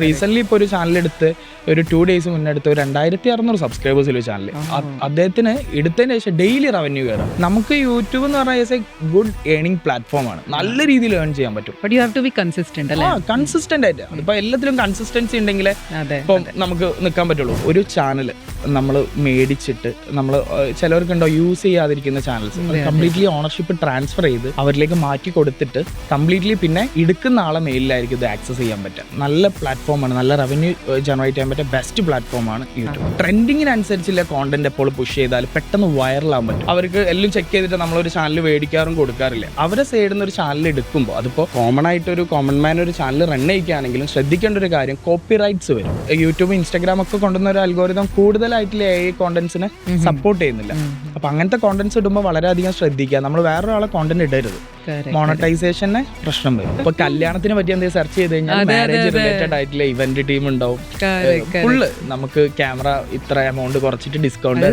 Recently ഇപ്പോൾ ഒരു ചാനലെടുത്ത് ഒരു 2 days മുന്നെടുത്ത് ഒരു 2600 സബ്സ്ക്രൈബേഴ്സിൽ ഒരു ചാനൽ. അദ്ദേഹത്തിന് എടുത്തതിന് ശേഷം ഡെയിലി റവന്യൂ കയറാം. നമുക്ക് യൂട്യൂബ് എന്ന് പറഞ്ഞാൽ ഈസ് എ ഗുഡ് ഏണിംഗ് പ്ലാറ്റ്ഫോമാണ്. നല്ല രീതിയിൽ ഏൺ ചെയ്യാൻ പറ്റും. But you have to be consistent അല്ലേ? കൺസിസ്റ്റന്റ് ആയിട്ട്. അതിപ്പോൾ എല്ലാത്തിലും കൺസിസ്റ്റൻസി ഉണ്ടെങ്കിൽ ഇപ്പം നമുക്ക് നിൽക്കാൻ പറ്റുള്ളൂ. ഒരു ചാനൽ നമ്മൾ മേടിച്ചിട്ട് നമ്മൾ ചിലവർക്കുണ്ടോ യൂസ് ചെയ്യാതിരിക്കുന്ന ചാനൽസ് കംപ്ലീറ്റ്ലി ഓണർഷിപ്പ് ട്രാൻസ്ഫർ ചെയ്ത് അവരിലേക്ക് മാറ്റി കൊടുത്തിട്ട് കംപ്ലീറ്റ്ലി പിന്നെ എടുക്കുന്ന ആളെ മെയിലായിരിക്കും ഇത് ആക്സസ് ചെയ്യാൻ പറ്റുക. നല്ല പ്ലാറ്റ്ഫോമാണ്, നല്ല റവന്യൂ ജനറേറ്റ് ചെയ്യാൻ പറ്റിയ ബെസ്റ്റ് പ്ലാറ്റ്ഫോമാണ് യൂട്യൂബ്. ട്രെൻഡിങ്ങിനനുസരിച്ചുള്ള കോണ്ടന്റ് എപ്പോൾ പുഷ് ചെയ്താൽ പെട്ടെന്ന് വൈറലാകാൻ പറ്റും. അവർക്ക് എല്ലാം ചെക്ക് ചെയ്തിട്ട് നമ്മളൊരു ചാനൽ മേടിക്കാറും കൊടുക്കാറില്ല. അവരെ സൈഡിൽ നിന്ന് ഒരു ചാനൽ എടുക്കുമ്പോൾ അതിപ്പോൾ കോമൺ ആയിട്ട് ഒരു കോമൺ മാൻ ഒരു ചാനൽ റൺ ചെയ്യിക്കുകയാണെങ്കിലും ശ്രദ്ധിക്കേണ്ട ഒരു കാര്യം കോപ്പി റൈറ്റ്സ് വരും. യൂട്യൂബ് ഇൻസ്റ്റാഗ്രാം ഒക്കെ കൊണ്ടുവന്ന ഒരു അൽഗോരിതം കൂടുതലായിട്ടുള്ള AI കോണ്ടന്റ്സിനെ സപ്പോർട്ട് ചെയ്യുന്നില്ല. അപ്പൊ അങ്ങനത്തെ കോണ്ടന്റ്സ് ഇടുമ്പോൾ വളരെയധികം ശ്രദ്ധിക്കുക. നമ്മൾ വേറൊരാളെ കോണ്ടന്റ് ഇടരുത്. മോണറ്റൈസേഷന് പ്രശ്നം വരും. ഇപ്പൊ കല്യാണത്തിന് പറ്റി എന്തെങ്കിലും സെർച്ച് ചെയ്ത് കഴിഞ്ഞാൽ മാരേജ് റിലേറ്റഡ് ആയിട്ടുള്ള ഇവന്റ് ടീം ഉണ്ടാവും. ഫുള്ള് നമുക്ക് ക്യാമറ ഇത്ര എമൗണ്ട് കുറച്ചിട്ട് ഡിസ്കൗണ്ട്.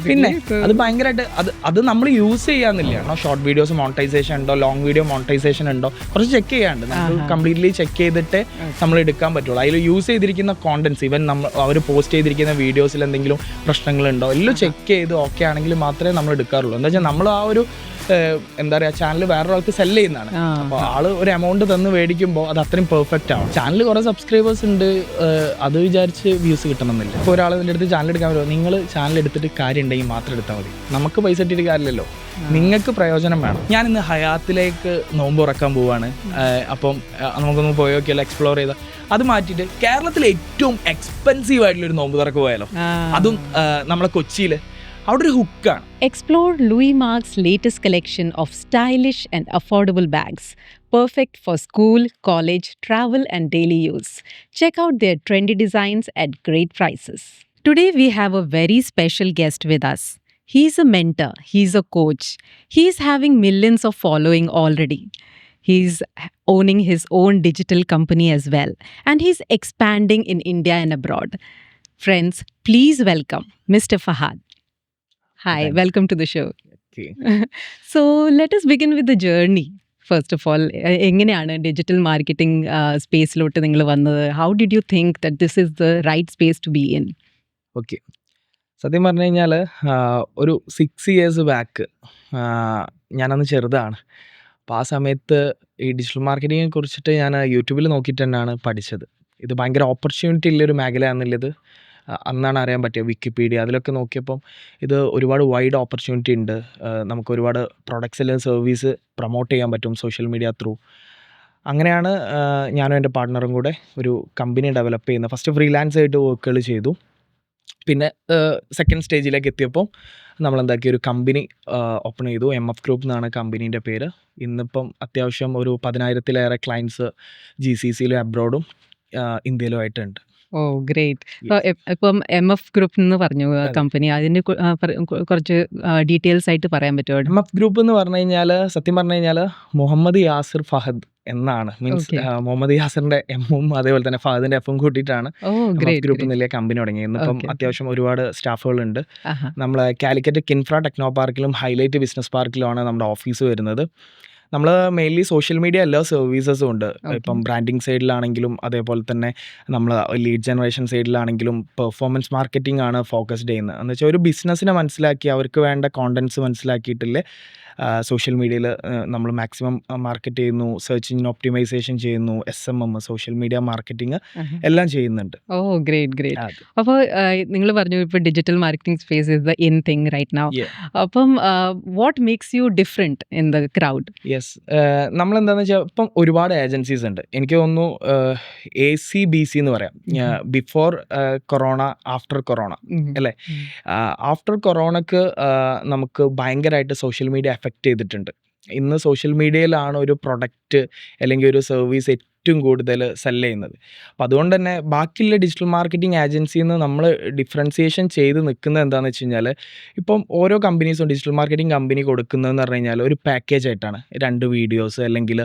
പിന്നെ അത് ഭയങ്കരമായിട്ട് അത് നമ്മൾ യൂസ് ചെയ്യാന്നില്ല. ഷോർട്ട് വീഡിയോസ് മോണിറ്റൈസേഷൻ ഉണ്ടോ, ലോങ് വീഡിയോ മോണിറ്റൈസേഷൻ ഉണ്ടോ, കുറച്ച് ചെക്ക് ചെയ്യാണ്ട് നമുക്ക് കംപ്ലീറ്റ്ലി ചെക്ക് ചെയ്തിട്ട് നമ്മൾ എടുക്കാൻ പറ്റുള്ളൂ. അതിൽ യൂസ് ചെയ്തിരിക്കുന്ന കോണ്ടന്റ്സ് ഈവൻ അവർ പോസ്റ്റ് ചെയ്തിരിക്കുന്ന വീഡിയോസിൽ എന്തെങ്കിലും പ്രശ്നങ്ങളുണ്ടോ എല്ലാം ചെക്ക് ചെയ്ത് ഓക്കെ ആണെങ്കിൽ മാത്രമേ നമ്മൾ എടുക്കാറുള്ളൂ. എന്താ വെച്ചാൽ നമ്മൾ ആ ഒരു എന്താ പറയുക ചാനൽ വേറൊരാൾക്ക് സെല് ചെയ്യുന്നതാണ്. അപ്പോൾ ആള് ഒരു എമൗണ്ട് തന്ന് മേടിക്കുമ്പോൾ അത് അത്രയും പെർഫെക്റ്റ് ആവും. ചാനൽ കുറേ സബ്സ്ക്രൈബേഴ്സ് ഉണ്ട്, അത് വിചാരിച്ച് വ്യൂസ് കിട്ടണമെന്നില്ല. ഇപ്പോൾ ഒരാൾ എൻ്റെ അടുത്ത് ചാനൽ എടുക്കാൻ വരുമോ, നിങ്ങൾ ചാനൽ എടുത്തിട്ട് കാര്യം ഉണ്ടെങ്കിൽ മാത്രം എടുത്താൽ മതി. നമുക്ക് പൈസ ഇട്ടിട്ട് കാര്യമില്ലല്ലോ, നിങ്ങൾക്ക് പ്രയോജനം വേണം. ഞാൻ ഇന്ന് ഹയാത്തിലേക്ക് നോമ്പ് തുറക്കാൻ പോവാണ്. അപ്പം നമുക്കൊന്ന് പോയി നോക്കിയാലോ, എക്സ്പ്ലോർ ചെയ്താൽ. അത് മാറ്റിയിട്ട് കേരളത്തിലെ ഏറ്റവും എക്സ്പെൻസീവ് ആയിട്ടുള്ളൊരു നോമ്പ് തുറക്ക് പോയാലോ, അതും നമ്മളെ കൊച്ചിയിൽ. അവിടെ ഒരു ഹുക്കാണ്. Explore Louis Mark's latest collection of stylish and affordable bags, perfect for school, college, travel and daily use. Check out their trendy designs at great prices. Today we have a very special guest with us. He's a mentor, he's a coach. He's having millions of following already. He's owning his own digital company as well, and he's expanding in India and abroad. Friends, please welcome Mr. Fahad. Hi, Thanks. welcome to the show. Okay. So let us begin with the journey. First of all, എങ്ങനെയാണ് digital marketing സ്പേസിലോട്ട് നിങ്ങൾ വന്നത്? How did you think that this is the right space to be in? Okay, സത്യം പറഞ്ഞു കഴിഞ്ഞാൽ ഒരു 6 years back ഞാനന്ന് ചെറുതാണ്. അപ്പോൾ ആ സമയത്ത് ഈ ഡിജിറ്റൽ മാർക്കറ്റിങ്ങിനെ കുറിച്ചിട്ട് ഞാൻ യൂട്യൂബിൽ നോക്കിയിട്ട് തന്നെയാണ് പഠിച്ചത്. ഇത് ഭയങ്കര ഓപ്പർച്യൂണിറ്റി ഉള്ളൊരു മേഖലയാണെന്നുള്ളത് അന്നാണ് അറിയാൻ പറ്റിയത്. വിക്കിപീഡിയ അതിലൊക്കെ നോക്കിയപ്പം ഇത് ഒരുപാട് വൈഡ് ഓപ്പർച്യൂണിറ്റി ഉണ്ട്. നമുക്ക് ഒരുപാട് പ്രൊഡക്ട്സ് അല്ലെങ്കിൽ സർവീസ് പ്രൊമോട്ട് ചെയ്യാൻ പറ്റും സോഷ്യൽ മീഡിയ ത്രൂ. അങ്ങനെയാണ് ഞാനും എൻ്റെ പാർട്ട്ണറും കൂടെ ഒരു കമ്പനി ഡെവലപ്പ് ചെയ്യുന്നത്. ഫസ്റ്റ് ഫ്രീലാൻസ് ആയിട്ട് വർക്കുകൾ ചെയ്തു. പിന്നെ സെക്കൻഡ് സ്റ്റേജിലേക്ക് എത്തിയപ്പോൾ നമ്മളെന്താക്കി ഒരു കമ്പനി ഓപ്പൺ ചെയ്തു. MF ഗ്രൂപ്പ് എന്നാണ് കമ്പനീൻ്റെ പേര്. ഇന്നിപ്പം അത്യാവശ്യം ഒരു 10,000-ലേറെ ക്ലയൻസ് GCCയിലും അബ്രോഡും ഇന്ത്യയിലും ആയിട്ടുണ്ട്. ഓ ഗ്രേറ്റ്. ഇപ്പം MF ഗ്രൂപ്പ് എന്ന് പറഞ്ഞു കമ്പനി, അതിന് കുറച്ച് ഡീറ്റെയിൽസ് ആയിട്ട് പറയാൻ പറ്റുമോ? MF ഗ്രൂപ്പ് എന്ന് പറഞ്ഞു കഴിഞ്ഞാൽ സത്യം പറഞ്ഞു കഴിഞ്ഞാൽ മുഹമ്മദ് യാസിർ ഫഹദ് എന്നാണ്. മീൻസ് മുഹമ്മദ് യാസിറിന്റെ എമ്മും അതേപോലെ തന്നെ ഫഹദിന്റെ എഫും കൂട്ടിയിട്ടാണ് ഗ്രൂപ്പ് എന്നില്ല കമ്പനി തുടങ്ങിയത്. ഇന്നിപ്പം അത്യാവശ്യം ഒരുപാട് സ്റ്റാഫുകളുണ്ട്. നമ്മളെ കാലിക്കറ്റ് കിൻഫ്ര ടെക്നോ പാർക്കിലും ഹൈലൈറ്റ് ബിസിനസ് പാർക്കിലുമാണ് നമ്മുടെ ഓഫീസ് വരുന്നത്. നമ്മൾ മെയിൻലി സോഷ്യൽ മീഡിയ എല്ലാ സർവീസസും ഉണ്ട്. ഇപ്പം ബ്രാൻഡിങ് സൈഡിലാണെങ്കിലും അതേപോലെ തന്നെ നമ്മൾ ലീഡ് ജനറേഷൻ സൈഡിലാണെങ്കിലും പെർഫോമൻസ് മാർക്കറ്റിംഗ് ആണ് ഫോക്കസ്ഡ് ചെയ്യുന്നത്. എന്ന് വെച്ചാൽ ഒരു ബിസിനസ്സിനെ മനസ്സിലാക്കി അവർക്ക് വേണ്ട കോണ്ടൻറ്റ്സ് മനസ്സിലാക്കിയിട്ടില്ലേ സോഷ്യൽ മീഡിയയിൽ നമ്മൾ മാക്സിമം മാർക്കറ്റ് ചെയ്യുന്നു, സെർച്ച് എഞ്ചിൻ ഒപ്റ്റിമൈസേഷൻ ചെയ്യുന്നു, SMM സോഷ്യൽ മീഡിയ മാർക്കറ്റിംഗ് എല്ലാം ചെയ്യുന്നുണ്ട്. Oh great great. അപ്പോൾ നിങ്ങൾ പറഞ്ഞു ഇപ്പോൾ digital marketing space is the in thing right now. അപ്പം what makes you different in the crowd? Yes, നമ്മളെന്താണെന്ന് വെച്ചാൽ ഇപ്പം ഒരുപാട് ഏജൻസീസ് ഉണ്ട്. എനിക്ക് തോന്നുന്നു ACBC എന്ന് പറയാം, ബിഫോർ കൊറോണ ആഫ്റ്റർ കൊറോണ അല്ലേ. ആഫ്റ്റർ കൊറോണക്ക് നമുക്ക് ഭയങ്കരമായിട്ട് സോഷ്യൽ മീഡിയ എഫക്റ്റ് ചെയ്തിട്ടുണ്ട്. ഇന്ന് സോഷ്യൽ മീഡിയയിലാണ് ഒരു പ്രൊഡക്റ്റ് അല്ലെങ്കിൽ ഒരു സർവീസ് ഏറ്റവും കൂടുതൽ സെല് ചെയ്യുന്നത്. അപ്പോൾ അതുകൊണ്ട് തന്നെ ബാക്കിയുള്ള ഡിജിറ്റൽ മാർക്കറ്റിംഗ് ഏജൻസിയിൽ നിന്ന് നമ്മൾ ഡിഫറൻസിയേഷൻ ചെയ്ത് നിൽക്കുന്നത് എന്താണെന്ന് വെച്ച് കഴിഞ്ഞാൽ ഇപ്പം ഓരോ കമ്പനീസും ഡിജിറ്റൽ മാർക്കറ്റിംഗ് കമ്പനി കൊടുക്കുന്നതെന്ന് പറഞ്ഞു കഴിഞ്ഞാൽ ഒരു പാക്കേജ് ആയിട്ടാണ്. 2 വീഡിയോസ് അല്ലെങ്കിൽ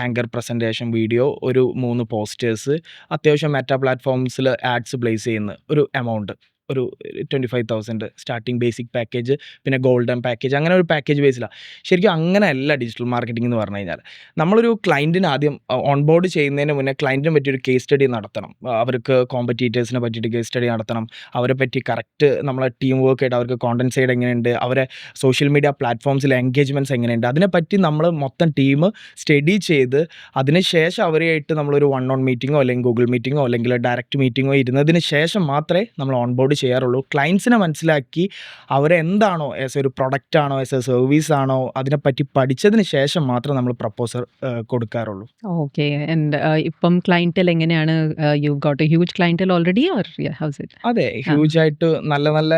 ആങ്കർ പ്രസൻറ്റേഷൻ വീഡിയോ, ഒരു 3 പോസ്റ്റേഴ്സ്, അത്യാവശ്യം മെറ്റാ പ്ലാറ്റ്ഫോംസിൽ ആഡ്സ് പ്ലേസ് ചെയ്യുന്ന ഒരു എമൗണ്ട്, ഒരു 25,000 സ്റ്റാർട്ടിംഗ് ബേസിക് പാക്കേജ്, പിന്നെ ഗോൾഡൻ പാക്കേജ്, അങ്ങനെ ഒരു പാക്കേജ് ബേസിലാണ്. ശരിക്കും അങ്ങനെയല്ല ഡിജിറ്റൽ മാർക്കറ്റിംഗ് എന്ന് പറഞ്ഞു കഴിഞ്ഞാൽ. നമ്മളൊരു ക്ലയൻറ്റിന് ആദ്യം ഓൺബോർഡ് ചെയ്യുന്നതിന് മുന്നേ ക്ലയൻറ്റിനെ പറ്റി ഒരു കേസ് സ്റ്റഡി നടത്തണം. അവർക്ക് കോമ്പറ്റീറ്റേഴ്സിനെ പറ്റിയിട്ട് കേസ് സ്റ്റഡി നടത്തണം. അവരെ പറ്റി കറക്റ്റ് നമ്മളെ ടീം വർക്ക് ആയിട്ട് അവർക്ക് കോണ്ടന്റ് സൈഡ് എങ്ങനെയുണ്ട്, അവരെ സോഷ്യൽ മീഡിയ പ്ലാറ്റ്ഫോംസിലെ എൻഗേജ്മെൻറ്റ്സ് എങ്ങനെയുണ്ട്, അതിനെപ്പറ്റി നമ്മൾ മൊത്തം ടീം സ്റ്റഡി ചെയ്ത് അതിനുശേഷം അവരെയായിട്ട് നമ്മളൊരു 1-on-1 മീറ്റിങ്ങോ അല്ലെങ്കിൽ ഗൂഗിൾ മീറ്റിങ്ങോ അല്ലെങ്കിൽ ഡയറക്റ്റ് മീറ്റിങ്ങോ ഇരുന്നതിന് ശേഷം മാത്രമേ നമ്മൾ ഓൺബോർഡ് ചെയ്യാറുള്ളൂ. ക്ലയൻസിനെ മനസ്സിലാക്കി അവരെന്താണോ ആസ് ഒരു പ്രൊഡക്റ്റ് ആണോ ആസ് എ സർവീസ് ആണോ അതിനെപ്പറ്റി പഠിച്ചതിന് ശേഷം മാത്രം നമ്മൾ പ്രപ്പോസൽ കൊടുക്കാറുള്ളൂ. ഓക്കെ. ആൻഡ് ഇപ്പം ക്ലയന്റൽ എങ്ങനെയാണ്? You got a huge clientele already or how's it? അതെ, ഹ്യൂജ് ആയിട്ട് നല്ല നല്ല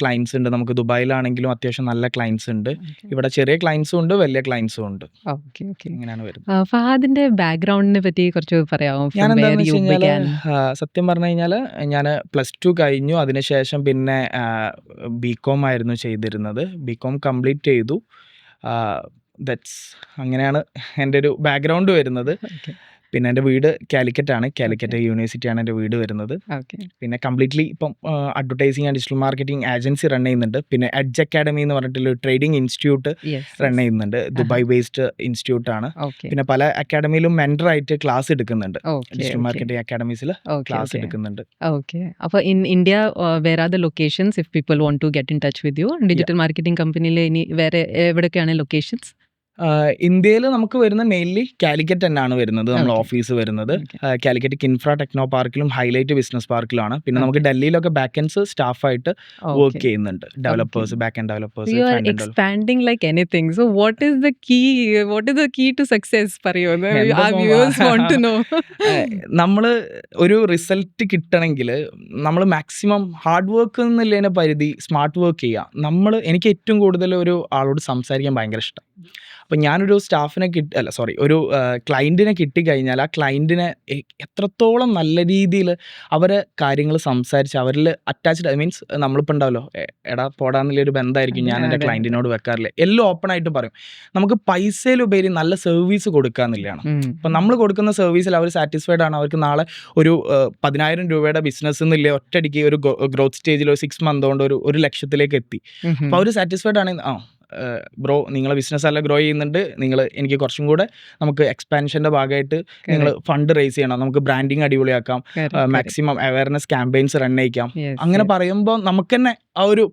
ക്ലയൻസ് ഉണ്ട്. നമുക്ക് ദുബായിലാണെങ്കിലും അത്യാവശ്യം നല്ല ക്ലയൻസ് ഉണ്ട്. ഇവിടെ ചെറിയ ക്ലയൻസും ഉണ്ട്, വലിയ ക്ലയൻസും ഉണ്ട്. Okay okay. ഇങ്ങനെയാണ് വരുന്നത്. ഫഹദിന്റെ ബാക്ക്ഗ്രൗണ്ടിനെ പറ്റി കുറച്ച് പറയാമോ? ഞാൻ From where എന്താണെന്ന് you വെച്ച് കഴിഞ്ഞാൽ began? സത്യം പറഞ്ഞു കഴിഞ്ഞാൽ ഞാൻ +2 കഴിഞ്ഞു. അതിനുശേഷം പിന്നെ ബികോം ആയിരുന്നു ചെയ്തിരുന്നത്. ബികോം കംപ്ലീറ്റ് ചെയ്തു. ദാറ്റ്സ് അങ്ങനെയാണ് എൻ്റെ ഒരു ബാക്ക്ഗ്രൗണ്ട് വരുന്നത്. Okay. പിന്നെ എൻ്റെ വീട് കാലിക്കറ്റാണ്. കാലിക്കറ്റ് യൂണിവേഴ്സിറ്റിയാണ് എൻ്റെ വീട് വരുന്നത്. Okay. പിന്നെ കംപ്ലീറ്റ്ലി ഇപ്പം advertising and digital marketing agency run ചെയ്യുന്നുണ്ട്. പിന്നെ എഡ്ജ് അക്കാഡമി എന്ന് പറഞ്ഞിട്ടുള്ള ട്രേഡിംഗ് ഇൻസ്റ്റിറ്റ്യൂട്ട് Yes. റൺ ചെയ്യുന്നുണ്ട്. ദുബായ് ബേസ്ഡ് ഇൻസ്റ്റിറ്റ്യൂട്ടാണ്. Okay. പിന്നെ പല അക്കാഡമിയിലും മെൻറ്ററായിട്ട് ക്ലാസ് എടുക്കുന്നുണ്ട്. Okay. Digital Okay. മാർക്കറ്റിംഗ് അക്കാഡമീസിൽ Okay. Class Okay. എടുക്കുന്നുണ്ട്. Okay. അപ്പോൾ in India, where are the locations if people want to get in touch with you? Digital marketing കമ്പനിയിൽ ഇനി വേറെ എവിടെയൊക്കെയാണ് ലൊക്കേഷൻസ്? ഇന്ത്യയിൽ നമുക്ക് വരുന്ന മെയിൻലി കാലിക്കറ്റ് തന്നെയാണ് വരുന്നത്. നമ്മൾ Okay. ഓഫീസ് വരുന്നത് Okay. കാലിക്കറ്റ് കിൻഫ്ര ടെക്നോ പാർക്കിലും ഹൈലൈറ്റ് ബിസിനസ് പാർക്കിലാണ്. പിന്നെ നമുക്ക് Okay. ഡൽഹിയിലൊക്കെ ബാക്കൻസ് സ്റ്റാഫായിട്ട് വർക്ക് Okay. ചെയ്യുന്നുണ്ട്. Developers, back end So developers, you are front end expanding like anything. So what is the key? What is the key to success? പറയൂ. എൻ്റെ Our viewers want to know. നമ്മൾ ഒരു result കിട്ടണമെങ്കിൽ നമ്മൾ maximum hard work എന്നുള്ളതിനെ പരിധി smart work ചെയ്യുക. എനിക്ക് ഏറ്റവും കൂടുതൽ ഒരു ആളോട് സംസാരിക്കാൻ ഭയങ്കര ഇഷ്ടം. അപ്പം ഞാനൊരു സ്റ്റാഫിനെ ഒരു ക്ലയൻറ്റിനെ കിട്ടിക്കഴിഞ്ഞാൽ ആ ക്ലയൻറ്റിനെ എത്രത്തോളം നല്ല രീതിയിൽ അവരെ കാര്യങ്ങൾ സംസാരിച്ച് അവരിൽ അറ്റാച്ച്ഡ്, മീൻസ് നമ്മളിപ്പോൾ ഉണ്ടാവല്ലോ എടാ പോടാന്നുള്ളൊരു ബന്ധമായിരിക്കും ഞാൻ എൻ്റെ അതെ. ക്ലയൻറ്റിനോട് വെക്കാറില്ല. എല്ലാം ഓപ്പണായിട്ട് പറയും. നമുക്ക് പൈസയിലുപരി നല്ല സർവീസ് കൊടുക്കുക എന്നുള്ളതാണ്. അപ്പം നമ്മൾ കൊടുക്കുന്ന സർവീസിൽ അവർ സാറ്റിസ്ഫൈഡ് ആണ്. അവർക്ക് നാളെ ഒരു 10,000 രൂപയുടെ ബിസിനസ് എന്നില്ല ഒറ്റയടിക്ക് ഒരു ഗ്രോത്ത് സ്റ്റേജിൽ ഒരു 6 മന്ത് കൊണ്ട് ഒരു 1 ലക്ഷത്തിലേക്ക് എത്തി. അപ്പോൾ അവർ സാറ്റിസ്ഫൈഡ് ആണ്. ബ്രോ നിങ്ങളെ ബിസിനസ് എല്ലാം ഗ്രോ ചെയ്യുന്നുണ്ട്, എനിക്ക് കുറച്ചും കൂടെ നമുക്ക് എക്സ്പാൻഷൻ്റെ ഭാഗമായിട്ട് നിങ്ങൾ ഫണ്ട് റേസ് ചെയ്യണം, നമുക്ക് ബ്രാൻഡിങ് അടിപൊളിയാക്കാം, മാക്സിമം അവയർനെസ് ക്യാമ്പയിൻസ് റൺ ചെയ്യിക്കാം. അങ്ങനെ പറയുമ്പോൾ നമുക്ക് തന്നെ ആ ഒരു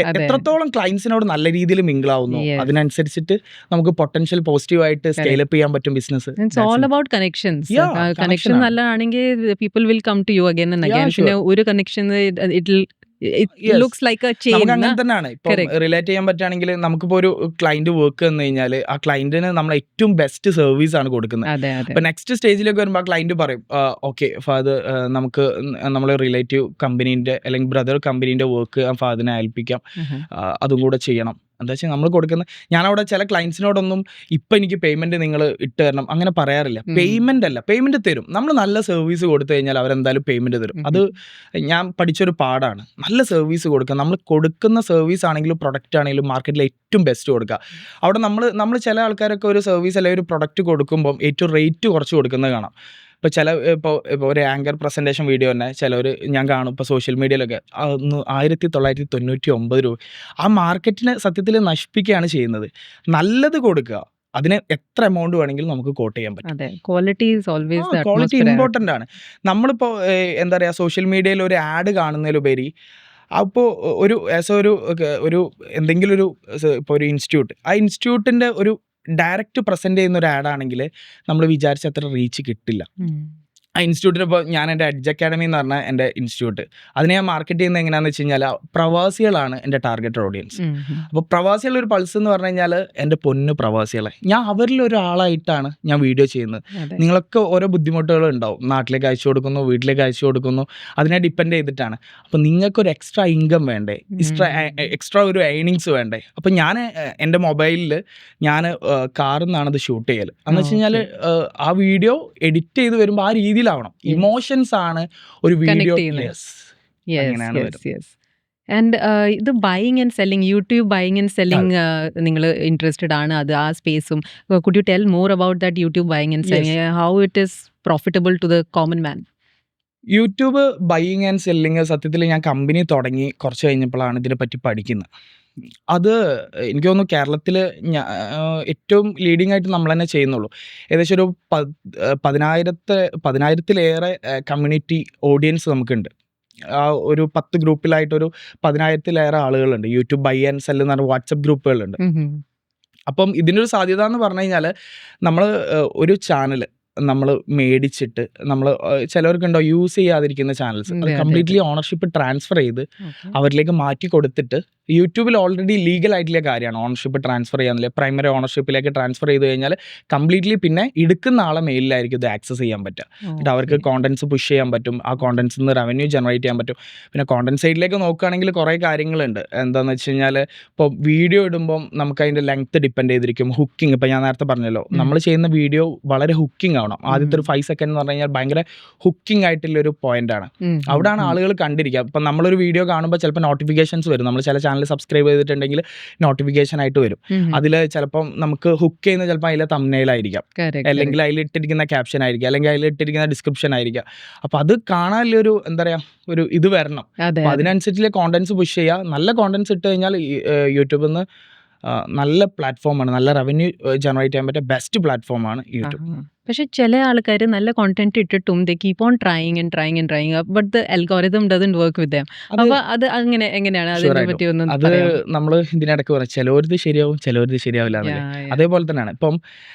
എത്രത്തോളം ക്ലയൻസിനോട് നല്ല രീതിയിൽ മിങ്കിളാവുന്നു അതിനനുസരിച്ചിട്ട് നമുക്ക് പൊട്ടൻഷ്യൽ പോസിറ്റീവായിട്ട് സ്കെയിലപ്പ് ചെയ്യാൻ പറ്റും business. It's all about connections. connection connection ആണ്. നല്ലതാണെങ്കിൽ people will come to you again and Yeah, again. sure. പിന്നെ ഒരു connection it Yes. looks like a chain. നമുക്ക് na? അങ്ങനെ തന്നെയാണ്. ഇപ്പം Correct. റിലേറ്റ് ചെയ്യാൻ പറ്റുകയാണെങ്കിൽ നമുക്കിപ്പോൾ ഒരു ക്ലയൻറ്റ് വർക്ക് വന്നു കഴിഞ്ഞാൽ ആ ക്ലയൻറ്റിന് നമ്മൾ ഏറ്റവും ബെസ്റ്റ് സർവീസ് ആണ് കൊടുക്കുന്നത്. അതെ അതെ. ഇപ്പം നെക്സ്റ്റ് സ്റ്റേജിലേക്ക് വരുമ്പോൾ ആ ക്ലയൻറ്റ് പറയും ഓക്കെ ഫാദർ നമുക്ക് നമ്മളെ റിലേറ്റീവ് കമ്പനീൻ്റെ അല്ലെങ്കിൽ ബ്രദർ കമ്പനീൻ്റെ വർക്ക് ഫാദറിനെ ഏൽപ്പിക്കാം, അതും കൂടെ ചെയ്യണം. എന്താ വെച്ചാൽ നമ്മൾ കൊടുക്കുന്ന, ഞാനവിടെ ചില ക്ലയൻസിനോടൊന്നും ഇപ്പം എനിക്ക് പേയ്മെൻറ്റ് നിങ്ങൾ ഇട്ട് തരണം അങ്ങനെ പറയാറില്ല. പേയ്മെൻറ്റ് തരും. നമ്മൾ നല്ല സർവീസ് കൊടുത്തു കഴിഞ്ഞാൽ അവരെന്തായാലും പേയ്മെൻറ്റ് തരും. അത് ഞാൻ പഠിച്ചൊരു പാടാണ്. നല്ല സർവീസ് കൊടുക്കുക. നമ്മൾ കൊടുക്കുന്ന സർവീസ് ആണെങ്കിലും പ്രൊഡക്റ്റ് ആണെങ്കിലും മാർക്കറ്റിൽ ഏറ്റവും ബെസ്റ്റ് കൊടുക്കുക. അവിടെ നമ്മൾ ചില ആൾക്കാരൊക്കെ ഒരു സർവീസ് അല്ലെങ്കിൽ ഒരു പ്രൊഡക്റ്റ് കൊടുക്കുമ്പം ഏറ്റവും റേറ്റ് കുറച്ച് കൊടുക്കുന്നത് കാണാം. ഇപ്പോൾ ഒരു ആങ്കർ പ്രസൻറ്റേഷൻ വീഡിയോ തന്നെ ചിലർ ഞാൻ കാണും ഇപ്പോൾ സോഷ്യൽ മീഡിയയിലൊക്കെ 1999 രൂപ. ആ മാർക്കറ്റിനെ സത്യത്തിൽ നശിപ്പിക്കുകയാണ് ചെയ്യുന്നത്. നല്ലത് കൊടുക്കുക, അതിന് എത്ര എമൗണ്ട് വേണമെങ്കിലും നമുക്ക് കോട്ട് ചെയ്യാൻ പറ്റും. അതെ. Quality is always the quality important ആണ്. നമ്മളിപ്പോൾ എന്താ പറയുക സോഷ്യൽ മീഡിയയിൽ ഒരു ആഡ് കാണുന്നതിലുപരി അപ്പോൾ ഒരു എന്തെങ്കിലും ഇപ്പോൾ ഒരു ഇൻസ്റ്റിറ്റ്യൂട്ട്, ആ ഇൻസ്റ്റിറ്റ്യൂട്ടിൻ്റെ ഒരു ഡയറക്റ്റ് പ്രസൻറ്റ് ചെയ്യുന്ന ഒരു ആഡാണെങ്കിൽ നമ്മൾ വിചാരിച്ച അത്ര റീച്ച് കിട്ടില്ല. ആ ഇൻസ്റ്റിറ്റ്യൂട്ടിന് ഇപ്പോൾ ഞാൻ എൻ്റെ എഡ്ജ് അക്കാഡമി എന്ന് പറഞ്ഞ എൻ്റെ ഇൻസ്റ്റിറ്റ്യൂട്ട് അതിനെ ഞാൻ മാർക്കറ്റ് ചെയ്യുന്നത് എങ്ങനെയാണെന്ന് വെച്ച് കഴിഞ്ഞാൽ പ്രവാസികളാണ് എൻ്റെ ടാർഗറ്റ് ഓഡിയൻസ്. അപ്പോൾ പ്രവാസികളുടെ ഒരു പൾസ് എന്ന് പറഞ്ഞു കഴിഞ്ഞാൽ എൻ്റെ പൊന്നു പ്രവാസികളെ ഞാൻ അവരിലൊരാളായിട്ടാണ് ഞാൻ വീഡിയോ ചെയ്യുന്നത്. നിങ്ങളൊക്കെ ഓരോ ബുദ്ധിമുട്ടുകളും ഉണ്ടാവും. നാട്ടിലേക്ക് അയച്ചു കൊടുക്കുന്നു, വീട്ടിലേക്ക് അയച്ചു കൊടുക്കുന്നു, അതിനെ ഡിപ്പെൻഡ് ചെയ്തിട്ടാണ്. അപ്പോൾ നിങ്ങൾക്കൊരു എക്സ്ട്രാ ഇൻകം വേണ്ടേ, എക്സ്ട്രാ ഒരു ഏണിങ്സ് വേണ്ടേ. അപ്പോൾ ഞാൻ എൻ്റെ മൊബൈലിൽ ഞാൻ കാറിൽ നിന്നാണ് അത് ഷൂട്ട് ചെയ്യൽ. എന്ന് വെച്ച് കഴിഞ്ഞാൽ ആ വീഡിയോ എഡിറ്റ് ചെയ്ത് വരുമ്പോൾ ആ രീതിയിൽ ഇമോഷൻസ് ആണ് ഒരു വീഡിയോ. ആൻഡ് ഇത് buying and selling, YouTube buying and selling നിങ്ങൾ ഇൻട്രസ്റ്റഡ് ആണ്, അത് ആ സ്പേസും. Could you tell more about that YouTube buying and selling, how it is profitable to the common man? YouTube buying and selling സത്യത്തിൽ ഞാൻ company തുടങ്ങി കുറച്ച് കഴിഞ്ഞപ്പോഴാണ് ഇതിനെപ്പറ്റി പഠിക്കുന്നത്. അത് എനിക്ക് തോന്നുന്നു കേരളത്തിൽ ഏറ്റവും ലീഡിംഗ് ആയിട്ട് നമ്മൾ തന്നെ ചെയ്യുന്നുള്ളൂ. ഏകദേശം ഒരു 10,000-ത്തിലേറെ കമ്മ്യൂണിറ്റി ഓഡിയൻസ് നമുക്കുണ്ട്. ഒരു 10 ഗ്രൂപ്പിലായിട്ടൊരു 10,000-ത്തിലേറെ ആളുകളുണ്ട്. യൂട്യൂബ് ബൈ ആൻഡ് സെൽ എന്ന് പറഞ്ഞ വാട്സപ്പ് ഗ്രൂപ്പുകളുണ്ട്. അപ്പം ഇതിനൊരു സാധ്യത എന്ന് പറഞ്ഞു കഴിഞ്ഞാൽ നമ്മൾ ഒരു ചാനൽ നമ്മൾ മേടിച്ചിട്ട് നമ്മൾ ചിലവർക്കുണ്ടോ യൂസ് ചെയ്യാതിരിക്കുന്ന ചാനൽസ്, അത് കംപ്ലീറ്റ്ലി ഓണർഷിപ്പ് ട്രാൻസ്ഫർ ചെയ്ത് അവരിലേക്ക് മാറ്റി കൊടുത്തിട്ട് യൂട്യൂബിൽ ഓൾറെഡി ലീഗൽ ആയിട്ടുള്ള കാര്യമാണ് ഓണർഷിപ്പ് ട്രാൻസ്ഫർ ചെയ്യാന്നില്ല. പ്രൈമറി ഓണർഷിപ്പിലേക്ക് ട്രാൻസ്ഫർ ചെയ്ത് കഴിഞ്ഞാൽ കംപ്ലീറ്റ്ലി പിന്നെ എടുക്കുന്ന ആളെ മെയിലായിരിക്കും ഇത് ആക്സസ് ചെയ്യാൻ പറ്റുക. എന്നിട്ട് അവർക്ക് കോണ്ടൻസ് പുഷ് ചെയ്യാൻ പറ്റും, ആ കോണ്ടൻസിൽ നിന്ന് റവന്യൂ ജനറേറ്റ് ചെയ്യാൻ പറ്റും. പിന്നെ കോണ്ടന്റ് സൈഡിലേക്ക് നോക്കുകയാണെങ്കിൽ കുറേ കാര്യങ്ങളുണ്ട്. എന്താണെന്ന് വെച്ച് കഴിഞ്ഞാൽ ഇപ്പോൾ വീഡിയോ ഇടുമ്പം നമുക്ക് അതിൻ്റെ ലെങ്ത്ത് ഡിപ്പെൻഡ് ചെയ്തിരിക്കും. ഹുക്കിംഗ്, ഇപ്പോൾ ഞാൻ നേരത്തെ പറഞ്ഞല്ലോ, നമ്മൾ ചെയ്യുന്ന വീഡിയോ വളരെ ഹുക്കിംഗ് ആവണം. ആദ്യത്തെ ഒരു 5 സെക്കൻഡ് എന്ന് പറഞ്ഞു കഴിഞ്ഞാൽ ഭയങ്കര ഹുക്കിംഗ് ആയിട്ടുള്ളൊരു പോയിന്റാണ്. അവിടെയാണ് ആളുകൾ കണ്ടിരിക്കുക. ഇപ്പം നമ്മളൊരു വീഡിയോ കാണുമ്പോൾ ചിലപ്പോൾ നോട്ടിഫിക്കേഷൻസ് വരും. നമ്മൾ ചില ചാനൽ സബ്സ്ക്രൈബ് ചെയ്തിട്ടുണ്ടെങ്കിൽ നോട്ടിഫിക്കേഷൻ ആയിട്ട് വരും. അതിൽ ചിലപ്പം നമുക്ക് ഹുക്ക് ചെയ്യുന്ന ചിലപ്പോൾ അതിലെ തംബ്നെയിലായിരിക്കാം, അല്ലെങ്കിൽ അതിൽ ഇട്ടിരിക്കുന്ന ക്യാപ്ഷൻ ആയിരിക്കും, അല്ലെങ്കിൽ അതിൽ ഇട്ടിരിക്കുന്ന ഡിസ്ക്രിപ്ഷൻ ആയിരിക്കാം. അപ്പോൾ അത് കാണാനുള്ളൊരു എന്താ പറയുക, ഒരു ഇത് വരണം. അപ്പോൾ അതിനനുസരിച്ചുള്ള കോണ്ടന്റ്സ് പുഷ് ചെയ്യുക. നല്ല കോണ്ടന്റ്സ് ഇട്ട് കഴിഞ്ഞാൽ യൂട്യൂബിൽ നിന്ന് നല്ല പ്ലാറ്റ്ഫോമാണ്, നല്ല റവന്യൂ ജനറേറ്റ് ചെയ്യാൻ പറ്റിയ ബെസ്റ്റ് പ്ലാറ്റ്ഫോമാണ് യൂട്യൂബ്. പക്ഷെ ചില ആൾക്കാർ നല്ല കോണ്ടന്റ് ഇട്ടിട്ടും they keep on trying but the algorithm doesn't work with them. അപ്പോൾ അത് അങ്ങനെ എങ്ങനെയാണ് അതിനെ പറ്റി ഒന്ന് അത് നമ്മൾ ഇതിനിടയ്ക്ക് പറയാം, ചിലവരത് ശരിയാവും ചിലവരത് ശരിയാവില്ല. അതേപോലെ തന്നെയാണ് ഇപ്പം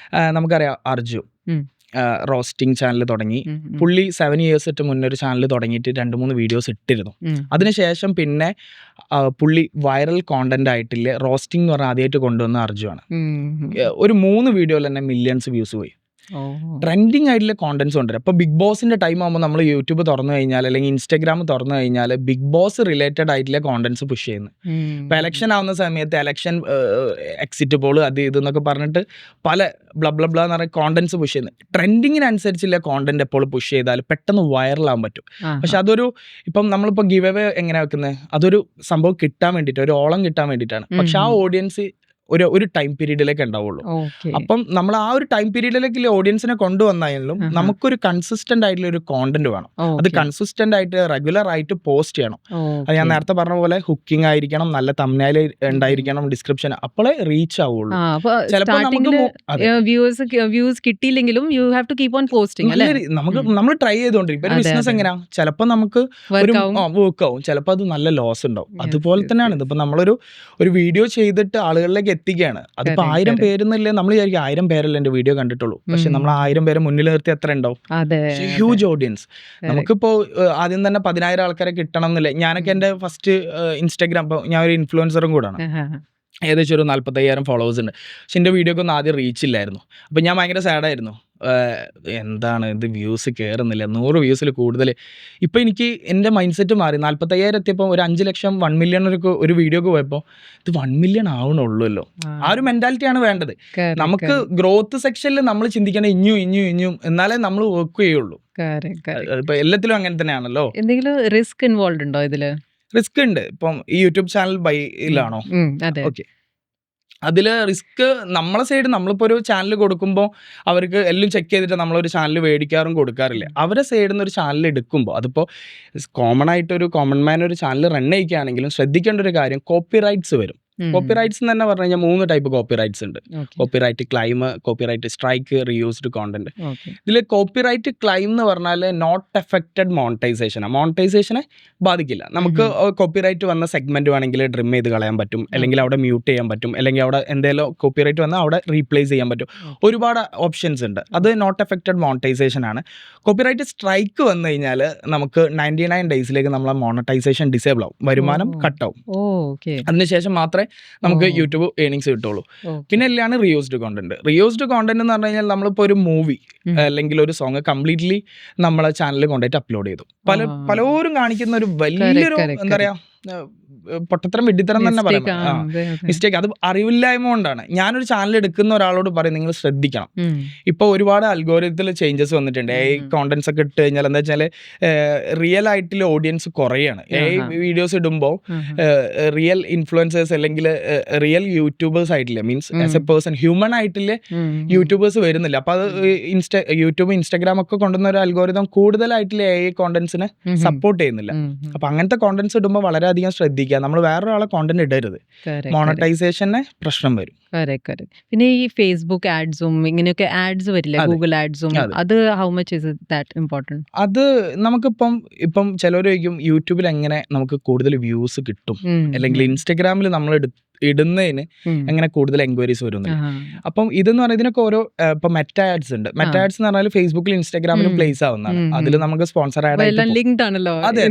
നമുക്കറിയാം അർജു റോസ്റ്റിംഗ് ചാനൽ തുടങ്ങി. പുള്ളി 7 years മുന്നേ ഒരു ചാനൽ തുടങ്ങിയിട്ട് 2-3 വീഡിയോസ് ഇട്ടിരുന്നു. അതിനുശേഷം പിന്നെ പുള്ളി വൈറൽ കോണ്ടന്റ് ആയിട്ടില്ല റോസ്റ്റിംഗ് എന്ന് പറഞ്ഞാൽ ആദ്യമായിട്ട് കൊണ്ടുവന്ന അർജുനാണ്. ഒരു 3 വീഡിയോയിൽ തന്നെ മില്യൺസ് വ്യൂസ് പോയി. ട്രെൻഡിങ് ആയിട്ടുള്ള കോണ്ടന്റ്സ് കൊണ്ടുവരും. അപ്പോൾ ബിഗ് ബോസിന്റെ ടൈം ആകുമ്പോൾ നമ്മൾ യൂട്യൂബ് തുറന്നു കഴിഞ്ഞാൽ അല്ലെങ്കിൽ ഇൻസ്റ്റാഗ്രാം തുറന്നു കഴിഞ്ഞാൽ ബിഗ് ബോസ് റിലേറ്റഡ് ആയിട്ടുള്ള കോണ്ടന്റ്സ് പുഷ് ചെയ്യുന്നു. ഇപ്പോൾ എലക്ഷൻ ആവുന്ന സമയത്ത് എലക്ഷൻ എക്സിറ്റ് പോൾ അത് ഇതെന്നൊക്കെ പറഞ്ഞിട്ട് പല ബ്ലബ്ല എന്ന് പറഞ്ഞ കോണ്ടന്റ്സ് പുഷ് ചെയ്യുന്നത്. ട്രെൻഡിങ്ങിനനുസരിച്ചുള്ള കോണ്ടന്റ് എപ്പോൾ പുഷ് ചെയ്താൽ പെട്ടെന്ന് വൈറലാകാൻ പറ്റും. പക്ഷെ അതൊരു ഇപ്പം നമ്മളിപ്പോൾ ഗിവ് അവേ എങ്ങനെ വെക്കുന്നത്, അതൊരു സംഭവം കിട്ടാൻ വേണ്ടിയിട്ട്, ഒരു ഓളം കിട്ടാൻ വേണ്ടിയിട്ടാണ്. പക്ഷെ ആ ഓഡിയൻസ് ഒരു ടൈം പീരീഡിലേക്ക് ഉണ്ടാവുള്ളൂ. അപ്പം നമ്മൾ ആ ഒരു ടൈം പീരീഡിലേക്ക് ഓഡിയൻസിനെ കൊണ്ടുവന്നാലും നമുക്കൊരു കൺസിസ്റ്റന്റ് ആയിട്ടുള്ള ഒരു കോണ്ടന്റ് വേണം. അത് കൺസിസ്റ്റന്റ് ആയിട്ട് റെഗുലർ ആയിട്ട് പോസ്റ്റ് ചെയ്യണം. അത് ഞാൻ നേരത്തെ പറഞ്ഞ പോലെ ഹുക്കിംഗ് ആയിരിക്കണം, നല്ല തംബ്നെയിൽ ഉണ്ടായിരിക്കണം, ഡിസ്ക്രിപ്ഷൻ, അപ്പോഴേ റീച്ച് ആവുള്ളൂ. ചിലപ്പോൾ വ്യൂസ് കിട്ടിയില്ലെങ്കിലും you have to keep on posting. നമ്മൾ ട്രൈ ചെയ്തോണ്ടിരിക്കും. ഇപ്പൊ ബിസിനസ് എങ്ങനെയാ, ചിലപ്പോൾ നമുക്ക് വർക്ക് ആവും, ചിലപ്പോൾ അത് നല്ല ലോസ് ഉണ്ടാവും. അതുപോലെ തന്നെയാണ് ഇതിപ്പോ നമ്മളൊരു വീഡിയോ ചെയ്തിട്ട് ആളുകളിലേക്ക് എത്തിക്കുകയാണ്. അതിപ്പോൾ 1000 പേരെന്നില്ലേ, നമ്മൾ വിചാരിക്കും 1000 പേരല്ലേ എൻ്റെ വീഡിയോ കണ്ടിട്ടുള്ളൂ. പക്ഷെ നമ്മൾ 1000 പേരെ മുന്നിൽ നിർത്തി എത്ര ഉണ്ടാവും, ഹ്യൂജ് ഓഡിയൻസ്. നമുക്കിപ്പോൾ ആദ്യം തന്നെ 10,000 ആൾക്കാരെ കിട്ടണം എന്നില്ല. ഞാനൊക്കെ എൻ്റെ ഫസ്റ്റ് ഇൻസ്റ്റാഗ്രാം, ഇപ്പോൾ ഞാൻ ഒരു ഇൻഫ്ലുവൻസറും കൂടാണ്, ഏകദേശം ഒരു 45,000 ഫോളോവേഴ്സ് ഉണ്ട്. പക്ഷെ എൻ്റെ വീഡിയോക്കൊന്നും ആദ്യം റീച്ച് ഇല്ലായിരുന്നു. അപ്പം ഞാൻ ഭയങ്കര സാഡായിരുന്നു. എന്താണ് ഇത് വ്യൂസ് കയറുന്നില്ല, 100 വ്യൂസിൽ കൂടുതൽ. ഇപ്പം എനിക്ക് എൻ്റെ മൈൻഡ് സെറ്റ് മാറി. 45,000 എത്തിയപ്പോൾ ഒരു 5 ലക്ഷം 1 മില്യൺ ഒരു വീഡിയോക്ക് പോയപ്പോൾ ഇത് 1 മില്യൺ ആവണുള്ളൂ. ആ ഒരു മെൻറ്റാലിറ്റിയാണ് വേണ്ടത്. നമുക്ക് ഗ്രോത്ത് സെക്ഷനിൽ നമ്മൾ ചിന്തിക്കണം ഇനിയും എന്നാലേ നമ്മൾ വർക്ക് ചെയ്യുള്ളൂ. ഇപ്പം എല്ലാത്തിലും അങ്ങനെ തന്നെയാണല്ലോ. എന്തെങ്കിലും റിസ്ക് ഇൻവോൾവ് ഉണ്ടോ ഇതിൽ? റിസ്ക് ഉണ്ട്. ഇപ്പം ഈ യൂട്യൂബ് ചാനൽ ബൈയിലാണോ, ഓക്കെ, അതിൽ റിസ്ക് നമ്മളെ സൈഡ്, നമ്മളിപ്പോൾ ഒരു ചാനൽ കൊടുക്കുമ്പോൾ അവർക്ക് എല്ലാം ചെക്ക് ചെയ്തിട്ട് നമ്മളൊരു ചാനൽ മേടിക്കാറും കൊടുക്കാറില്ല. അവരെ സൈഡിൽ നിന്ന് ഒരു ചാനൽ എടുക്കുമ്പോൾ അതിപ്പോൾ കോമൺ ആയിട്ടൊരു കോമൺ മാൻ ഒരു ചാനൽ റൺ ചെയ്യിക്കുകയാണെങ്കിലും ശ്രദ്ധിക്കേണ്ട ഒരു കാര്യം, കോപ്പിറൈറ്റ്സ് വരും. കോപ്പിറൈറ്റ്സ് എന്ന് തന്നെ പറഞ്ഞു കഴിഞ്ഞാൽ 3 ടൈപ്പ് കോപ്പിറൈറ്റ്സ് ഉണ്ട്. Copyright claim, copyright strike, reused content. ഇതിൽ കോപ്പിറൈറ്റ് ക്ലൈം എന്ന് പറഞ്ഞാൽ നോട്ട് എഫക്റ്റഡ് മോണിറ്റൈസേഷനെ ബാധിക്കില്ല. നമുക്ക് കോപ്പിറൈറ്റ് വന്ന സെഗ്മെന്റ് വേണമെങ്കിൽ ട്രിം ചെയ്ത് കളയാൻ പറ്റും, അല്ലെങ്കിൽ അവിടെ മ്യൂട്ട് ചെയ്യാൻ പറ്റും, അല്ലെങ്കിൽ അവിടെ എന്തെങ്കിലും കോപ്പിറൈറ്റ് വന്നാൽ അവിടെ റീപ്ലേസ് ചെയ്യാൻ പറ്റും. ഒരുപാട് ഓപ്ഷൻസ് ഉണ്ട്. അത് നോട്ട് എഫക്റ്റഡ് മോണിറ്റൈസേഷൻ ആണ്. കോപ്പിറൈറ്റ് സ്ട്രൈക്ക് വന്നു കഴിഞ്ഞാൽ നമുക്ക് 99 ഡേയ്സിലേക്ക് നമ്മളെ മോണിറ്റൈസേഷൻ ഡിസേബിൾ ആവും, വരുമാനം കട്ടാവും. അതിനുശേഷം മാത്രമേ നമുക്ക് യൂട്യൂബ് ഏണിങ്സ് കിട്ടുള്ളൂ. പിന്നെ എല്ലാം റീയൂസ്ഡ് കോണ്ടന്റ് എന്ന് പറഞ്ഞു കഴിഞ്ഞാൽ നമ്മളിപ്പോൾ ഒരു മൂവി അല്ലെങ്കിൽ ഒരു സോങ് കംപ്ലീറ്റ്ലി നമ്മളെ ചാനലിൽ കൊണ്ടുപോയിട്ട് അപ്ലോഡ് ചെയ്തു. പലരും കാണിക്കുന്ന ഒരു വലിയൊരു എന്താ പറയാ പൊട്ടത്തരം വിഡ്ഢിത്തരം തന്നെ Mistake പറയാം. ആ, അതെ, അതെ. മിസ്റ്റേക്ക്, അത് അറിവില്ലായ്മ കൊണ്ടാണ്. ഞാനൊരു ചാനൽ എടുക്കുന്ന ഒരാളോട് പറയും നിങ്ങൾ ശ്രദ്ധിക്കണം. ഇപ്പോൾ ഒരുപാട് അൽഗോരിതത്തിൽ ചേഞ്ചസ് വന്നിട്ടുണ്ട്. കോണ്ടന്റ്സ് ഒക്കെ ഇട്ട് കഴിഞ്ഞാൽ എന്താ വെച്ചാൽ റിയൽ ആയിട്ടുള്ള ഓഡിയൻസ് കുറയാണ്. വീഡിയോസ് ഇടുമ്പോൾ റിയൽ ഇൻഫ്ലുവൻസേഴ്സ് അല്ലെങ്കിൽ റിയൽ യൂട്യൂബേഴ്സ് ആയിട്ടില്ല, means as A person human ആയിട്ടുള്ള യൂട്യൂബേഴ്സ് വരുന്നില്ല. അപ്പോൾ അത് യൂട്യൂബ് ഇൻസ്റ്റാഗ്രാം ഒക്കെ കൊണ്ടുവന്ന ഒരു അൽഗോരിതം കൂടുതലായിട്ടുള്ള AI കോണ്ടന്റ്സിനെ സപ്പോർട്ട് ചെയ്യുന്നില്ല. അപ്പോൾ അങ്ങനത്തെ കോണ്ടന്റ്സ് ഇടുമ്പോൾ വളരെയധികം ശ്രദ്ധിക്കുക. നമ്മൾ വേറൊരാളെ കോണ്ടന്റ് ഇടരുത്, മോണറ്റൈസേഷന് പ്രശ്നം വരും. പിന്നെ ഈ ഫേസ്ബുക്ക് ആഡ്സും ഇങ്ങനെയൊക്കെ ആഡ്സ് വരില്ല, ഗൂഗിൾ ആഡ്സും, അത് how much is that important? അത് ഇപ്പം ചിലർ ചോദിക്കും യൂട്യൂബിൽ എങ്ങനെ നമുക്ക് കൂടുതൽ വ്യൂസ് കിട്ടും, അല്ലെങ്കിൽ ഇൻസ്റ്റഗ്രാമിൽ നമ്മൾ ഇടുന്നതിന് എങ്ങനെ കൂടുതൽ എൻക്വയറീസ് വരുന്നില്ല. അപ്പം ഇതെന്ന് പറഞ്ഞാൽ ഇതിനൊക്കെ ഓരോ ഇപ്പൊ മെറ്റ ആഡ്സ് ഉണ്ട്. മെറ്റ ആഡ്സ് എന്ന് പറഞ്ഞാൽ ഫേസ്ബുക്കിലും ഇൻസ്റ്റാഗ്രാമിലും പ്ലേസ് ആവുന്നതാണ്. അതിൽ നമുക്ക് സ്പോൺസർ ആഡ് ആണല്ലോ. അതെ,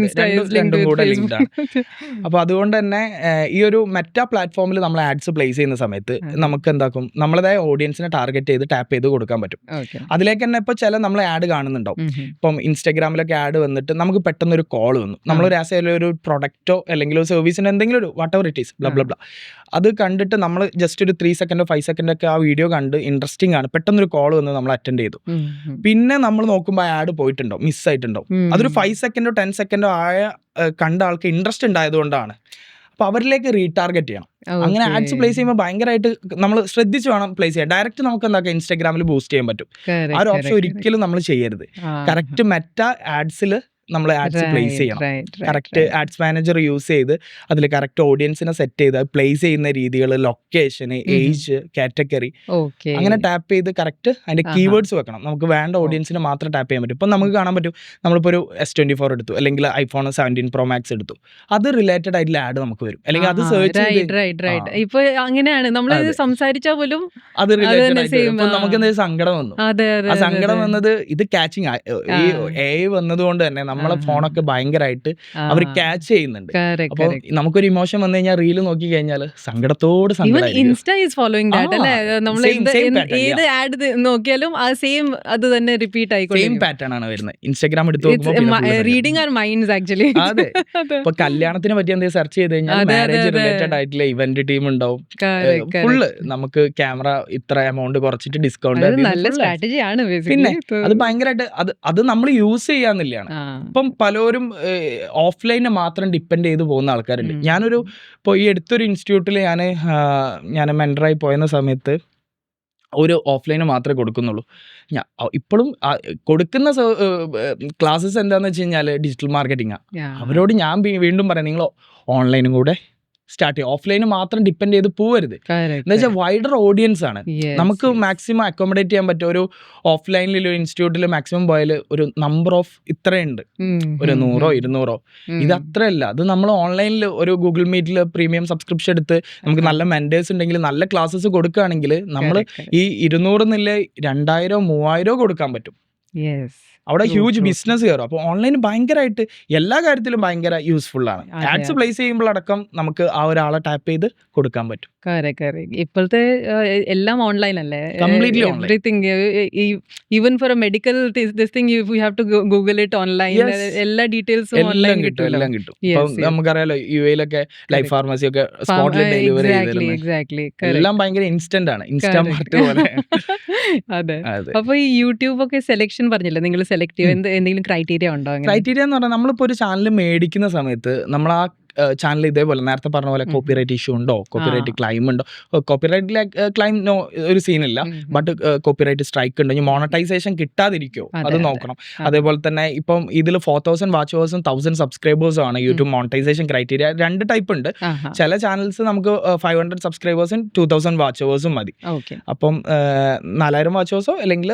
രണ്ടും കൂടെ ലിങ്ക്ഡ് ആണ്. അപ്പൊ അതുകൊണ്ട് തന്നെ ഈ ഒരു മെറ്റ പ്ലാറ്റ്ഫോമിൽ നമ്മൾ ആഡ്സ് പ്ലേസ് ചെയ്യുന്ന സമയത്ത് നമുക്ക് എന്താക്കും, നമ്മളതായ ഓഡിയൻസിനെ ടാർഗറ്റ് ചെയ്ത് ടാപ്പ് ചെയ്ത് കൊടുക്കാൻ പറ്റും. അതിലേക്ക് തന്നെ ഇപ്പൊ ചില നമ്മൾ ആഡ് കാണുന്നുണ്ടാവും. ഇപ്പം ഇൻസ്റ്റാഗ്രാമിലൊക്കെ ആഡ് വന്നിട്ട് നമുക്ക് പെട്ടെന്ന് ഒരു കോൾ വന്നു, നമ്മളൊരു ഒരു പ്രൊഡക്റ്റോ അല്ലെങ്കിൽ ഒരു സർവീസിന് എന്തെങ്കിലും ഒരു what ever it is blah blah blah, അത് കണ്ടിട്ട് നമ്മൾ ജസ്റ്റ് ഒരു 3 സെക്കൻഡോ 5 സെക്കൻഡോ ഒക്കെ ആ വീഡിയോ കണ്ട് ഇൻട്രസ്റ്റിംഗ് ആണ്, പെട്ടെന്നൊരു കോൾ വന്ന് നമ്മൾ അറ്റൻഡ് ചെയ്തു. പിന്നെ നമ്മൾ നോക്കുമ്പോൾ ആ ആഡ് പോയിട്ടുണ്ടോ, മിസ്സായിട്ടുണ്ടോ, അതൊരു 5 സെക്കൻഡോ 10 സെക്കൻഡോ ആയ കണ്ട ആൾക്ക് ഇൻട്രസ്റ്റ് ഉണ്ടായതുകൊണ്ടാണ്. അപ്പോൾ അവരിലേക്ക് റീടാർഗറ്റ് ചെയ്യണം. അങ്ങനെ ആഡ്സ് പ്ലേസ് ചെയ്യുമ്പോൾ ഭയങ്കരമായിട്ട് നമ്മൾ ശ്രദ്ധിച്ച് വേണം പ്ലേസ് ചെയ്യാൻ. ഡയറക്റ്റ് നമുക്ക് എന്താക്കാം ഇൻസ്റ്റാഗ്രാമിൽ ബൂസ്റ്റ് ചെയ്യാൻ പറ്റും. ആ ഒരു ഓപ്ഷൻ ഒരിക്കലും നമ്മൾ ചെയ്യരുത്. കറക്റ്റ് മെറ്റ ആഡ്സിൽ നമ്മൾ ആഡ്സ് പ്ലേസ് ചെയ്യണം. കറക്റ്റ് ആഡ്സ് മാനേജർ യൂസ് ചെയ്ത് അതിൽ കറക്റ്റ് ഓഡിയൻസിനെ സെറ്റ് ചെയ്ത് പ്ലേസ് ചെയ്യുന്ന രീതികൾ, ലൊക്കേഷന്, ഏജ്, കാറ്റഗറി, അങ്ങനെ ടാപ്പ് ചെയ്ത് കറക്റ്റ് അതിന്റെ കീവേഡ്സ് വെക്കണം. നമുക്ക് വേണ്ട ഓഡിയൻസിന് മാത്രം ടാപ്പ് ചെയ്യാൻ പറ്റും. ഇപ്പം നമുക്ക് കാണാൻ പറ്റും, നമ്മളിപ്പോൾ ഒരു S24 എടുത്തു അല്ലെങ്കിൽ iPhone 17 Pro Max എടുത്തു, അത് റിലേറ്റഡ് ആയിട്ടുള്ള ആഡ് നമുക്ക് വരും. അല്ലെങ്കിൽ അത് സെർച്ച് ഇപ്പൊ അങ്ങനെയാണ് നമ്മൾ സംസാരിച്ചാൽ പോലും അത് റിലേറ്റഡ് ആയിട്ട്. ഇപ്പൊ നമുക്ക് എന്തെങ്കിലും സങ്കടം വന്നു, ആ സങ്കടം വന്നത് ഇത് ക്യാച്ചിങ് ഈ AI വന്നതുകൊണ്ട് തന്നെ നമ്മളെ ഫോണൊക്കെ ഭയങ്കരമായിട്ട് അവർ ക്യാച്ച് ചെയ്യുന്നുണ്ട്. അപ്പൊ നമുക്കൊരു ഇമോഷൻ വന്നു കഴിഞ്ഞാൽ റീല് നോക്കി കഴിഞ്ഞാൽ സങ്കടത്തോട് നോക്കിയാലും ആ സെയിം അത് തന്നെ റിപ്പീറ്റ് ആയിക്കോളും. പാറ്റേൺ ആണ് വരുന്നത്. ഇൻസ്റ്റാഗ്രാം എടുത്ത് റീഡിങ് ആർ മൈൻഡ്സ് ആക്ച്വലി. അതെ, ഇപ്പൊ കല്യാണത്തിനെ പറ്റി എന്തെങ്കിലും സെർച്ച് ചെയ്ത് കഴിഞ്ഞാൽ മാരേജ് റിലേറ്റഡ് ആയിട്ടുള്ള ഇവന്റ് ടീം ഉണ്ടാവും. ഫുള്ള് നമുക്ക് ക്യാമറ ഇത്ര എമൗണ്ട് കുറച്ചിട്ട് ഡിസ്കൗണ്ട്. നല്ല സ്ട്രാറ്റജിയാണ്. പിന്നെ അത് ഭയങ്കരമായിട്ട് അത് നമ്മൾ യൂസ് ചെയ്യാന്നില്ലാണ്. ഇപ്പം പലരും ഓഫ്ലൈനെ മാത്രം ഡിപ്പെൻഡ് ചെയ്ത് പോകുന്ന ആൾക്കാരുണ്ട്. ഇപ്പോൾ ഈ അടുത്തൊരു ഇൻസ്റ്റിറ്റ്യൂട്ടിൽ ഞാൻ മെൻറ്ററായി പോയുന്ന സമയത്ത് ഒരു ഓഫ്ലൈന് മാത്രമേ കൊടുക്കുന്നുള്ളൂ. ഇപ്പോഴും കൊടുക്കുന്ന ക്ലാസ്സസ് എന്താണെന്ന് വെച്ച് കഴിഞ്ഞാൽ ഡിജിറ്റൽ മാർക്കറ്റിംഗാണ്. അവരോട് ഞാൻ വീണ്ടും പറയാം, നിങ്ങൾ ഓൺലൈനും കൂടെ സ്റ്റാർട്ട് ചെയ്യും. ഓഫ്ലൈന് മാത്രം ഡിപ്പെൻഡ് ചെയ്ത് പോവരുത്. എന്താ വെച്ചാൽ വൈഡർ ഓഡിയൻസ് ആണ്. നമുക്ക് മാക്സിമം അക്കോമഡേറ്റ് ചെയ്യാൻ പറ്റും. ഒരു ഓഫ്ലൈനിൽ ഒരു ഇൻസ്റ്റിറ്റ്യൂട്ടിൽ മാക്സിമം പോയാൽ ഒരു നമ്പർ ഓഫ് ഇത്രയുണ്ട്, ഒരു 100 200. ഇത് അത്രയല്ല. അത് നമ്മൾ ഓൺലൈനിൽ ഒരു ഗൂഗിൾ മീറ്റിൽ പ്രീമിയം സബ്സ്ക്രിപ്ഷൻ എടുത്ത് നമുക്ക് നല്ല മെന്റേഴ്സ് ഉണ്ടെങ്കിൽ നല്ല ക്ലാസ്സസ് കൊടുക്കുകയാണെങ്കിൽ നമ്മൾ ഈ 200 എന്നില്ല 2000 3000 കൊടുക്കാൻ പറ്റും. അവിടെ ഹ്യൂജ് ബിസിനസ് കയറും. അപ്പോൾ ഓൺലൈൻ ഭയങ്കരമായിട്ട് എല്ലാ കാര്യത്തിലും ഭയങ്കര യൂസ്ഫുൾ ആണ്. ആഡ്സ് പ്ലേസ് ചെയ്യുമ്പോഴടക്കം നമുക്ക് ആ ഒരാളെ ടാപ്പ് ചെയ്ത് കൊടുക്കാൻ പറ്റും. ഇപ്പോഴത്തെ എല്ലാം ഓൺലൈൻ അല്ലേ, completely everything. Even for a medical this thing you have to Google it online. എല്ലാ ഡീറ്റെയിൽസും എല്ലാം കിട്ടും. നമുക്കറിയാലോ UAE-ലൊക്കെ ലൈഫ് ഫാർമസി ഒക്കെ സ്പോട്ടിൽ ഡെലിവറി എല്ലാം ഭയങ്കര ഇൻസ്റ്റന്റ് ആണ്, ഇൻസ്റ്റാമാർട്ട് പോലെ. അതെ. അപ്പൊ ഈ യൂട്യൂബ് ഒക്കെ സെലക്ഷൻ പറഞ്ഞില്ലേ, നിങ്ങൾ സെലക്ട് ചെയ്യുക എന്തെങ്കിലും ക്രൈറ്റീരിയ ഉണ്ടോ? ക്രൈറ്റീരിയ എന്ന് പറഞ്ഞാൽ നമ്മളിപ്പോൾ ഒരു ചാനൽ മേടിക്കുന്ന സമയത്ത് നമ്മൾ ആ ചാനൽ ഇതേപോലെ നേരത്തെ പറഞ്ഞ പോലെ കോപ്പിറൈറ്റ് ഇഷ്യൂ ഉണ്ടോ, കോപ്പിറൈറ്റ് ക്ലൈം ഉണ്ടോ. കോപ്പിറൈറ്റ് ക്ലൈം ഒരു സീനില്ല, ബട്ട് കോപ്പിറൈറ്റ് സ്ട്രൈക്ക് ഉണ്ടോ, മോണറ്റൈസേഷൻ കിട്ടാതിരിക്കോ അത് നോക്കണം. അതേപോലെ തന്നെ ഇപ്പം ഇതിൽ 4000 വാച്ച് അവേഴ്സും 1000 സബ്സ്ക്രൈബേഴ്സും ആണ് യൂട്യൂബ് മോണറ്റൈസേഷൻ ക്രൈറ്റീരിയ. 2 ടൈപ്പ് ഉണ്ട്. ചില ചാനൽസ് നമുക്ക് 500 സബ്സ്ക്രൈബേഴ്സും 2000 വാച്ച് അവേഴ്സും മതി. അപ്പം 4000 വാച്ച് അവേഴ്സോ അല്ലെങ്കിൽ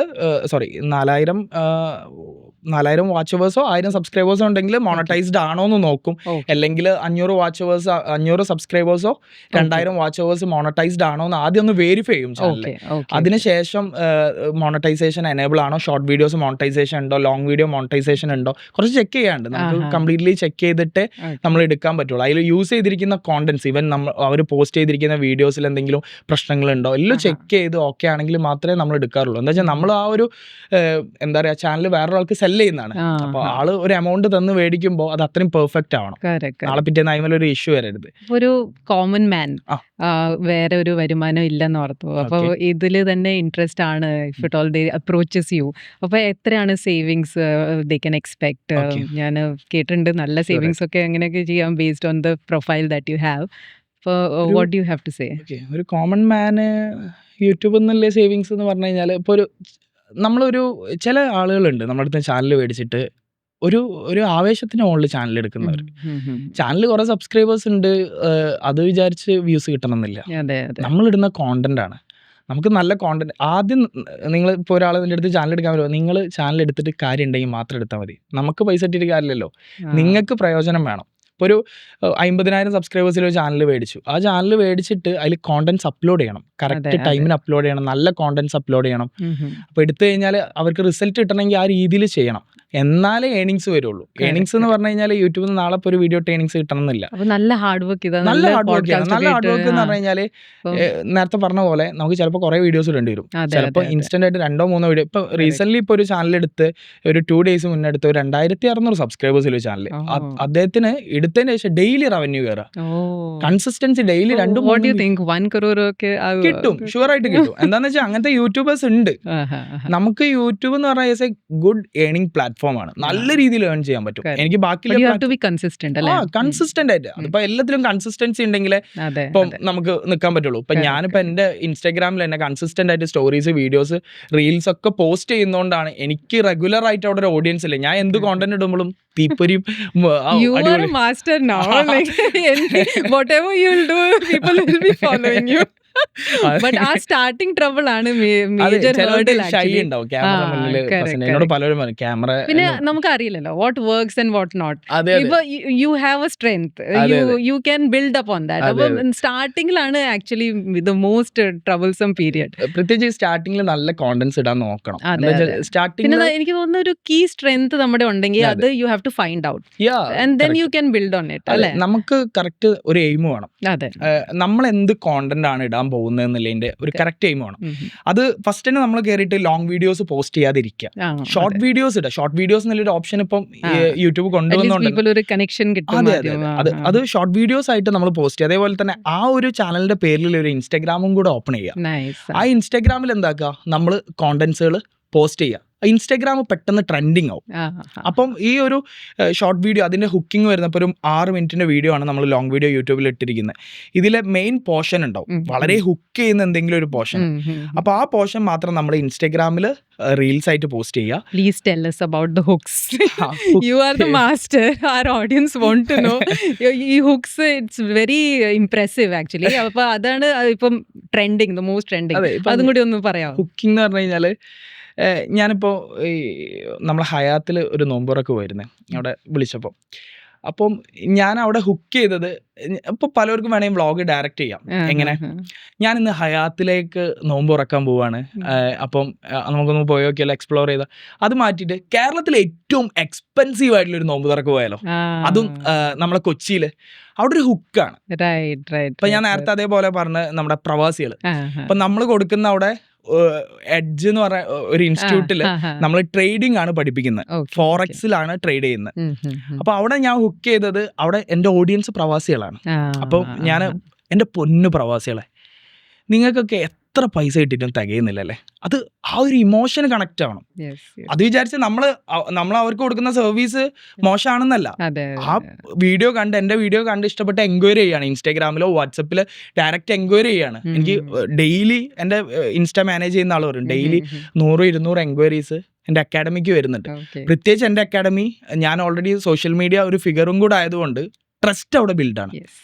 4000 വാച്ച് അവേഴ്സോ 1000 സബ്സ്ക്രൈബേഴ്സോ ഉണ്ടെങ്കിൽ മോണറ്റൈസ്ഡ് ആണോ എന്ന് നോക്കും. അല്ലെങ്കിൽ 500 വാച്ച് അവേഴ്സ് 500 സബ്സ്ക്രൈബേഴ്സോ 2000 വാച്ച് അവേഴ്സ് മോണറ്റൈസ്ഡ് ആണോ എന്ന് ആദ്യം ഒന്ന് വെരിഫൈ ചെയ്യും ചാനലിൽ. അതിനുശേഷം മോണറ്റൈസേഷൻ എനേബിൾ ആണോ, ഷോർട്ട് വീഡിയോസ് മോണറ്റൈസേഷൻ ഉണ്ടോ, ലോങ് വീഡിയോ മോണറ്റൈസേഷൻ ഉണ്ടോ, കുറച്ച് ചെക്ക് ചെയ്യാണ്ട് നമുക്ക് കംപ്ലീറ്റ്ലി ചെക്ക് ചെയ്തിട്ട് നമ്മൾ എടുക്കാൻ പറ്റുള്ളൂ. അതിൽ യൂസ് ചെയ്തിരിക്കുന്ന കോണ്ടന്റ്സ്, ഈവൻ അവർ പോസ്റ്റ് ചെയ്തിരിക്കുന്ന വീഡിയോസിൽ എന്തെങ്കിലും പ്രശ്നങ്ങളുണ്ടോ എല്ലാം ചെക്ക് ചെയ്ത് ഓക്കെ ആണെങ്കിൽ മാത്രമേ നമ്മൾ എടുക്കാറുള്ളൂ. എന്താ വെച്ചാൽ നമ്മൾ ആ ഒരു എന്താ പറയുക ചാനൽ വേറൊരാൾക്ക് സെല് ചെയ്യുന്നതാണ്. അപ്പോൾ ആള് ഒരു എമൗണ്ട് തന്ന് മേടിക്കുമ്പോൾ അത് അത്രയും പെർഫെക്റ്റ് ആവണം. നാളെ പിറ്റേന്ന് അതിന്മേൽ ഒരു ഇഷ്യൂ വരരുത്. ഒരു കോമൺ മാൻ വേറെ ഒരു വരുമാനം ഇല്ലെന്ന് ഓർത്തു. അപ്പോൾ ഇതില് തന്നെ ഇൻട്രസ്റ്റ് ആണ്. If it all they approaches you, അപ്പോൾ എത്രയാണ് സേവിങ്സ് ദേ കൻ എക്സ്പെക്ട്? ഞാൻ കേട്ടിട്ടുണ്ട് നല്ല സേവിങ്സ് ഒക്കെ എങ്ങനെയൊക്കെ ചെയ്യാം based on the profile that you have. What do you have to say? ഒരു കോമൺ മാന് യൂട്യൂബ് എന്നുള്ള സേവിങ്സ് എന്ന് പറഞ്ഞു കഴിഞ്ഞാൽ, ഇപ്പോൾ നമ്മളൊരു ചില ആളുകളുണ്ട് നമ്മുടെ അടുത്ത് ചാനൽ മേടിച്ചിട്ട് ഒരു ആവേശത്തിന് മുകളിൽ ചാനൽ എടുക്കുന്നവർ. ചാനൽ കുറെ സബ്സ്ക്രൈബേഴ്സ് ഉണ്ട്, അത് വിചാരിച്ച് വ്യൂസ് കിട്ടണമെന്നില്ല. നമ്മളിടുന്ന കോണ്ടന്റ് ആണ്. നമുക്ക് നല്ല കോണ്ടന്റ് ആദ്യം, നിങ്ങൾ ഇപ്പോൾ ഒരാൾ നിൻ്റെ അടുത്ത് ചാനൽ എടുക്കാൻ വരുമോ, നിങ്ങൾ ചാനൽ എടുത്തിട്ട് കാര്യം ഉണ്ടെങ്കിൽ മാത്രം എടുത്താൽ മതി. നമുക്ക് പൈസ ഇട്ടിട്ട് കാര്യമില്ലല്ലോ, നിങ്ങൾക്ക് പ്രയോജനം വേണം. ഇപ്പോൾ ഒരു 50,000 സബ്സ്ക്രൈബേഴ്സിൽ ഒരു ചാനൽ മേടിച്ചു. ആ ചാനൽ മേടിച്ചിട്ട് അതിൽ കോണ്ടന്റ്സ് അപ്ലോഡ് ചെയ്യണം, കറക്റ്റ് ടൈമിന് അപ്ലോഡ് ചെയ്യണം, നല്ല കോണ്ടന്റ്സ് അപ്ലോഡ് ചെയ്യണം. അപ്പോൾ എടുത്തു കഴിഞ്ഞാൽ അവർക്ക് റിസൾട്ട് കിട്ടണമെങ്കിൽ ആ രീതിയിൽ ചെയ്യണം, എന്നാലേ ഏണിങ്സ് വരുള്ളൂ. ഏണിങ്സ് എന്ന് പറഞ്ഞു കഴിഞ്ഞാൽ യൂട്യൂബിൽ നിന്ന് നാളെ ഒരു വീഡിയോ ഏണിങ്സ് കിട്ടണമെന്നില്ല. നല്ല ഹാർഡ് വർക്ക് നല്ല ഹാർഡ് വർക്ക് എന്ന് പറഞ്ഞു കഴിഞ്ഞാൽ നേരത്തെ പറഞ്ഞ പോലെ നമുക്ക് ചിലപ്പോൾ കുറേ വീഡിയോസ് ഇടേണ്ടി വരും. ചിലപ്പോൾ ഇൻസ്റ്റന്റ് ആയിട്ട് 2-3 വീഡിയോ. ഇപ്പോൾ റീസെന്റ് ഇപ്പോൾ ഒരു ചാനൽ എടുത്ത് ഒരു 2 days മുന്നേ എടുത്ത് 2,600 സബ്സ്ക്രൈബേഴ്സിൽ ഒരു ചാനൽ. അദ്ദേഹത്തിന് എടുത്തതിന് ശേഷം ഡെയിലി റവന്യൂ കയറാം, കൺസിസ്റ്റൻസി ഡെയിലി 1 crore കിട്ടും, ഷുവർ ആയിട്ട് കിട്ടും. എന്താന്ന് വെച്ചാൽ അങ്ങനത്തെ യൂട്യൂബേഴ്സ് ഉണ്ട്. നമുക്ക് യൂട്യൂബ് എന്ന് പറഞ്ഞാൽ is A good earning platform ആണ്, നല്ല രീതിയിൽ ഏൺ ചെയ്യാൻ പറ്റും. എനിക്ക് കൺസിസ്റ്റന്റ് ആയിട്ട്, അതിപ്പോ എല്ലാത്തിലും കൺസിസ്റ്റൻസി ഉണ്ടെങ്കിൽ ഇപ്പം നമുക്ക് നിൽക്കാൻ പറ്റുള്ളൂ. ഇപ്പൊ ഞാനിപ്പോ എന്റെ ഇൻസ്റ്റാഗ്രാമിൽ തന്നെ കൺസിസ്റ്റന്റ് ആയിട്ട് സ്റ്റോറീസ്, വീഡിയോസ്, റീൽസ് ഒക്കെ പോസ്റ്റ് ചെയ്യുന്നതുകൊണ്ടാണ് എനിക്ക് റെഗുലർ ആയിട്ട് അവിടെ ഒരു ഓഡിയൻസ് ഇല്ല. ഞാൻ എന്ത് കോണ്ടന്റ് ഇടുമ്പോഴും തീപ്പൊരിയും master now, like whatever you'll do, people will be following you. But ആ സ്റ്റാർട്ടിംഗ് ട്രബിൾ ആണ് മേജർ ഹേർഡിൽ. എന്നോട് പലരും ക്യാമറ, പിന്നെ നമുക്ക് അറിയില്ലല്ലോ what works and what not. ഇപ്പൊ you have a strength, you can build up on that. അപ്പൊ സ്റ്റാർട്ടിംഗിലാണ് actually the most troublesome period. പ്രത്യേകിച്ച് സ്റ്റാർട്ടിംഗിൽ നല്ല കോണ്ടന്റ്സ് ഇടാൻ നോക്കണം. പിന്നെ എനിക്ക് തോന്നുന്ന ഒരു കീ സ്ട്രെങ്ത് നമ്മുടെ ഉണ്ടെങ്കിൽ അത് you have to find out and then you can build on it. അല്ലെ, നമുക്ക് കറക്റ്റ് ഒരു എയിം വേണം. അതെ, നമ്മൾ എന്ത് കോണ്ടന്റ് ആണ് ഇടാൻ പോകുന്നതിന്റെ ഒരു കറക്റ്റ് എയിം വേണം. അത് ഫസ്റ്റ് തന്നെ നമ്മൾ കയറിയിട്ട് ലോങ് വീഡിയോസ് പോസ്റ്റ് ചെയ്യാതിരിക്കുക, ഷോർട്ട് വീഡിയോസ് ഇടുക. ഷോർട്ട് വീഡിയോസ് എന്നുള്ളൊരു ഓപ്ഷൻ ഇപ്പം യൂട്യൂബ് കൊണ്ടുവന്നുണ്ട്. അത് ഷോർട്ട് വീഡിയോസ് ആയിട്ട് നമ്മൾ പോസ്റ്റ് ചെയ്യുക. അതേപോലെ തന്നെ ആ ഒരു ചാനലിന്റെ പേരിൽ ഒരു ഇൻസ്റ്റാഗ്രാമും കൂടെ ഓപ്പൺ ചെയ്യുക. ആ ഇൻസ്റ്റാഗ്രാമിൽ എന്താക്കുക, നമ്മൾ കോണ്ടന്റ്സുകൾ പോസ്റ്റ് ചെയ്യുക. ഇൻസ്റ്റാഗ്രാം പെട്ടെന്ന് ട്രെൻഡിങ് ആവും. അപ്പം ഈ ഒരു ഷോർട്ട് വീഡിയോ, അതിൻ്റെ ഹുക്കിംഗ് വരുന്നപ്പോൾ ഒരു 6 minute വീഡിയോ ആണ് നമ്മൾ ലോങ് വീഡിയോ യൂട്യൂബിൽ ഇട്ടിരിക്കുന്നത്. ഇതിലെ മെയിൻ പോർഷൻ ഉണ്ടാവും, വളരെ ഹുക്ക് ചെയ്യുന്ന എന്തെങ്കിലും ഒരു പോർഷൻ. അപ്പോൾ ആ പോർഷൻ മാത്രം നമ്മൾ ഇൻസ്റ്റാഗ്രാമിൽ റീൽസ് ആയിട്ട് പോസ്റ്റ് ചെയ്യുക. Please tell us about the hooks. You are the master. Our audience want to know. ഈ hooks, it's very impressive actually. അപ്പോൾ അതാണ് ഇപ്പം ട്രെൻഡിങ്, the most trending. അതും കൂടി ഒന്ന് പറയാമോ? ഹുക്കിംഗ് എന്ന് പറഞ്ഞു കഴിഞ്ഞാൽ, ഞാനിപ്പോൾ ഈ നമ്മളെ ഹയാത്തിൽ ഒരു നോമ്പുറക്ക് പോയിരുന്നേ അവിടെ വിളിച്ചപ്പോൾ. അപ്പം ഞാൻ അവിടെ ഹുക്ക് ചെയ്തത്, ഇപ്പോൾ പലർക്കും വേണമെങ്കിൽ വ്ളോഗ് ഡയറക്റ്റ് ചെയ്യാം. എങ്ങനെ, ഞാനിന്ന് ഹയാത്തിലേക്ക് നോമ്പ് തുറക്കാൻ പോവാണ്, അപ്പം നമുക്കൊന്ന് പോയി നോക്കിയാലോ, എക്സ്പ്ലോർ ചെയ്താൽ. അത് മാറ്റിയിട്ട് കേരളത്തിലെ ഏറ്റവും എക്സ്പെൻസീവ് ആയിട്ടുള്ളൊരു നോമ്പ് തുറക്ക് പോയാലോ, അതും നമ്മളെ കൊച്ചിയിൽ. അവിടെ ഒരു ഹുക്കാണ്. ഇപ്പം ഞാൻ നേരത്തെ അതേപോലെ പറഞ്ഞ നമ്മുടെ പ്രവാസികൾ, അപ്പം നമ്മൾ കൊടുക്കുന്ന അവിടെ എഡ്ജ് എന്ന് പറഞ്ഞ ഒരു ഇൻസ്റ്റിറ്റ്യൂട്ടിൽ നമ്മൾ ട്രേഡിംഗ് ആണ് പഠിപ്പിക്കുന്നത്, ഫോറക്സിലാണ് ട്രേഡ് ചെയ്യുന്നത്. അപ്പൊ അവിടെ ഞാൻ ഹുക്ക് ചെയ്തത്, അവിടെ എൻ്റെ ഓഡിയൻസ് പ്രവാസികളാണ്. അപ്പം ഞാൻ എൻ്റെ പൊന്നു പ്രവാസികളെ, നിങ്ങൾക്കൊക്കെ എത്ര പൈസ കിട്ടിയിട്ടും തികയുന്നില്ലല്ലേ. അത് ആ ഒരു ഇമോഷൻ കണക്ട് ആവണം. അത് വിചാരിച്ച് നമ്മൾ അവർക്ക് കൊടുക്കുന്ന സർവീസ് മോശമാണെന്നല്ല. ആ വീഡിയോ കണ്ട്, എൻ്റെ വീഡിയോ കണ്ട് ഇഷ്ടപ്പെട്ട് എൻക്വയറി ചെയ്യാണ്, ഇൻസ്റ്റാഗ്രാമിലോ വാട്സപ്പിൽ ഡയറക്റ്റ് എൻക്വയറി ചെയ്യാണ്. എനിക്ക് ഡെയിലി എൻ്റെ ഇൻസ്റ്റ മാനേജ് ചെയ്യുന്ന ആൾ വരും, ഡെയിലി 100-200 എൻക്വയറീസ് എൻ്റെ അക്കാഡമിക്ക് വരുന്നുണ്ട്. പ്രത്യേകിച്ച് എൻ്റെ അക്കാഡമി, ഞാൻ ഓൾറെഡി സോഷ്യൽ മീഡിയ ഒരു ഫിഗറും കൂടെ ആയതുകൊണ്ട് ട്രസ്റ്റ് അവിടെ ബിൽഡാണ്.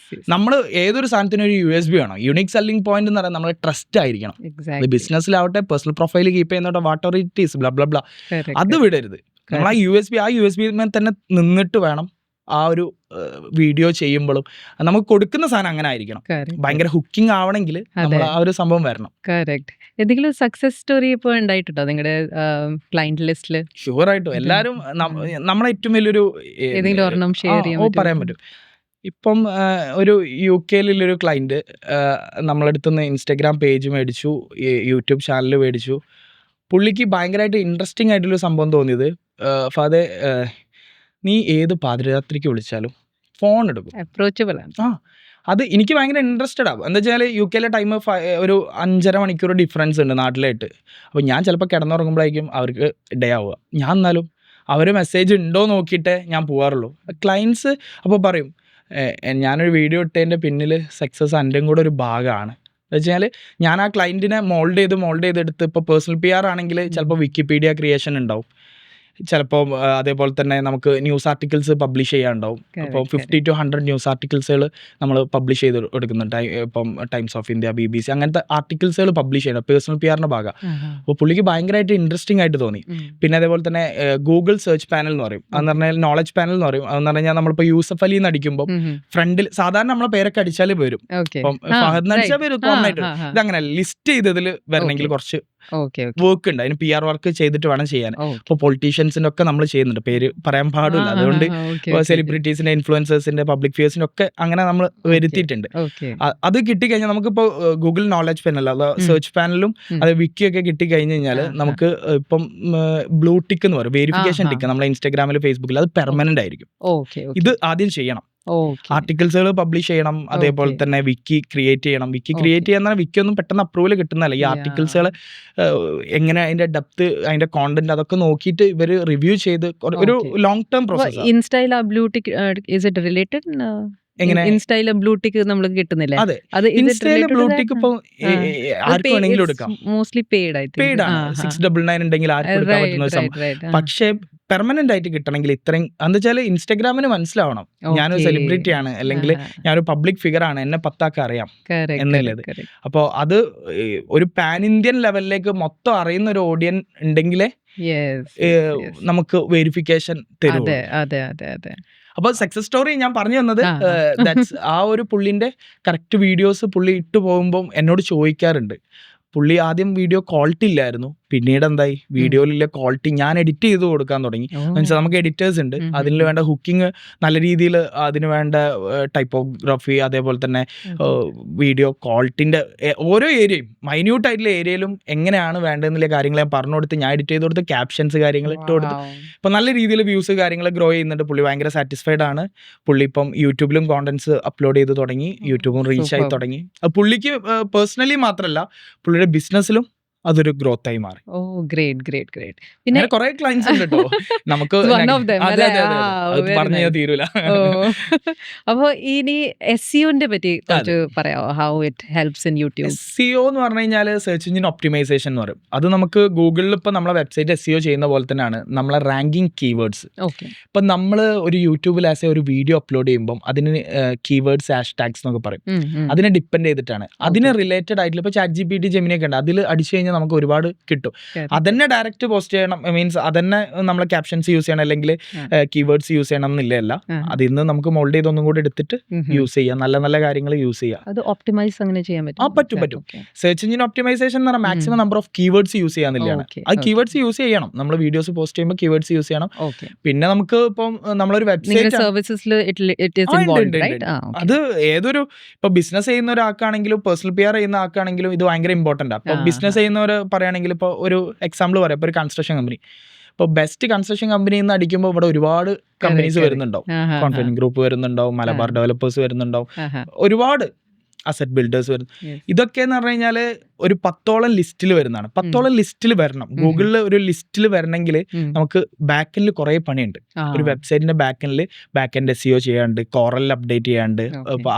നമ്മൾ ഏതൊരു സാധനത്തിനും ഒരു USP വേണം, യൂണിക് സെല്ലിംഗ് പോയിന്റ് എന്ന് പറയുന്നത് നമ്മൾ ട്രസ്റ്റ് ആയിരിക്കണം. ബിസിനസ്സിലാവട്ടെ, പേഴ്സണൽ പ്രൊഫൈൽ കീപ്പ് ചെയ്യുന്നോട്ടെ, what it is blah blah blah, അത് വിടരുത്. നമ്മൾ ആ USP തന്നെ നിന്നിട്ട് വേണം ആ ഒരു വീഡിയോ ചെയ്യുമ്പോഴും നമുക്ക് കൊടുക്കുന്ന സാധനം അങ്ങനെ ആയിരിക്കണം. ഭയങ്കര ഹുക്കിംഗ് ആവണമെങ്കിൽ ആ ഒരു സംഭവം വരണം. എന്തെങ്കിലും സക്സസ് സ്റ്റോറി ഇപ്പോൾ ഉണ്ടായിട്ടുണ്ടോ നിങ്ങളുടെ ക്ലയന്റ് ലിസ്റ്റിൽ? ഷുവർ ആയിട്ടും. എല്ലാവരും നമ്മളെ ഏറ്റവും വലിയൊരു പറയാൻ പറ്റും. ഇപ്പം ഒരു UK-ലുള്ളൊരു ക്ലയൻറ്റ് നമ്മളടുത്തുനിന്ന് ഇൻസ്റ്റാഗ്രാം പേജ് മേടിച്ചു, യൂട്യൂബ് ചാനൽ മേടിച്ചു. പുള്ളിക്ക് ഭയങ്കരമായിട്ട് ഇൻട്രസ്റ്റിംഗ് ആയിട്ടുള്ള സംഭവം തോന്നിയത്, ഫാദേ നീ ഏത് പാതിരാത്രിക്ക് വിളിച്ചാലും ഫോൺ എടുക്കും. അപ്രോച്ചബിൾ ആണ്. ആ അത് എനിക്ക് ഭയങ്കര ഇൻട്രസ്റ്റഡ് ആവും. എന്താ വെച്ചാൽ യു കെയിലെ ടൈം ഒരു 5.5 മണിക്കൂർ ഡിഫറൻസ് ഉണ്ട് നാട്ടിലായിട്ട്. അപ്പോൾ ഞാൻ ചിലപ്പോൾ കിടന്നുറങ്ങുമ്പോഴായിരിക്കും അവർക്ക് ഡേ ആവുക. ഞാൻ എന്നാലും അവർ മെസ്സേജ് ഉണ്ടോ നോക്കിയിട്ടേ ഞാൻ പോകാറുള്ളൂ. ക്ലയൻസ് അപ്പോൾ പറയും ഞാനൊരു വീഡിയോ ഇട്ടതിൻ്റെ പിന്നിൽ സക്സസ് എൻ്റെയും കൂടെ ഒരു ഭാഗമാണ്. എന്ന് വെച്ചാൽ ഞാൻ ആ ക്ലയൻറ്റിനെ മോൾഡ് ചെയ്തെടുത്ത് ഇപ്പോൾ പേഴ്സണൽ PR ആണെങ്കിൽ ചിലപ്പോൾ വിക്കിപീഡിയ ക്രിയേഷൻ ഉണ്ടാവും, ചിലപ്പോൾ അതേപോലെ തന്നെ നമുക്ക് ന്യൂസ് ആർട്ടിക്കിൾസ് പബ്ലിഷ് ചെയ്യാനുണ്ടാവും. അപ്പോൾ 50 to 100 ന്യൂസ് ആർട്ടിക്കിൾസുകൾ നമ്മൾ പബ്ലിഷ് ചെയ്ത് എടുക്കുന്നുണ്ട്. ഇപ്പം ടൈംസ് ഓഫ് ഇന്ത്യ, BBC അങ്ങനത്തെ ആർട്ടിക്കിൾസുകൾ പബ്ലിഷ് ചെയ്യണം, പേഴ്സണൽ PR ഭാഗം. അപ്പോൾ പുള്ളിക്ക് ഭയങ്കരമായിട്ട് ഇൻട്രസ്റ്റിംഗ് ആയിട്ട് തോന്നി. പിന്നെ അതേപോലെ തന്നെ ഗൂഗിൾ സെർച്ച് പാനൽ എന്ന് പറയും, അതെന്ന് പറഞ്ഞാൽ നോളജ് പാനൽ എന്ന് പറയും. അതെന്ന് പറഞ്ഞാൽ നമ്മളിപ്പോൾ യൂസഫ് അലി എന്ന് അടിക്കുമ്പോൾ ഫ്രണ്ടിൽ സാധാരണ നമ്മളെ പേരൊക്കെ അടിച്ചാൽ വരും, ഇപ്പം ഫഹദ് അടിച്ചാൽ വരും കോമൺ ആയിട്ട്. ഇതങ്ങനെ ലിസ്റ്റ് ചെയ്തതിൽ വരണമെങ്കിൽ കുറച്ച് വർക്ക് ഉണ്ട്, അതിന് PR വർക്ക് ചെയ്തിട്ട് വേണം ചെയ്യാൻ. ഇപ്പോൾ പൊളിറ്റീഷ്യൻസിൻ്റെ ഒക്കെ നമ്മൾ ചെയ്യുന്നുണ്ട്, പേര് പറയാൻ പാടില്ല, അതുകൊണ്ട് സെലിബ്രിറ്റീസിന്റെ, ഇൻഫ്ലുവൻസേഴ്സിന്റെ, പബ്ലിക് ഫിഗേഴ്സിന്റെ ഒക്കെ അങ്ങനെ നമ്മൾ വരുത്തിയിട്ടുണ്ട്. അത് കിട്ടിക്കഴിഞ്ഞാൽ നമുക്കിപ്പോൾ ഗൂഗിൾ നോളജ് പാനൽ, അത് സെർച്ച് പാനലും അത് വിക്കിയൊക്കെ കിട്ടിക്കഴിഞ്ഞ് കഴിഞ്ഞാൽ നമുക്ക് ഇപ്പം ബ്ലൂ ടിക്ക് എന്ന് പറയും, വെരിഫിക്കേഷൻ ടിക്ക്, നമ്മളെ ഇൻസ്റ്റാഗ്രാമിൽ, ഫേസ്ബുക്കിൽ അത് പെർമനന്റ് ആയിരിക്കും. ഇത് ആദ്യം ചെയ്യണം. ആർട്ടിക്കിൾസുകൾ പബ്ലിഷ് ചെയ്യണം, അതേപോലെ തന്നെ വിക്കി ക്രിയേറ്റ് ചെയ്യണം. വിക്കി ക്രിയേറ്റ് ചെയ്യാൻ വിക്കി ഒന്നും പെട്ടെന്ന് അപ്രൂവൽ കിട്ടുന്നതല്ല. ഈ ആർട്ടിക്കിൾസുകൾ എങ്ങനെ അതിന്റെ ഡെപ്ത്, അതിന്റെ കോണ്ടന്റ് അതൊക്കെ നോക്കിയിട്ട് ഇവർ റിവ്യൂ ചെയ്ത് ഒരു ലോങ് ടേം പ്രോസസ്. ഇൻസ്റ്റയിലെ blue tick is it related? എങ്ങനെ ഇൻസ്റ്റയിലെ ബ്ലൂ ടിക്ക് നമുക്ക് കിട്ടുന്നില്ലേ? അതെ, ഇൻസ്റ്റയിലെ ബ്ലൂ ടിക്ക് ഇപ്പോൾ ആർക്ക് വേണമെങ്കിലും എടുക്കാം. മോസ്റ്റ്ലി പെയ്ഡ് ആണ്. 699 ഉണ്ടെങ്കിൽ ആർക്കും എടുക്കാൻ പറ്റുന്ന സംഭവം. പക്ഷേ പെർമനന്റ് ആയിട്ട് കിട്ടണമെങ്കിൽ ഇത്രയും, എന്താ വെച്ചാൽ ഇൻസ്റ്റാഗ്രാമിന് മനസ്സിലാവണം ഞാനൊരു സെലിബ്രിറ്റി ആണ്, അല്ലെങ്കിൽ ഞാനൊരു പബ്ലിക് ഫിഗർ ആണ്, എന്നെ 10 ആൾക്ക് അറിയാം എന്നുള്ളത്. അപ്പോൾ അത് ഒരു പാൻ ഇന്ത്യൻ ലെവലിലേക്ക് മൊത്തം അറിയുന്ന ഒരു ഓഡിയൻസ് ഉണ്ടെങ്കിലേ നമുക്ക് വെരിഫിക്കേഷൻ തരും. അപ്പോൾ സക്സസ് സ്റ്റോറി ഞാൻ പറഞ്ഞു തന്നത് ആ ഒരു പുള്ളിന്റെ കറക്റ്റ് വീഡിയോസ് പുള്ളി ഇട്ട് പോകുമ്പോൾ എന്നോട് ചോദിക്കാറുണ്ട്. പുള്ളി ആദ്യം വീഡിയോ ക്വാളിറ്റി ഇല്ലായിരുന്നു, പിന്നീട് എന്തായി വീഡിയോയിലെ ക്വാളിറ്റി ഞാൻ എഡിറ്റ് ചെയ്ത് കൊടുക്കാൻ തുടങ്ങി. മീൻസ് നമുക്ക് എഡിറ്റേഴ്സ് ഉണ്ട്, അതിന് വേണ്ട ഹുക്കിങ് നല്ല രീതിയിൽ, അതിന് വേണ്ട ടൈപ്പോഗ്രാഫി, അതേപോലെ തന്നെ വീഡിയോ ക്വാളിറ്റിൻ്റെ ഓരോ ഏരിയയും, മൈന്യൂട്ട് ആയിട്ടുള്ള ഏരിയയിലും എങ്ങനെയാണ് വേണ്ടതെന്നുള്ള കാര്യങ്ങൾ ഞാൻ പറഞ്ഞു കൊടുത്ത്, ഞാൻ എഡിറ്റ് ചെയ്ത് കൊടുത്ത്, ക്യാപ്ഷൻസ് കാര്യങ്ങൾ ഇട്ട് കൊടുത്ത് ഇപ്പം നല്ല രീതിയിൽ വ്യൂസ് കാര്യങ്ങൾ ഗ്രോ ചെയ്യുന്നുണ്ട്. പുള്ളി ഭയങ്കര സാറ്റിസ്ഫൈഡ് ആണ്. പുള്ളി ഇപ്പം യൂട്യൂബിലും കോണ്ടന്റ്സ് അപ്ലോഡ് ചെയ്ത് തുടങ്ങി, യൂട്യൂബും റീച്ച് ആയി തുടങ്ങി. പുള്ളിക്ക് പേഴ്സണലി മാത്രമല്ല, പുള്ളിയുടെ ബിസിനസ്സിലും അതൊരു ഗ്രോത്ത് ആയി മാറി. പിന്നെ കുറെ ക്ലയൻസ് ഉണ്ട് കേട്ടോ നമുക്ക്, പറഞ്ഞു തീരൂല. അപ്പോൾ ഇനി SEOന്റെ പറ്റി പറയാമോ? How it helps in YouTube? SEO എന്ന് പറഞ്ഞു കഴിഞ്ഞാൽ സെർച്ച് എഞ്ചിൻ ഒപ്റ്റിമൈസേഷൻ എന്ന് പറയും. അത് നമുക്ക് ഗൂഗിളിൽ ഇപ്പം നമ്മളെ വെബ്സൈറ്റ് SEO ചെയ്യുന്ന പോലെ തന്നെയാണ് നമ്മളെ റാങ്കിങ് കീവേഡ്സ്. ഇപ്പം നമ്മൾ ഒരു യൂട്യൂബിൽ ഒരു വീഡിയോ അപ്ലോഡ് ചെയ്യുമ്പോൾ അതിന് കീവേഡ്സ്, ഹാഷ്ടാഗ്സ് എന്നൊക്കെ പറയും. അതിനെ ഡിപ്പെൻഡ് ചെയ്തിട്ടാണ്, അതിന് റിലേറ്റഡ് ആയിട്ടുള്ള ഇപ്പോൾ ChatGPT, Gemini ഒക്കെ ഉണ്ട്, അതിൽ അടിച്ചു കഴിഞ്ഞാൽ നമുക്ക് ഒരുപാട് കിട്ടും. അതന്നെ ഡയറക്റ്റ് പോസ്റ്റ് ചെയ്യണം, മീൻസ് അതന്നെ നമ്മളെ ക്യാപ്ഷൻസ് യൂസ് ചെയ്യണം, അല്ലെങ്കിൽ കീവേഡ്സ് യൂസ് ചെയ്യണം എന്നില്ല. അതിൽ നിന്ന് നമുക്ക് മോൾഡ് ചെയ്ത് ഒന്നും കൂടി എടുത്തിട്ട് യൂസ് ചെയ്യാം, നല്ല നല്ല കാര്യങ്ങൾ യൂസ് ചെയ്യാം. അത് ഒപ്റ്റിമൈസ് അങ്ങനെ ചെയ്യാൻ പറ്റും. പറ്റും. സെർച്ച് എഞ്ചിൻ ഒപ്റ്റിമൈസേഷൻ എന്ന് പറഞ്ഞാൽ maximum number of keywords use ചെയ്യാന്നില്ലാണ്. അത് കീവേഡ്സ് യൂസ് ചെയ്യണം, നമ്മൾ വീഡിയോസ് പോസ്റ്റ് ചെയ്യുമ്പോൾ കീവേഡ്സ് യൂസ് ചെയ്യണം. പിന്നെ നമുക്ക് ഇപ്പം നമ്മളൊരു വെബ്സൈറ്റ് അത് ഏതൊരു ഇപ്പൊ ബിസിനസ് ചെയ്യുന്ന ഒരാൾക്കാണെങ്കിലും പേഴ്സണൽ PR ചെയ്യുന്ന ആൾക്കാണെങ്കിലും ഇത് ഭയങ്കര ഇമ്പോർട്ടൻ്റ് ആണ്. ഇപ്പൊ ബിസിനസ് ചെയ്യുന്ന പറയുകയാണെങ്കിൽ ഇപ്പോൾ ഒരു എക്സാമ്പിൾ പറയാം, ഇപ്പോൾ ഒരു കൺസ്ട്രക്ഷൻ കമ്പനി, ഇപ്പോൾ ബെസ്റ്റ് കൺസ്ട്രക്ഷൻ കമ്പനി എന്ന് അടിക്കുമ്പോൾ ഇവിടെ ഒരുപാട് കമ്പനീസ് വരുന്നുണ്ടാവും. കോൺഫിഡൻസ് ഗ്രൂപ്പ് വരുന്നുണ്ടാവും, മലബാർ ഡെവലപ്പേഴ്സ് വരുന്നുണ്ടാവും, ഒരുപാട് അസറ്റ് ബിൽഡേഴ്സ് വരുന്നു. ഇതൊക്കെ എന്ന് പറഞ്ഞു കഴിഞ്ഞാൽ ഒരു 10ഓളം ലിസ്റ്റിൽ വരുന്നതാണ്. 10ഓളം ലിസ്റ്റിൽ വരണം. ഗൂഗിളിൽ ഒരു ലിസ്റ്റിൽ വരണമെങ്കിൽ നമുക്ക് ബാക്കെൻഡിൽ കുറേ പണിയുണ്ട്. ഒരു വെബ്സൈറ്റിന്റെ ബാക്കെൻഡ് SEO ചെയ്യാണ്ട്, കോറൽ അപ്ഡേറ്റ് ചെയ്യാണ്ട്,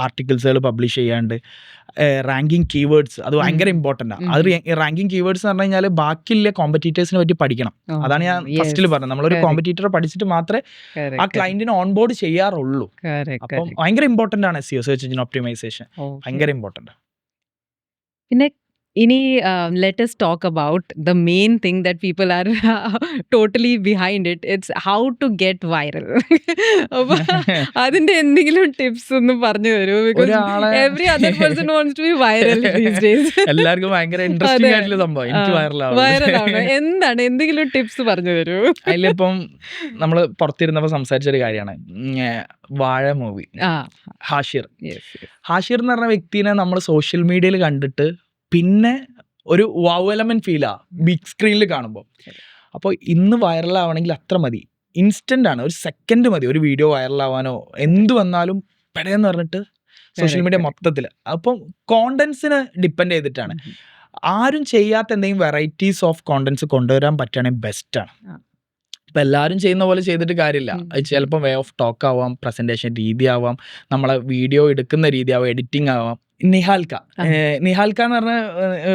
ആർട്ടിക്കിൾസുകൾ പബ്ലിഷ് ചെയ്യാണ്ട്, റാങ്കിങ് കീവേഡ്സ് അത് ഭയങ്കര ഇമ്പോർട്ടൻ്റ് ആണ്. അത് റാങ്കിങ് കീവേഡ്സ് എന്ന് പറഞ്ഞു കഴിഞ്ഞാൽ ബാക്കിയുള്ള കോമ്പറ്റീറ്റേഴ്സിനെ പറ്റി പഠിക്കണം. അതാണ് ഞാൻ ഫസ്റ്റിൽ പറഞ്ഞത്, നമ്മളൊരു കോമ്പറ്റീറ്ററെ പഠിച്ചിട്ട് മാത്രമേ ആ ക്ലയന്റിനെ ഓൺബോർഡ് ചെയ്യാറുള്ളൂ. അപ്പം ഭയങ്കര ഇമ്പോർട്ടൻ്റ് ആണ് SEO, സെർച്ച് എഞ്ചിൻ ഒപ്റ്റിമൈസേഷൻ, ഭയങ്കര ഇമ്പോർട്ടൻ്റ്. പിന്നെ ഇനി let us talk about the main thing that people are totally behind it. It's how to get viral. അതിന്റെ എന്തെങ്കിലും ടിപ്സ് ഒന്ന് പറഞ്ഞു തരൂ? Because every other person wants to be viral these days. എല്ലാവർക്കും ഭയങ്കര ഇൻട്രസ്റ്റിംഗ് ആയിട്ടുള്ള സംഭവം എനിക്ക് വൈറലാണ്. എന്താണ് എന്തെങ്കിലും ടിപ്സ് പറഞ്ഞു തരൂ? അതിലിപ്പം നമ്മൾ പുറത്തിരുന്നപ്പോൾ സംസാരിച്ചൊരു കാര്യമാണ് വാഴ മൂവി. ഹാഷിർ എന്ന് പറഞ്ഞ വ്യക്തിനെ നമ്മൾ സോഷ്യൽ മീഡിയയിൽ കണ്ടിട്ട് പിന്നെ ഒരു വൗ എലമെന്റ് ഫീലാ ബിഗ് സ്ക്രീനിൽ കാണുമ്പോൾ. അപ്പോൾ ഇന്ന് വൈറലാവണമെങ്കിൽ അത്ര മതി, ഇൻസ്റ്റന്റ് ആണ്, ഒരു സെക്കൻഡ് മതി ഒരു വീഡിയോ വൈറലാവാനോ എന്ത് വന്നാലും പെടയെന്ന് പറഞ്ഞിട്ട് സോഷ്യൽ മീഡിയ മൊത്തത്തിൽ. അപ്പം കോണ്ടന്റ്സിന് ഡിപ്പെൻഡ് ചെയ്തിട്ടാണ്. ആരും ചെയ്യാത്ത എന്തെങ്കിലും വെറൈറ്റീസ് ഓഫ് കോണ്ടന്റ്സ് കൊണ്ടുവരാൻ പറ്റുകയാണെങ്കിൽ ബെസ്റ്റാണ്. ഇപ്പം എല്ലാവരും ചെയ്യുന്ന പോലെ ചെയ്തിട്ട് കാര്യമില്ല. ചിലപ്പോൾ വേ ഓഫ് ടോക്ക് ആവാം, പ്രസൻറ്റേഷൻ രീതി ആവാം, നമ്മളെ വീഡിയോ എടുക്കുന്ന രീതി ആവാം, എഡിറ്റിംഗ് ആവാം. നിഹാൽക്ക എന്ന് പറഞ്ഞാൽ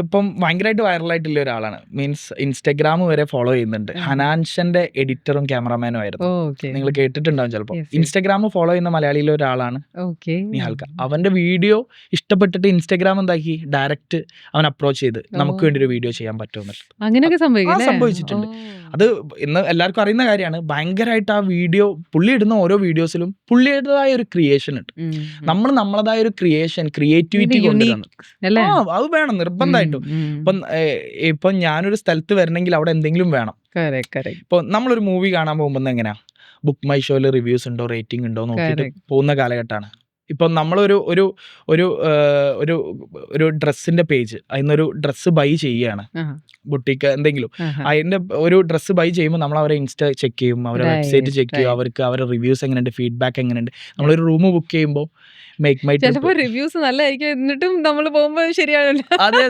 ഇപ്പം ഭയങ്കരമായിട്ട് വൈറലായിട്ടുള്ള ഒരാളാണ്. മീൻസ് ഇൻസ്റ്റഗ്രാം വരെ ഫോളോ ചെയ്യുന്നുണ്ട്. ഹനാൻഷന്റെ എഡിറ്ററും ക്യാമറമാനും ആയിരുന്നു. നിങ്ങൾ കേട്ടിട്ടുണ്ടാവും ചിലപ്പോൾ. ഇൻസ്റ്റഗ്രാം ഫോളോ ചെയ്യുന്ന മലയാളിയിലെ ഒരാളാണ് നിഹാൽക്ക. അവന്റെ വീഡിയോ ഇഷ്ടപ്പെട്ടിട്ട് ഇൻസ്റ്റഗ്രാം എന്താക്കി, ഡയറക്റ്റ് അവൻ അപ്രോച്ച് ചെയ്ത് നമുക്ക് വേണ്ടി ഒരു വീഡിയോ ചെയ്യാൻ പറ്റുമെന്ന് സംഭവിച്ചിട്ടുണ്ട്. അത് ഇന്ന് എല്ലാവർക്കും അറിയുന്ന കാര്യമാണ്. ഭയങ്കരമായിട്ട് ആ വീഡിയോ, പുള്ളി ഇടുന്ന ഓരോ വീഡിയോസിലും പുള്ളിയുടേതായ ഒരു ക്രിയേഷൻ ഉണ്ട്. നമ്മൾ നമ്മളതായ ഒരു ക്രിയേറ്റിവിറ്റി കൊണ്ടുവരണം. അത് വേണം നിർബന്ധമായിട്ടും. ഇപ്പം ഞാനൊരു സ്ഥലത്ത് വരണമെങ്കിൽ അവിടെ എന്തെങ്കിലും വേണം. ഇപ്പൊ നമ്മളൊരു മൂവി കാണാൻ പോകുമ്പോൾ എങ്ങനെയാ, ബുക്ക് മൈ ഷോയിൽ റിവ്യൂസ് ഉണ്ടോ, റേറ്റിംഗ് ഉണ്ടോ നോക്കിയിട്ട് പോകുന്ന കാലഘട്ടമാണ്. ഇപ്പം നമ്മളൊരു ഒരു ഒരു ഒരു ഒരു ഡ്രസ്സിന്റെ പേജ്, അതിന്നൊരു ഡ്രസ്സ് ബൈ ചെയ്യുകയാണ്, ബുട്ടീക്ക് എന്തെങ്കിലും, അതിന്റെ ഒരു ഡ്രസ്സ് ബൈ ചെയ്യുമ്പോൾ നമ്മൾ അവരെ ഇൻസ്റ്റ ചെക്ക് ചെയ്യും, അവരെ വെബ്സൈറ്റ് ചെക്ക് ചെയ്യും, അവർക്ക് അവരുടെ റിവ്യൂസ് എങ്ങനെയുണ്ട്, ഫീഡ്ബാക്ക് എങ്ങനെയുണ്ട്. നമ്മളൊരു റൂം ബുക്ക് ചെയ്യുമ്പോൾ മേക്ക് മൈ റിവ്യൂസ് നല്ലതായിരിക്കും, എന്നിട്ടും നമ്മൾ പോകുമ്പോൾ ശരിയാണല്ലോ. അതെ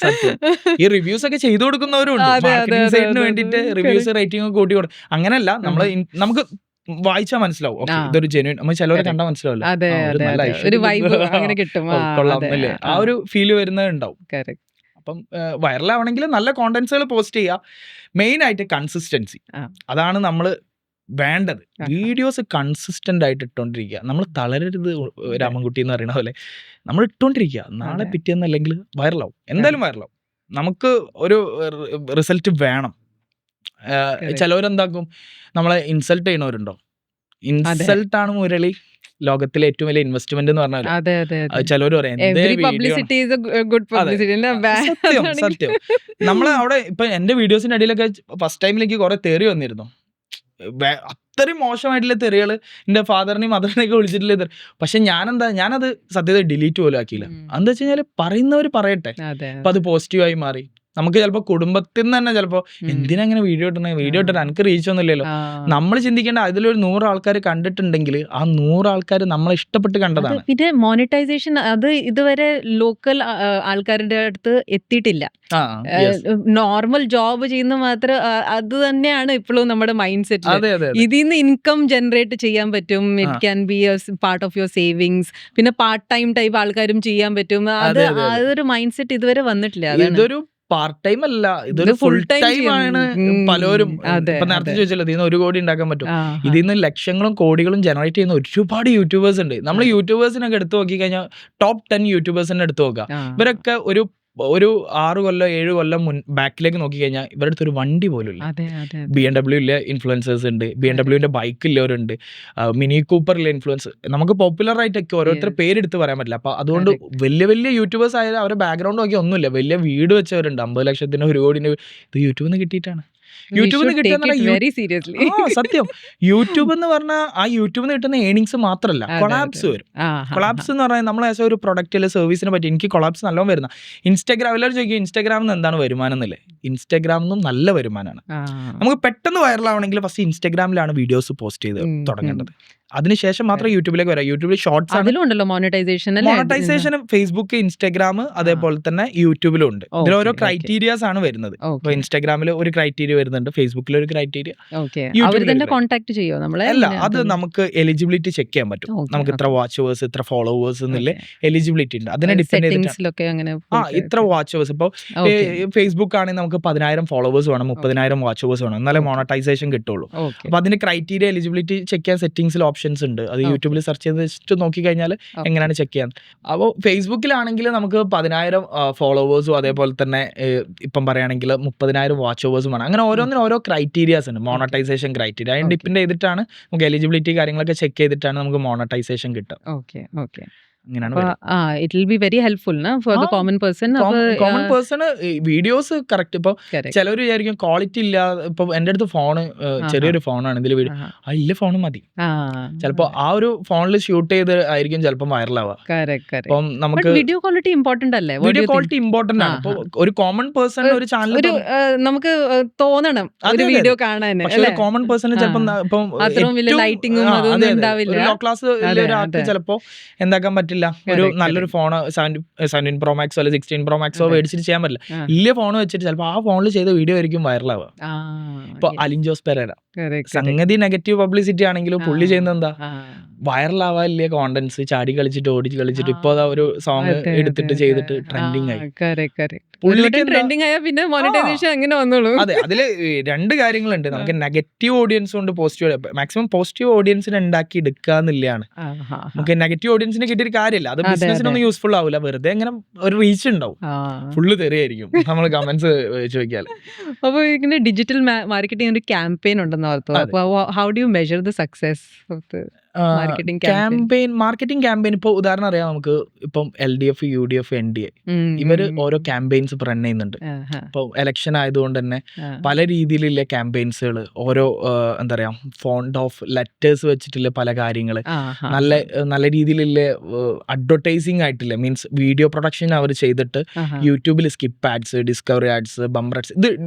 സത്യം. ഈ റിവ്യൂസ് ഒക്കെ ചെയ്തു കൊടുക്കുന്നവരുണ്ട് മാർക്കറ്റിംഗ് സൈഡിന് വേണ്ടിയിട്ട്, റിവ്യൂസ് റേറ്റിംഗ് ഒക്കെ കൂട്ടി കൊടുക്കും. അങ്ങനെയല്ല, നമുക്ക് വായിച്ചാൽ മനസ്സിലാവും ഇതൊരു ജെന്യൂൻ, നമ്മൾ ചിലവരെ കണ്ടാൽ മനസ്സിലാവില്ല, കൊള്ളാമെന്നല്ലേ, ആ ഒരു ഫീല് വരുന്നത് ഉണ്ടാവും. അപ്പം വൈറലാവണമെങ്കിൽ നല്ല കോണ്ടന്റ്സുകൾ പോസ്റ്റ് ചെയ്യുക. മെയിൻ ആയിട്ട് കൺസിസ്റ്റൻസി, അതാണ് നമ്മൾ വേണ്ടത്. വീഡിയോസ് കൺസിസ്റ്റന്റ് ആയിട്ട് ഇട്ടോണ്ടിരിക്കുക, നമ്മൾ തളരരുത്. രാമൻകുട്ടി എന്ന് പറയുന്ന പോലെ നമ്മൾ ഇട്ടോണ്ടിരിക്കുക. നാളെ പിറ്റേന്നല്ലെങ്കിൽ വൈറലാവും, എന്തായാലും വൈറലാവും. നമുക്ക് ഒരു റിസൾട്ട് വേണം. ചിലവരെന്താക്കും, നമ്മളെ ഇൻസൾട്ട് ചെയ്യണവരുണ്ടോ, ഇൻസൾട്ടാണ് മുരളി ലോകത്തിലെ ഏറ്റവും വലിയ ഇൻവെസ്റ്റ്മെന്റ് എന്ന് പറഞ്ഞാൽ. ചിലവർ പറയാം സത്യം. നമ്മളെ അവിടെ ഇപ്പൊ എന്റെ വീഡിയോസിന്റെ അടിയിലൊക്കെ ഫസ്റ്റ് ടൈമിലേക്ക് കുറെ തെറി വന്നിരുന്നു. അത്രയും മോശമായിട്ടുള്ള തെറികൾ എൻ്റെ ഫാദറിനെയും മദറിനെയൊക്കെ വിളിച്ചിട്ടില്ല. പക്ഷെ ഞാനത് സത്യത ഡിലീറ്റ് പോലും ആക്കിയില്ല. എന്താ വെച്ച് കഴിഞ്ഞാൽ പറയുന്നവർ പറയട്ടെ. അപ്പൊ അത് പോസിറ്റീവായി മാറി. നമുക്ക് ചിലപ്പോൾ കുടുംബത്തിൽ നിന്ന് തന്നെ ചിലപ്പോൾ എന്തിനാ അങ്ങനെ വീഡിയോ ഇട്ടിട്ട് എനിക്ക് റീച്ച് ഒന്നുമില്ലല്ലോ. നമ്മൾ ചിന്തിക്കേണ്ട, അതിലൊരു 100 ആൾക്കാർ കണ്ടിട്ടുണ്ടെങ്കിൽ ആ 100 ആൾക്കാർ നമ്മളെ ഇഷ്ടപ്പെട്ട് കണ്ടതാണ്. പിന്നെ മോണിറ്റൈസേഷൻ അത് ഇതുവരെ ലോക്കൽ ആൾക്കാരുടെ അടുത്ത് എത്തിയിട്ടില്ല. നോർമൽ ജോബ് ചെയ്യുന്ന മാത്രം അത് തന്നെയാണ് ഇപ്പോഴും നമ്മുടെ മൈൻഡ് സെറ്റ്. ഇതിൽ നിന്ന് ഇൻകം ജനറേറ്റ് ചെയ്യാൻ പറ്റും. It can be part of your savings. പിന്നെ പാർട്ട് ടൈം ടൈപ്പ് ആൾക്കാരും ചെയ്യാൻ പറ്റും. അതൊരു മൈൻഡ് സെറ്റ് ഇതുവരെ വന്നിട്ടില്ല. ഇതൊരു പാർട്ട് ടൈം അല്ല, ഇതൊരു ഫുൾ ടൈം ആണ്. പലരും ഇപ്പൊ നേരത്തെ ചോദിച്ചല്ലോ, ഇതിൽ നിന്ന് 1 കോടി ഉണ്ടാക്കാൻ പറ്റും. ഇതിൽ നിന്ന് ലക്ഷങ്ങളും കോടികളും ജനറേറ്റ് ചെയ്യുന്ന ഒരുപാട് യൂട്യൂബേഴ്സ് ഉണ്ട്. നമ്മൾ യൂട്യൂബേഴ്സിനൊക്കെ എടുത്തു നോക്കി കഴിഞ്ഞാൽ ടോപ്പ് 10 യൂട്യൂബേഴ്സിനെ എടുത്തു നോക്കുക. ഇവരൊക്കെ ഒരു 6 കൊല്ലം 7 കൊല്ലം ബാക്കിലേക്ക് നോക്കി കഴിഞ്ഞാൽ ഇവരുടെ അടുത്ത് ഒരു വണ്ടി പോലും ഇല്ല. BMW ഇല്ല ഇൻഫ്ലുവൻസേഴ്സ് ഉണ്ട്, BMWന്റെ ബൈക്ക് ഇല്ലവരുണ്ട്, മിനി കൂപ്പറിലെ ഇൻഫ്ലുവൻസ്. നമുക്ക് പോപ്പുലർ ആയിട്ടൊക്കെ ഓരോരുത്തർ പേരെടുത്ത് പറയാൻ പറ്റില്ല. അപ്പൊ അതുകൊണ്ട് വലിയ വലിയ യൂട്യൂബേഴ്സ് ആയാലും അവരുടെ ബാക്ക്ഗ്രൗണ്ട് നോക്കി ഒന്നുമില്ല. വലിയ വീട് വെച്ചവരുണ്ട്, 50 ലക്ഷത്തിന് 1 കോടിന്. ഇത് യൂട്യൂബിൽ നിന്ന് കിട്ടിയിട്ടാണ്. യൂട്യൂബിൽ നിന്ന് കിട്ടുന്ന സത്യം. യൂട്യൂബ് എന്ന് പറഞ്ഞാൽ ആ യൂട്യൂബിൽ നിന്ന് കിട്ടുന്ന ഏണിങ്സ് മാത്രമല്ല, കൊളാബ്സ് വരും. കൊളാബ്സ് എന്ന് പറഞ്ഞാൽ നമ്മൾ ആസ് ഒരു പ്രൊഡക്റ്റ് അല്ലെങ്കിൽ സർവീസിനെ പറ്റി എനിക്ക് കൊളാബ്സ് നല്ലോണം വരുന്ന. ഇൻസ്റ്റാഗ്രാം എല്ലാവരും ചോദിക്കും ഇൻസ്റ്റാഗ്രാമിൽ നിന്ന് എന്താണ് വരുമാനം എന്നല്ലേ. ഇൻസ്റ്റാഗ്രാമിൽ നിന്നും നല്ല വരുമാനമാണ്. നമുക്ക് പെട്ടെന്ന് വൈറലാവണമെങ്കിൽ ഫസ്റ്റ് ഇൻസ്റ്റാഗ്രാമിലാണ് വീഡിയോസ് പോസ്റ്റ് ചെയ്ത് തുടങ്ങേണ്ടത്. അതിനുശേഷം മാത്രം യൂട്യൂബിലേക്ക് വരാം. യൂട്യൂബിൽ ഷോർട്സ് അതിലുണ്ടല്ലോ മോണിറ്റൈസേഷൻ. ഫേസ്ബുക്ക്, ഇൻസ്റ്റാഗ്രാം, അതേപോലെ തന്നെ യൂട്യൂബിലും ഉണ്ട്. ഇതിൽ ഓരോ ക്രൈറ്റീരിയാസ് ആണ് വരുന്നത്. ഇപ്പൊ ഇൻസ്റ്റാഗ്രാമിൽ ഒരു ക്രൈറ്റീരിയ വരുന്നുണ്ട്, ഫേസ്ബുക്കിൽ ഒരു ക്രൈറ്റീരിയ. കോൺടാക്ട് ചെയ്യോ നമ്മളെ? അല്ല, അത് നമുക്ക് എലിജിബിലിറ്റി ചെക്ക് ചെയ്യാൻ പറ്റും. നമുക്ക് ഇത്ര വാച്ചേഴ്സ്, ഇത്ര ഫോളോവേഴ്സ് എന്നുള്ള എലിജിബിലിറ്റി ഉണ്ട്. അതിനെ ഡിപെൻഡ് ചെയ്തിട്ട് ഇത്ര വാച്ചേഴ്സ്. ഇപ്പോൾ ഫേസ്ബുക്ക് ആണെങ്കിൽ നമുക്ക് 10,000 ഫോളോവേഴ്സ് വേണം, 30,000 വാച്ചേഴ്സ് വേണം, എന്നാലേ മോണറ്റൈസേഷൻ കിട്ടുള്ളൂ. അപ്പൊ അതിന്റെ ക്രൈറ്റീരിയ എലിജിബിലിറ്റി ചെക്ക് ചെയ്യാൻ സെറ്റിംഗ്സിൽ ഓപ്ഷൻസ് ഉണ്ട്. അത് യൂട്യൂബിൽ സെർച്ച് ചെയ്തിട്ട് നോക്കി കഴിഞ്ഞാൽ എങ്ങനെയാണ് ചെക്ക് ചെയ്യാൻ. അപ്പോൾ ഫേസ്ബുക്കിലാണെങ്കിൽ നമുക്ക് 10,000 ഫോളോവേഴ്സും അതേപോലെ തന്നെ ഇപ്പം പറയുകയാണെങ്കിൽ 30,000 വാച്ച് ഓവേഴ്സും വേണം. അങ്ങനെ ഓരോന്നിനും ഓരോ ക്രൈറ്റീരിയാസ് ഉണ്ട്, മോണറ്റൈസേഷൻ ക്രൈറ്റീരിയ. അതിന് ഡിപ്പെൻഡ് ചെയ്തിട്ടാണ് നമുക്ക് എലിജിബിലിറ്റി കാര്യങ്ങളൊക്കെ ചെക്ക് ചെയ്തിട്ടാണ് നമുക്ക് മോണറ്റൈസേഷൻ കിട്ടുക. ഓക്കെ. അങ്ങനെയാണ് അപ്പൊ വരുന്നത്. It will be very helpful for the ആ, കോമൺ പേഴ്സൺ. അപ്പൊ കോമൺ പേഴ്സണ് വീഡിയോസ് കറക്റ്റ്. ഇപ്പോൾ correct. ചിലർ വിചാരിക്കും ക്വാളിറ്റി ഇല്ല. ഇപ്പൊ എൻ്റെ അടുത്ത് ഫോണ് ചെറിയൊരു ഫോണാണ്, ഇതിൽ വീഡിയോ ആഹാ. ഇല്ല ഫോൺ മതി. ആ ചിലപ്പോൾ ആ ഒരു ഫോണിൽ ഷൂട്ട് ചെയ്ത് ആയിരിക്കും ചിലപ്പോൾ വൈറലാവുക. correct. അപ്പം But നമുക്ക് വീഡിയോ ക്വാളിറ്റി ഇമ്പോർട്ടന്റ് അല്ലേ? What do video you think? Quality important ആണ്. ഇപ്പോൾ ഒരു കോമൺ പേഴ്സൺ ഒരു ചാനൽ, ഒരു നമുക്ക് തോന്നണം അതെ, ഒരു അതെ, വീഡിയോ കാണാൻ പക്ഷെ ഒരു കോമൺ പേഴ്സൺ ചിലപ്പോൾ ഇപ്പം അത്രയും വലിയ ലൈറ്റിങ്ങും അതൊന്നും ഉണ്ടാവില്ല. ലോ ക്ലാസ് അതെ, ഒരാൾക്ക് അതെ. ചിലപ്പോൾ എന്താക്കാൻ പറ്റില്ല. ഒരു Correct, നല്ലൊരു ഫോൺ 17 Pro Max അല്ലെങ്കിൽ 16 Pro Max അതെ. മേടിച്ചിട്ട് ചെയ്യാൻ പറ്റില്ല. ആ. വലിയ ഫോൺ വെച്ചിട്ട് ചിലപ്പോൾ ആ ഫോണിൽ ചെയ്ത വീഡിയോ ആയിരിക്കും വൈറലാവുക. ആ, ഇപ്പൊ yes. Alin Jose Perera Correct, correct. സംഗതി നെഗറ്റീവ് പബ്ലിസിറ്റി ആണെങ്കിലും പുള്ളി ചെയ്യുന്നത് എന്താ, ആ. വൈറലാവാല്ലേ കോണ്ടന്റ്സ്, ചാടി കളിച്ചിട്ട് ഓടിച്ച് കളിച്ചിട്ട് ഇപ്പൊ അതാ ഒരു സോങ് അതെ, എടുത്തിട്ട് അതെ, ചെയ്തിട്ട് അതെ. ട്രെൻഡിങ് ആയി. Correct. പുള്ളിക്ക് എന്താ- ട്രെൻഡിങ് ആയാൽ പിന്നെ മോണിറ്റൈസേഷൻ അങ്ങനെ വന്നോളൂ. അതെ, അതില് രണ്ട് കാര്യങ്ങളുണ്ട്. നമുക്ക് നെഗറ്റീവ് ഓഡിയൻസ് ഉണ്ട്, പോസിറ്റീവ്. മാക്സിമം പോസിറ്റീവ് ഓഡിയൻസിനെ ഉണ്ടാക്കി എടുക്കാന്നില്ലാണ്. നമുക്ക് നെഗറ്റീവ് ഓഡിയൻസിനെ കിട്ടിയൊരു കാര്യമില്ല. അത് അതെ, ബിസിനസിനൊന്നും യൂസ്ഫുൾ ആവില്ല. വെറുതെ ഇങ്ങനെ ഒരു റീച്ച് ഉണ്ടാവും, ഫുള്ള് തെറിയായിരിക്കും നമ്മൾ കമന്റ്സ് ചോദിക്കാൽ. അപ്പൊ ഇങ്ങനെ ഡിജിറ്റൽ മാർക്കറ്റിംഗ് ഒരു ക്യാമ്പയിൻ ഉണ്ടെന്ന് ഓർത്തു. അതെ. അപ്പൊ how do you measure the success of the marketing campaign? Marketing campaign ഇപ്പോൾ ഉദാഹരണം അറിയാം നമുക്ക്. ഇപ്പം LDF, UDF, NDA ഇവര് ഓരോ ക്യാമ്പയിൻസ് റൺ ചെയ്യുന്നുണ്ട്. ഇപ്പോൾ എലക്ഷൻ ആയതുകൊണ്ട് തന്നെ പല രീതിയിലുള്ള ക്യാമ്പയിൻസുകൾ, ഓരോ എന്താ പറയാ ഫോണ്ട് ഓഫ് ലെറ്റേഴ്സ് വെച്ചിട്ടുള്ള പല കാര്യങ്ങൾ, നല്ല രീതിയിലുള്ള അഡ്വർടൈസിങ് ആയിട്ടില്ല, മീൻസ് വീഡിയോ പ്രൊഡക്ഷൻ അവർ ചെയ്തിട്ട് യൂട്യൂബിൽ skip ads, discovery ads, bumper ads,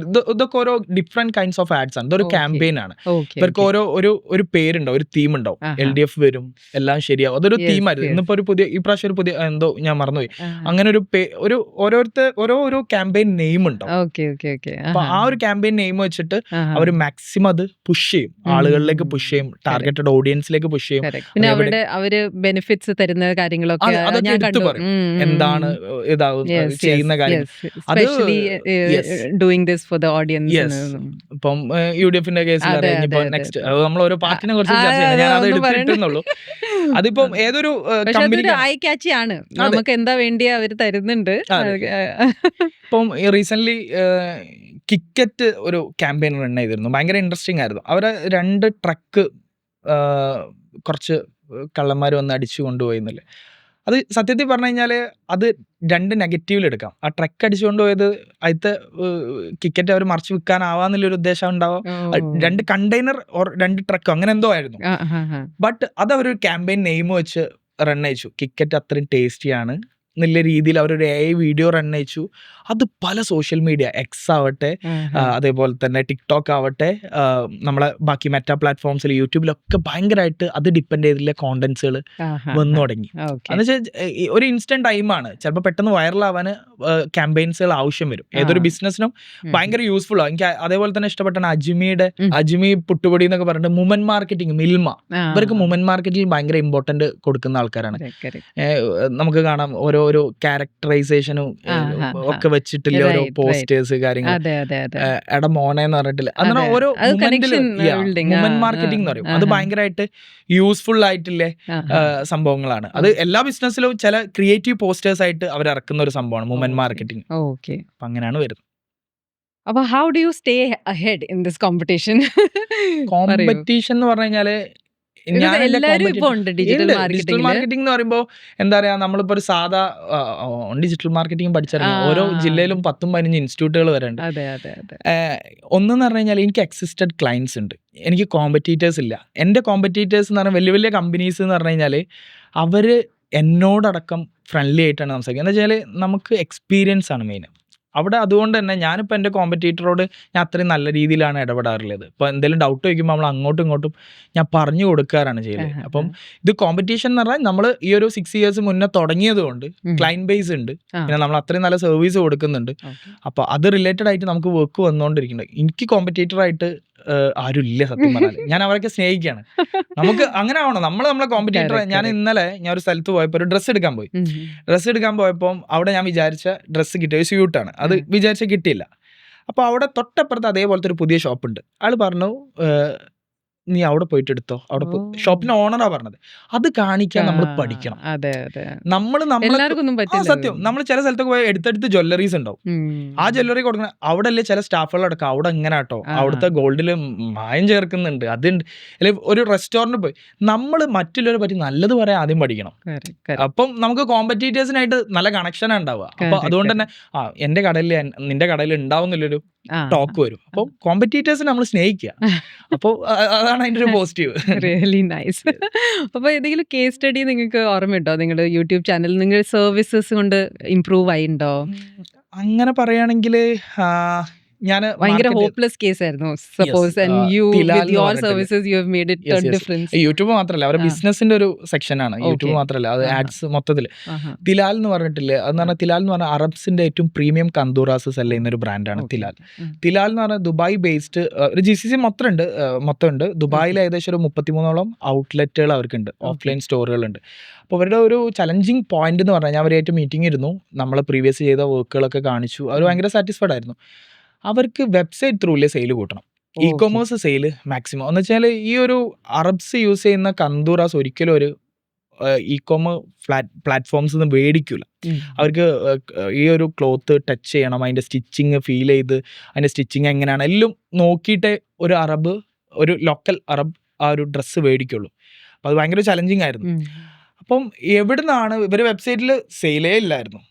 ഇതൊക്കെ ഓരോ ഡിഫറെന്റ് കൈൻഡ്സ് ഓഫ് ആഡ്സ് ആണ്. ഇതൊരു ക്യാമ്പയിൻ ആണ്. ഇവർക്ക് ഓരോ ഒരു പേരുണ്ടാവും, ഒരു തീം ഉണ്ടാവും. LDF വരും, എല്ലാം ശരിയാവും. അതൊരു തീമായിരുന്നു. ഇന്നിപ്പോ ഒരു പുതിയ, ഈ പ്രാവശ്യം ഒരു പുതിയ എന്തോ ഞാൻ മറന്നുപോയി, അങ്ങനെ ഒരു ഓരോ ക്യാമ്പയിൻ നെയിം ഉണ്ടാവും. അപ്പൊ ആ ഒരു ക്യാമ്പയിൻ നെയിം വെച്ചിട്ട് അവർ മാക്സിമം അത് പുഷ് ചെയ്യും, ആളുകളിലേക്ക് പുഷ് ചെയ്യും, ടാർഗറ്റഡ് ഓഡിയൻസിലേക്ക് പുഷ് ചെയ്യും. പിന്നെ അവര് ബെനിഫിറ്റ്സ് തരുന്ന കാര്യങ്ങളൊക്കെ അതൊക്കെ ഞാൻ എടുത്തു കണ്ടു. പറയും, എന്താണ് ഇതാവും ചെയ്യുന്ന കാര്യം. Doing this for the audience. ഇപ്പം UDFന്റെ കേസിൽ അതെ, ഇപ്പൊ അതെ, നെക്സ്റ്റ് നമ്മൾ ഓരോ പാർട്ടിനെ കുറിച്ച് ചർച്ച ചെയ്യുന്നത്, ഞാൻ അത് എടുത്തിട്ടുന്നുള്ളൂ. അതിപ്പം ഏതൊരു കമ്പനി ഐ ക്യാച്ചി ആണ്, നമുക്ക് എന്താ വേണ്ടി അവര് തരുന്നുണ്ട്. ഇപ്പം റീസെന്റ് കിക്കറ്റ് ഒരു ക്യാമ്പയിൻ റൺ ചെയ്തിരുന്നു, ഭയങ്കര ഇൻട്രസ്റ്റിംഗ് ആയിരുന്നു. അവരെ 2 ട്രക്ക് കുറച്ച് കള്ളന്മാർ വന്ന് അടിച്ചു കൊണ്ടുപോയിന്നല്ലേ. അത് സത്യത്തിൽ പറഞ്ഞു കഴിഞ്ഞാൽ അത് 2 നെഗറ്റീവിൽ എടുക്കാം. ആ ട്രക്ക് അടിച്ചുകൊണ്ട് പോയത് അതിലത്തെ കിക്കറ്റ് അവർ മറിച്ച് വിൽക്കാനാവാന്നുള്ളൊരു ഉദ്ദേശം ഉണ്ടാവാം. 2 കണ്ടെയ്നർ ഓർ 2 ട്രക്കോ അങ്ങനെ എന്തോ ആയിരുന്നു. ബട്ട് അത് അവരൊരു ക്യാമ്പയിൻ നെയിം വെച്ച് റൺ അയച്ചു. കിക്കറ്റ് അത്രയും ടേസ്റ്റിയാണ് എന്നുള്ള രീതിയിൽ അവരൊരു AI വീഡിയോ റൺ അയച്ചു. അത് പല സോഷ്യൽ മീഡിയ, എക്സ് ആവട്ടെ, അതേപോലെ തന്നെ ടിക്ടോക്ക് ആവട്ടെ, നമ്മളെ ബാക്കി മെറ്റാ പ്ലാറ്റ്ഫോംസിൽ, യൂട്യൂബിലൊക്കെ ഭയങ്കരമായിട്ട് അത് ഡിപ്പെൻഡ് ചെയ്തിട്ടുള്ള കോണ്ടന്റ്സുകൾ വന്നു തുടങ്ങി. എന്നുവെച്ചാൽ ഒരു ഇൻസ്റ്റന്റ് ടൈമാണ്. ചിലപ്പോൾ പെട്ടെന്ന് വൈറലാവാൻ ക്യാമ്പയിൻസുകൾ ആവശ്യം വരും. ഏതൊരു ബിസിനസ്സിനും ഭയങ്കര യൂസ്ഫുൾ ആണ്. എനിക്ക് അതേപോലെ തന്നെ ഇഷ്ടപ്പെട്ടാണ് അജ്മി പുട്ടുപൊടി എന്നൊക്കെ പറഞ്ഞിട്ട് വുമൻ മാർക്കറ്റിംഗ്, മിൽമ, ഇവർക്ക് വുമൻ മാർക്കറ്റിംഗ് ഭയങ്കര ഇമ്പോർട്ടന്റ് കൊടുക്കുന്ന ആൾക്കാരാണ്. നമുക്ക് കാണാം ഓരോ ക്യാരക്ടറൈസേഷനും ഒക്കെ വെച്ചിട്ടില്ല ഓരോ പോസ്റ്റേഴ്സ് കാര്യങ്ങൾ. എടാ മോനെ എന്ന് പറഞ്ഞിട്ടില്ല, അങ്ങനെ ഓരോ വുമൻ മാർക്കറ്റിംഗ് എന്ന് പറയും. അത് ഭയങ്കരമായിട്ട് യൂസ്ഫുൾ ആയിട്ടുള്ള സംഭവങ്ങളാണ്. അത് എല്ലാ ബിസിനസ്സിലും ചില ക്രിയേറ്റീവ് പോസ്റ്റേഴ്സ് ആയിട്ട് അവർ ഇറക്കുന്ന ഒരു സംഭവമാണ് വുമൻ മാർക്കറ്റിംഗ്. അപ്പൊ അങ്ങനെയാണ് വരുന്നത്. അപ്പൊ how do you stay ahead in this competition? Competition എന്ന് പറഞ്ഞു കഴിഞ്ഞാല് ഡിജിറ്റൽ മാർക്കറ്റിംഗ് എന്ന് പറയുമ്പോൾ എന്താ പറയാ, നമ്മളിപ്പോ ഒരു സാധാ ഡിജിറ്റൽ മാർക്കറ്റിംഗ് പഠിച്ചിറങ്ങി ഓരോ ജില്ലയിലും 10-15 ഇൻസ്റ്റിറ്റ്യൂട്ടുകൾ വരെ ഉണ്ട്. ഒന്നെന്ന് പറഞ്ഞു കഴിഞ്ഞാൽ എനിക്ക് എക്സിസ്റ്റഡ് ക്ലയൻസ് ഉണ്ട്, എനിക്ക് കോമ്പറ്റീറ്റേഴ്സ് ഇല്ല. എൻ്റെ കോമ്പറ്റീറ്റേഴ്സ് എന്ന് പറഞ്ഞാൽ വലിയ വലിയ കമ്പനീസ് എന്ന് പറഞ്ഞു കഴിഞ്ഞാൽ അവര് എന്നോടടക്കം ഫ്രണ്ട്ലി ആയിട്ടാണ് സംസാരിക്കുന്നത്. എന്താ വെച്ചാൽ നമുക്ക് എക്സ്പീരിയൻസ് ആണ് മെയിൻ അവിടെ. അതുകൊണ്ട് തന്നെ ഞാനിപ്പോൾ എൻ്റെ കോമ്പറ്റീറ്ററോട് ഞാൻ അത്രയും നല്ല രീതിയിലാണ് ഇടപെടാറുള്ളത്. ഇപ്പോൾ എന്തെങ്കിലും ഡൗട്ട് ചോദിക്കുമ്പോൾ നമ്മൾ അങ്ങോട്ടും ഇങ്ങോട്ടും ഞാൻ പറഞ്ഞു കൊടുക്കാറാണ് ചെയ്യുന്നത്. അപ്പം ഇത് കോമ്പറ്റീഷൻ എന്ന് പറഞ്ഞാൽ നമ്മൾ ഈ ഒരു 6 years മുന്നേ തുടങ്ങിയത് കൊണ്ട് ക്ലയൻറ്റ് ബേസ് ഉണ്ട്, പിന്നെ നമ്മൾ അത്രയും നല്ല സർവീസ് കൊടുക്കുന്നുണ്ട്. അപ്പോൾ അത് റിലേറ്റഡ് ആയിട്ട് നമുക്ക് വർക്ക് വന്നുകൊണ്ടിരിക്കുന്നുണ്ട്. എനിക്ക് കോമ്പറ്റീറ്ററായിട്ട് ആരും ഇല്ല സത്യം പറഞ്ഞാൽ. ഞാൻ അവരൊക്കെ സ്നേഹിക്കുകയാണ്. നമുക്ക് അങ്ങനെ ആവണം, നമ്മളെ കോമ്പറ്റീറ്റർ. ഞാൻ ഇന്നലെ ഒരു സ്ഥലത്ത് പോയപ്പോൾ ഒരു ഡ്രസ്സ് എടുക്കാൻ പോയപ്പോൾ അവിടെ ഞാൻ വിചാരിച്ച ഡ്രസ്സ് കിട്ടിയ ഒരു സ്യൂട്ടാണ്, അത് വിചാരിച്ച കിട്ടിയില്ല. അപ്പോൾ അവിടെ തൊട്ടപ്പുറത്ത് അതേപോലത്തെ ഒരു പുതിയ ഷോപ്പുണ്ട്. ആൾ പറഞ്ഞു നീ അവിടെ പോയിട്ട് എടുത്തോ, അവിടെ ഷോപ്പിന്റെ ഓണറാ പറഞ്ഞത്. അത് കാണിക്കാൻ നമ്മൾ പഠിക്കണം. അതെ അതെ, നമ്മൾ എല്ലാവർക്കും ഒന്നും പറ്റില്ല. സത്യം, നമ്മൾ ചില സ്ഥലത്തൊക്കെ പോയി എടുത്തെടുത്ത് ജ്വല്ലറീസ് ഉണ്ടാവും, ആ ജ്വല്ലറി കൊടുക്കണം. അവിടെ അല്ലേ ചില സ്റ്റാഫുകൾ അടക്കം അവിടെ എങ്ങനെ കേട്ടോ, അവിടുത്തെ ഗോൾഡിൽ മായം ചേർക്കുന്നുണ്ട്, അതുണ്ട്. അല്ലെങ്കിൽ ഒരു റെസ്റ്റോറൻറ്റ് പോയി നമ്മൾ മറ്റുള്ളവരെ പറ്റി നല്ലത് പറയാൻ ആദ്യം പഠിക്കണം. അപ്പം നമുക്ക് കോമ്പറ്റീറ്റേഴ്സിനായിട്ട് നല്ല കണക്ഷനാണ് ഉണ്ടാവുക. അപ്പൊ അതുകൊണ്ട് തന്നെ എന്റെ കടയിൽ നിന്റെ കടയിൽ ഉണ്ടാവുന്നില്ലൊരു ടോക്ക് വരും. അപ്പോൾ കോമ്പറ്റീറ്റേഴ്സിനെ നമ്മൾ സ്നേഹിക്കുക. അപ്പോൾ അതാണ് അതിന്റെ ഒരു പോസിറ്റീവ്. Really nice. അപ്പോൾ ഏതെങ്കിലും കേസ് സ്റ്റഡി നിങ്ങൾക്ക് ഓർമ്മയുണ്ടോ? നിങ്ങളുടെ യൂട്യൂബ് ചാനൽ നിങ്ങൾ സർവീസസ് കൊണ്ട് ഇംപ്രൂവ് ആയിണ്ടോ? അങ്ങനെ പറയുകയാണെങ്കിൽ ഞാൻ ഭയങ്കര ഹോപ്പ്ലെസ് കേസ് ആയിരുന്നു suppose, and you with your services you have made it A difference. YouTube മാത്രമല്ല, അവരുടെ ബിസിനസിന്റെ ഒരു സെക്ഷനാണ്. യൂട്യൂബ് മാത്രമല്ല, അത് ആഡ്സ് മൊത്തത്തിൽ. തിലാൽ എന്ന് പറഞ്ഞിട്ടില്ലേ, അതെന്ന് പറഞ്ഞാൽ തിലാൽ എന്ന് പറഞ്ഞാൽ അറബ്സിന്റെ ഏറ്റവും പ്രീമിയം കന്തൂറാസ് സെല് ചെയ്യുന്ന ഒരു ബ്രാൻഡാണ് തിലാൽ. തിലാൽ എന്ന് പറഞ്ഞാൽ ദുബായ് ബേസ്ഡ് ഒരു GCC മൊത്തമുണ്ട്. ദുബായിൽ ഏകദേശം ഒരു 33ഓളം ഔട്ട്ലെറ്റുകൾ അവർക്കുണ്ട്, ഓഫ്ലൈൻ സ്റ്റോറുകളുണ്ട്. അപ്പോൾ അവരുടെ ഒരു ചലഞ്ചിങ് പോയിന്റ് എന്ന് പറഞ്ഞാൽ, ഞാൻ അവരായിട്ട് മീറ്റിംഗ് ഇരുന്നു, നമ്മൾ പ്രീവിയസ് ചെയ്ത വർക്കുകളൊക്കെ കാണിച്ചു. അവർ ഭയങ്കര സാറ്റിസ്ഫൈഡ് ആയിരുന്നു. അവർക്ക് വെബ്സൈറ്റ് ത്രൂല് സെയിൽ കൂട്ടണം, ഇ-കൊമേഴ്സ് സെയിൽ മാക്സിമം. എന്ന് വെച്ചാൽ ഈ ഒരു അറബ്സ് യൂസ് ചെയ്യുന്ന കന്തൂറാസ് ഒരിക്കലും ഒരു ഇ-കൊമേഴ്സ് പ്ലാറ്റ്ഫോംസ് മേടിക്കില്ല. അവർക്ക് ഈ ഒരു ക്ലോത്ത് ടച്ച് ചെയ്യണം, അതിൻ്റെ സ്റ്റിച്ചിങ് ഫീൽ ചെയ്ത് അതിൻ്റെ സ്റ്റിച്ചിങ് എങ്ങനെയാണ് എല്ലാം നോക്കിയിട്ടേ ഒരു ലോക്കൽ അറബ് ആ ഒരു ഡ്രസ്സ് മേടിക്കുള്ളൂ. അപ്പോൾ അത് ഭയങ്കര ചലഞ്ചിങ് ആയിരുന്നു. അപ്പം എവിടുന്നാണ് ഇവർ വെബ്സൈറ്റിൽ സെയിലേ ഇല്ലായിരുന്നു.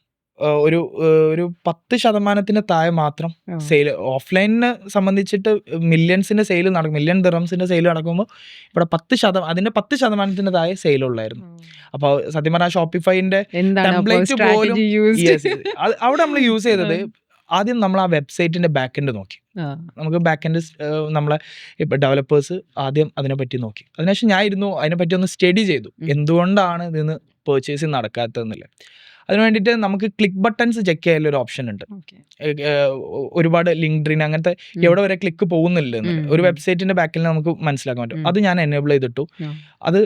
ഒരു 10% താഴെ മാത്രം സെയിൽ. ഓഫ്ലൈനിനെ സംബന്ധിച്ചിട്ട് മില്യൺസിന്റെ സെയിൽ നടക്കും, മില്യൺ ദിർഹംസിന്റെ സെയിൽ നടക്കുമ്പോൾ ഇവിടെ 10% താഴെ സെയിലുള്ളായിരുന്നു. അപ്പോൾ സത്യം പറഞ്ഞാൽ ഷോപ്പിഫൈന്റെ ടെംപ്ലേറ്റ് പോലും അവിടെ നമ്മൾ യൂസ് ചെയ്തത്, ആദ്യം നമ്മൾ ആ വെബ്സൈറ്റിന്റെ ബാക്ക് എൻഡ് നോക്കി. നമുക്ക് ബാക്ക് എൻഡ് നമ്മളെ ഇപ്പം ഡെവലപ്പേഴ്സ് ആദ്യം അതിനെപ്പറ്റി നോക്കി. അതിനുശേഷം ഞാൻ ഇരുന്നു അതിനെപ്പറ്റി ഒന്ന് സ്റ്റഡി ചെയ്തു, എന്തുകൊണ്ടാണ് ഇതിന് പേർച്ചേസിങ് നടക്കാത്തതെന്നില്ല. അതിന് വേണ്ടിയിട്ട് നമുക്ക് ക്ലിക്ക് ബട്ടൺസ് ചെക്ക് ചെയ്യാനുള്ള ഒരു ഓപ്ഷൻ ഉണ്ട്. ഒരുപാട് ലിങ്ക്ഡ്ഇൻ അങ്ങനത്തെ എവിടെ വരെ ക്ലിക്ക് പോകുന്നില്ല ഒരു വെബ്സൈറ്റിന്റെ ബാക്കിൽ നമുക്ക് മനസ്സിലാക്കാൻ പറ്റും. അത് ഞാൻ എനേബിൾ ചെയ്തിട്ടു. അത്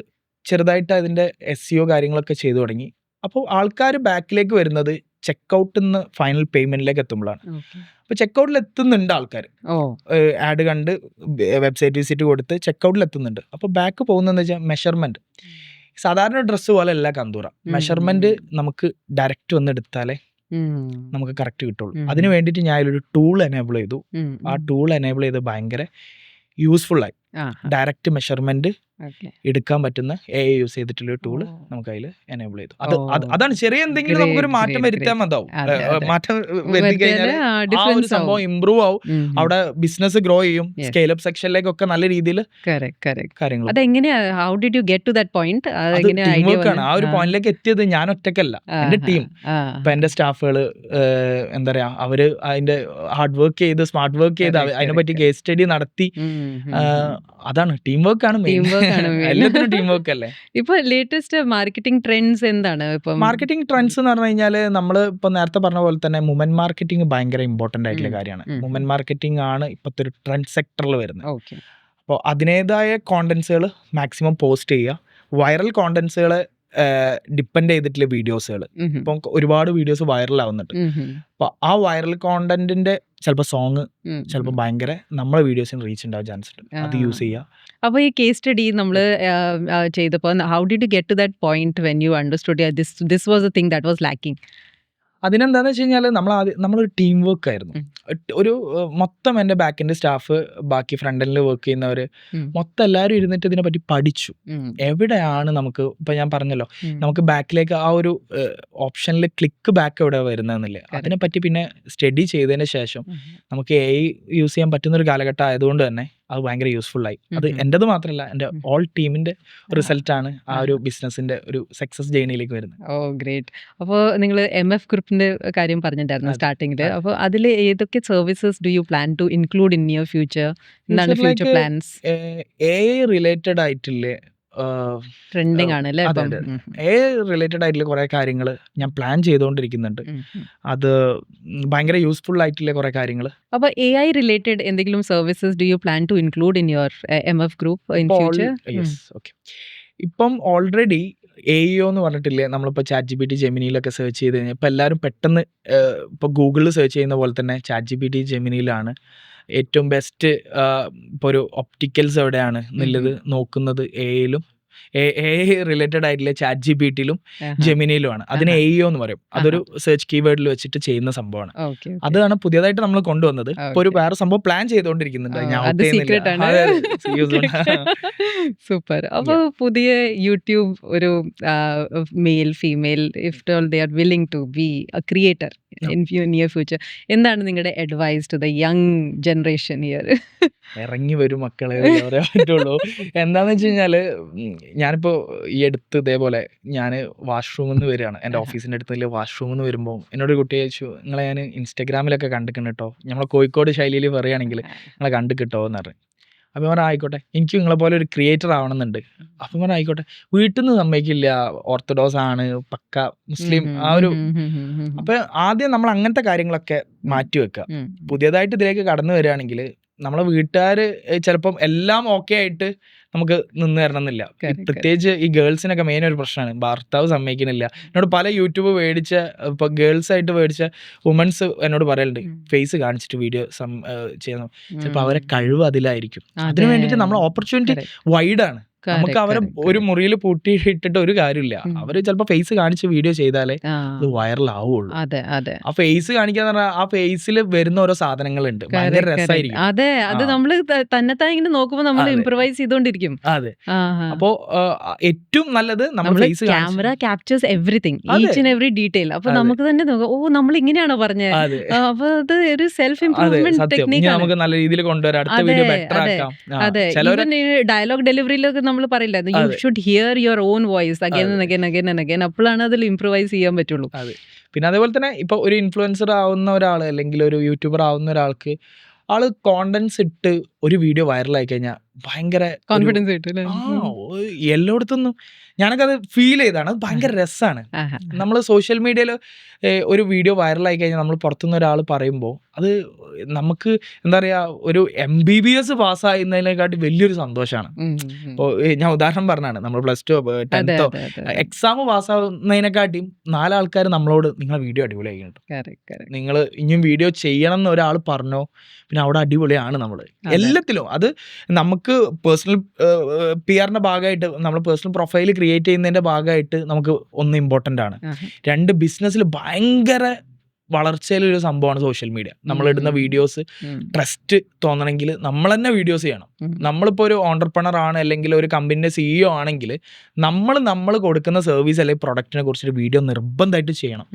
ചെറുതായിട്ട് അതിന്റെ SEO കാര്യങ്ങളൊക്കെ ചെയ്തു തുടങ്ങി. അപ്പോൾ ആൾക്കാർ ബാക്കിലേക്ക് വരുന്നത് ചെക്കൗട്ടിൽ നിന്ന് ഫൈനൽ പേയ്മെന്റിലേക്ക് എത്തുമ്പോഴാണ്. അപ്പോൾ ചെക്കൗട്ടിൽ എത്തുന്നുണ്ട് ആൾക്കാർ, ആഡ് കണ്ട് വെബ്സൈറ്റ് വിസിറ്റ് കൊടുത്ത് ചെക്കൗട്ടിൽ എത്തുന്നുണ്ട്. അപ്പോൾ ബാക്ക് പോകുന്നതെന്ന് വെച്ചാൽ മെഷർമെന്റ്. സാധാരണ ഡ്രസ്സ് പോലെ അല്ല കന്തൂറ. മെഷർമെന്റ് നമുക്ക് ഡയറക്റ്റ് വന്ന് എടുത്താലേ നമുക്ക് കറക്റ്റ് കിട്ടുള്ളൂ. അതിന് വേണ്ടിയിട്ട് ഞാൻ ഒരു ടൂൾ എനേബിൾ ചെയ്തു. ആ ടൂൾ എനേബിൾ ചെയ്ത് ഭയങ്കര യൂസ്ഫുൾ ആയി. ഡയറക്റ്റ് മെഷർമെന്റ് എടുക്കാൻ പറ്റുന്ന AI യൂസ് ചെയ്തിട്ടുള്ള ടൂള് നമുക്ക് അതിൽ എനേബിൾ ചെയ്തു. അതാണ് ചെറിയ എന്തെങ്കിലും നമുക്കൊരു മാറ്റം വരുത്താൻ മതിയാവും. മാറ്റം വരുത്തി കഴിഞ്ഞാൽ ആ ഒരു സംഭവം ഇമ്പ്രൂവ് ആവും, അവിടെ ബിസിനസ് ഗ്രോ ചെയ്യും, സ്കെയിലപ്പ് സെക്ഷനിലേക്കൊക്കെ നല്ല രീതിയിൽ കാര്യങ്ങൾ. ആ ഒരു പോയിന്റിലേക്ക് എത്തിയത് ഞാൻ ഒറ്റക്കല്ല, എന്റെ ടീം. ഇപ്പൊ എന്റെ സ്റ്റാഫുകള് എന്താ പറയാ, അവര് അതിന്റെ ഹാർഡ് വർക്ക് ചെയ്ത് സ്മാർട്ട് വർക്ക് ചെയ്ത് അതിനെപ്പറ്റി കേസ് സ്റ്റഡി നടത്തി. അതാണ് ടീം വർക്ക് ആണ് മെയിൻ. എല്ലാത്തിനും ടീം വർക്ക് അല്ലേ. ഇപ്പൊ ലേറ്റസ്റ്റ് മാർക്കറ്റിംഗ് ട്രെൻഡ്സ് എന്താണ്? ഇപ്പൊ മാർക്കറ്റിംഗ് ട്രെൻഡ്സ് എന്ന് പറഞ്ഞു കഴിഞ്ഞാല് നമ്മള് ഇപ്പൊ നേരത്തെ പറഞ്ഞ പോലെ തന്നെ വുമൻ മാർക്കറ്റിംഗ് ഭയങ്കര ഇമ്പോർട്ടന്റ് ആയിട്ടുള്ള കാര്യമാണ്. വുമൻ മാർക്കറ്റിംഗ് ആണ് ഇപ്പോഴത്തെ ഒരു ട്രെൻഡ് സെക്ടറിൽ വരുന്നത്. അപ്പോൾ അതിനേതായ കോണ്ടന്റ്സുകൾ മാക്സിമം പോസ്റ്റ് ചെയ്യുക, വൈറൽ കോണ്ടന്റ്സുകളെ ഡിപ്പെൻഡ് ചെയ്തിട്ടുള്ള വീഡിയോസുകൾ. ഇപ്പം ഒരുപാട് വീഡിയോസ് വൈറൽ ആവുന്നുണ്ട്. അപ്പൊ ആ വൈറൽ കോണ്ടന്റിന്റെ ചിലപ്പോൾ സോങ് ചിലപ്പോൾ ഭയങ്കര നമ്മളെ വീഡിയോസിന് റീച്ച് ഉണ്ടാവാൻ ചാൻസ് ഉണ്ട്. അത് യൂസ് ചെയ്യുക. അപ്പോൾ ഈ കേസ് സ്റ്റഡി നമ്മൾ ചെയ്തപ്പോൾ how did you get to that point when you understood this was a thing that was lacking? അതിനെന്താണെന്ന് വെച്ച് കഴിഞ്ഞാൽ നമ്മളൊരു ടീം വർക്ക് ആയിരുന്നു. ഒരു മൊത്തം എൻ്റെ ബാക്കിൻ്റെ സ്റ്റാഫ്, ബാക്കി ഫ്രണ്ട് എൻഡിൽ വർക്ക് ചെയ്യുന്നവർ മൊത്തം എല്ലാവരും ഇരുന്നിട്ട് ഇതിനെപ്പറ്റി പഠിച്ചു. എവിടെയാണ് നമുക്ക്, ഇപ്പം ഞാൻ പറഞ്ഞല്ലോ, നമുക്ക് ബാക്കിലേക്ക് ആ ഒരു ഓപ്ഷനിൽ ക്ലിക്ക് ബാക്ക് എവിടെ വരുന്നതെന്നില്ല, അതിനെപ്പറ്റി പിന്നെ സ്റ്റഡി ചെയ്തതിന് ശേഷം നമുക്ക് AI യൂസ് ചെയ്യാൻ പറ്റുന്നൊരു കാലഘട്ടം ആയതുകൊണ്ട് തന്നെ അത് ഭയങ്കര യൂസ്ഫുൾ ആയി. അത് എൻ്റെത് മാത്രമല്ല, എൻ്റെ ഓൾ ടീമിൻ്റെ റിസൾട്ടാണ് ആ ഒരു ബിസിനസിൻ്റെ ഒരു സക്സസ് ജേണിയിലേക്ക് വരുന്നത്. ഓ ഗ്രേറ്റ്. അപ്പോൾ നിങ്ങൾ MF ഗ്രൂപ്പിന്റെ കാര്യം പറഞ്ഞിട്ടുണ്ടായിരുന്നു സ്റ്റാർട്ടിങ്ങിൽ. അപ്പോൾ അതിൽ ഏതൊക്കെ services do you plan to include in your future? എന്താണ് ഫ്യൂച്ചർ പ്ലാൻസ്? AI റിലേറ്റഡ് ആയിട്ടില്ലേ, ട്രെൻഡിങ് ആണ് അല്ലേ? AI റിലേറ്റഡ് ആയിട്ടുള്ള കുറെ കാര്യങ്ങൾ ഞാൻ പ്ലാൻ ചെയ്തുകൊണ്ടിരിക്കുന്നുണ്ട്. അത് ഭയങ്കര യൂസ്ഫുൾ ആയിട്ടുള്ള കുറെ കാര്യങ്ങൾ. അപ്പോൾ AI റിലേറ്റഡ് എന്തെങ്കിലും services do you plan to include in your MF group in future? Okay, ഇപ്പം ഓൾറെഡി AEO എന്ന് പറഞ്ഞിട്ടില്ലേ, നമ്മളിപ്പോൾ ChatGPT ജെമിനിയിലൊക്കെ സെർച്ച് ചെയ്ത് കഴിഞ്ഞാൽ ഇപ്പം എല്ലാവരും പെട്ടെന്ന് ഇപ്പോൾ ഗൂഗിളിൽ സെർച്ച് ചെയ്യുന്ന പോലെ തന്നെ ChatGPT ജെമിനിയിലാണ് ഏറ്റവും ബെസ്റ്റ് ഇപ്പോൾ ഒരു ഒപ്റ്റിക്കൽസ് എവിടെയാണ് എന്നുള്ളത് നോക്കുന്നത് എയിലും റിലേറ്റഡ് ആയിട്ടുള്ള ChatGPT-യിലും ജെമിനിയിലുമാണ്. അതിന് AEO എന്ന് പറയും. അതൊരു സെർച്ച് കീവേഡിൽ വെച്ചിട്ട് ചെയ്യുന്ന സംഭവമാണ്. അതാണ് പുതിയതായിട്ട് നമ്മൾ കൊണ്ടുവന്നത്. ഇപ്പൊ ഒരു വേറെ സംഭവം പ്ലാൻ ചെയ്തുകൊണ്ടിരിക്കുന്നുണ്ട്. സൂപ്പർ. അപ്പൊ പുതിയ യൂട്യൂബ് ഒരു male female if they are willing to be a creator in near future, എന്താണ് നിങ്ങളുടെ advice to the young generation here? ഇറങ്ങി വരും മക്കളെ പറയാൻ പറ്റുള്ളൂ. എന്താന്ന് വെച്ച് കഴിഞ്ഞാല് ഞാനിപ്പോ ഈ അടുത്ത് ഇതേപോലെ ഞാൻ വാഷ്റൂമിൽ നിന്ന് വരികയാണ്. എൻ്റെ ഓഫീസിൻ്റെ അടുത്തുള്ള വാഷ്റൂമിൽ നിന്ന് വരുമ്പോൾ എന്നോട് ഒരു കുട്ടി ചോദിച്ചു, നിങ്ങളെ ഞാൻ ഇൻസ്റ്റാഗ്രാമിലൊക്കെ കണ്ടിട്ടുണ്ട് കേട്ടോ, നമ്മളെ കോഴിക്കോട് ശൈലിയിൽ പറയുകയാണെങ്കിൽ നിങ്ങളെ കണ്ടു കിട്ടോ എന്ന് പറഞ്ഞു. അപ്പം പറഞ്ഞാൽ ആയിക്കോട്ടെ, എനിക്ക് നിങ്ങളെ പോലെ ഒരു ക്രിയേറ്റർ ആവണമെന്നുണ്ട്. അപ്പം പറഞ്ഞാൽ ആയിക്കോട്ടെ, വീട്ടിൽ നിന്ന് സമ്മതിക്കില്ല, ഓർത്തഡോക്സ് ആണ്, പക്ക മുസ്ലിം ആ ഒരു. അപ്പം ആദ്യം നമ്മൾ അങ്ങനത്തെ കാര്യങ്ങളൊക്കെ മാറ്റി വെക്കുക. പുതിയതായിട്ട് ഇതിലേക്ക് കടന്നു വരികയാണെങ്കിൽ നമ്മളെ വീട്ടുകാർ ചിലപ്പം എല്ലാം ഓക്കെ ആയിട്ട് നമുക്ക് നിന്ന് തരണം എന്നില്ല. പ്രത്യേകിച്ച് ഈ ഗേൾസിനൊക്കെ മെയിൻ ഒരു പ്രശ്നമാണ്, ഭർത്താവ് സമ്മതിക്കുന്നില്ല. എന്നോട് പല യൂട്യൂബ് മേടിച്ച ഇപ്പോൾ ഗേൾസ് ആയിട്ട് മേടിച്ച വുമൻസ് എന്നോട് പറയലുണ്ട്, ഫേസ് കാണിച്ചിട്ട് വീഡിയോ ചെയ്യുന്നു. ചിലപ്പോൾ അവരെ കഴിവ് അതിലായിരിക്കും. അതിനു വേണ്ടിയിട്ട് നമ്മൾ ഓപ്പർച്യൂണിറ്റി വൈഡാണ്. നമുക്ക് അവരെ ഒരു മുറിയിൽ പൂട്ടിയിട്ടിട്ട് ഒരു കാര്യമില്ല. അവര് ചിലപ്പോ ഫേസ് കാണിച്ച് വീഡിയോ ചെയ്താലേ അത് വൈറൽ ആവുള്ളൂ. ആ ഫേസ് കാണിക്കാന്ന് പറഞ്ഞാൽ ആ ഫേസിൽ വരുന്ന ഓരോ സാധനങ്ങളുണ്ട്, ഭയങ്കര രസമായിരിക്കും. അതെ, അത് നമ്മള് തന്നെത്താൻ ഇങ്ങനെ നോക്കുമ്പോ നമ്മൾ ഇംപ്രവൈസ് ചെയ്തോണ്ടിരിക്കും. അതെ, അപ്പോ ഏറ്റവും നല്ലത് നമ്മൾ camera captures everything, each and every detail. അപ്പൊ നമുക്ക് തന്നെ നോക്കാം, ഓ നമ്മൾ ഇങ്ങനെയാണോ പറഞ്ഞത്. അപ്പൊ അത് ഒരു സെൽഫ് ഇംപ്രൂവ്മെന്റ് ടെക്നിക്ക് നമുക്ക് നല്ല രീതിയിൽ കൊണ്ടുവരാം, അടുത്ത വീഡിയോ ബെറ്റർ ആക്കാം. അതെ, ഡയലോഗ് ഡെലിവറിയിലൊക്കെ നമ്മൾ പറയില്ല, you should here your own voice again and again again and again. അപ്പോഴാണ് അതിൽ ഇംപ്രൂവൈസ് ചെയ്യാൻ പറ്റുള്ളൂ. പിന്നെ അതേപോലെ തന്നെ ഇപ്പൊ ഒരു ഇൻഫ്ലുവൻസർ ആവുന്ന ഒരാൾ അല്ലെങ്കിൽ ഒരു യൂട്യൂബർ ആവുന്ന ഒരാൾക്ക് ആള് കോണ്ടന്റ്സ് ഇട്ട് ഒരു വീഡിയോ വൈറലായി കഴിഞ്ഞാൽ ഭയങ്കര കോൺഫിഡൻസ് കിട്ടും. എല്ലായിടത്തൊന്നും ഞാനൊക്കെ അത് ഫീൽ ചെയ്താണ്. അത് ഭയങ്കര രസമാണ്. നമ്മൾ സോഷ്യൽ മീഡിയയിൽ ഒരു വീഡിയോ വൈറലായി കഴിഞ്ഞാൽ നമ്മൾ പുറത്തുനിന്ന് ഒരാൾ പറയുമ്പോൾ അത് നമുക്ക് എന്താ പറയുക, ഒരു MBBS പാസ്സാകുന്നതിനെക്കാട്ടി വലിയൊരു സന്തോഷമാണ്. ഇപ്പോൾ ഞാൻ ഉദാഹരണം പറഞ്ഞാണ്, നമ്മൾ +2 10th എക്സാം പാസ്സാവുന്നതിനെക്കാട്ടിയും 4 ആൾക്കാർ നമ്മളോട് നിങ്ങളെ വീഡിയോ അടിപൊളിയായിട്ടുണ്ട്, നിങ്ങൾ ഇനിയും വീഡിയോ ചെയ്യണം എന്ന് ഒരാൾ പറഞ്ഞോ, പിന്നെ അവിടെ അടിപൊളിയാണ്. നമ്മൾ എല്ലാത്തിലും അത് നമുക്ക് പേഴ്സണൽ PR-ന്റെ ഭാഗമായിട്ട് നമ്മൾ പേഴ്സണൽ പ്രൊഫൈൽ ക്രിയേറ്റ് ചെയ്യുന്നതിന്റെ ഭാഗമായിട്ട് നമുക്ക് ഒന്ന് ഇമ്പോർട്ടൻ്റ് ആണ്. 2 ബിസിനസ്സിൽ ഭയങ്കര വളർച്ചയിലൊരു സംഭവമാണ് സോഷ്യൽ മീഡിയ. നമ്മളിടുന്ന വീഡിയോസ് ട്രസ്റ്റ് തോന്നണമെങ്കിൽ നമ്മൾ തന്നെ വീഡിയോസ് ചെയ്യണം. നമ്മളിപ്പോൾ ഒരു ഓണ്ടർപ്രണർ ആണ് അല്ലെങ്കിൽ ഒരു കമ്പനിയുടെ CEO ആണെങ്കിൽ നമ്മൾ കൊടുക്കുന്ന സർവീസ് അല്ലെങ്കിൽ പ്രൊഡക്റ്റിനെ കുറിച്ചൊരു വീഡിയോ നിർബന്ധമായിട്ട് ചെയ്യണം.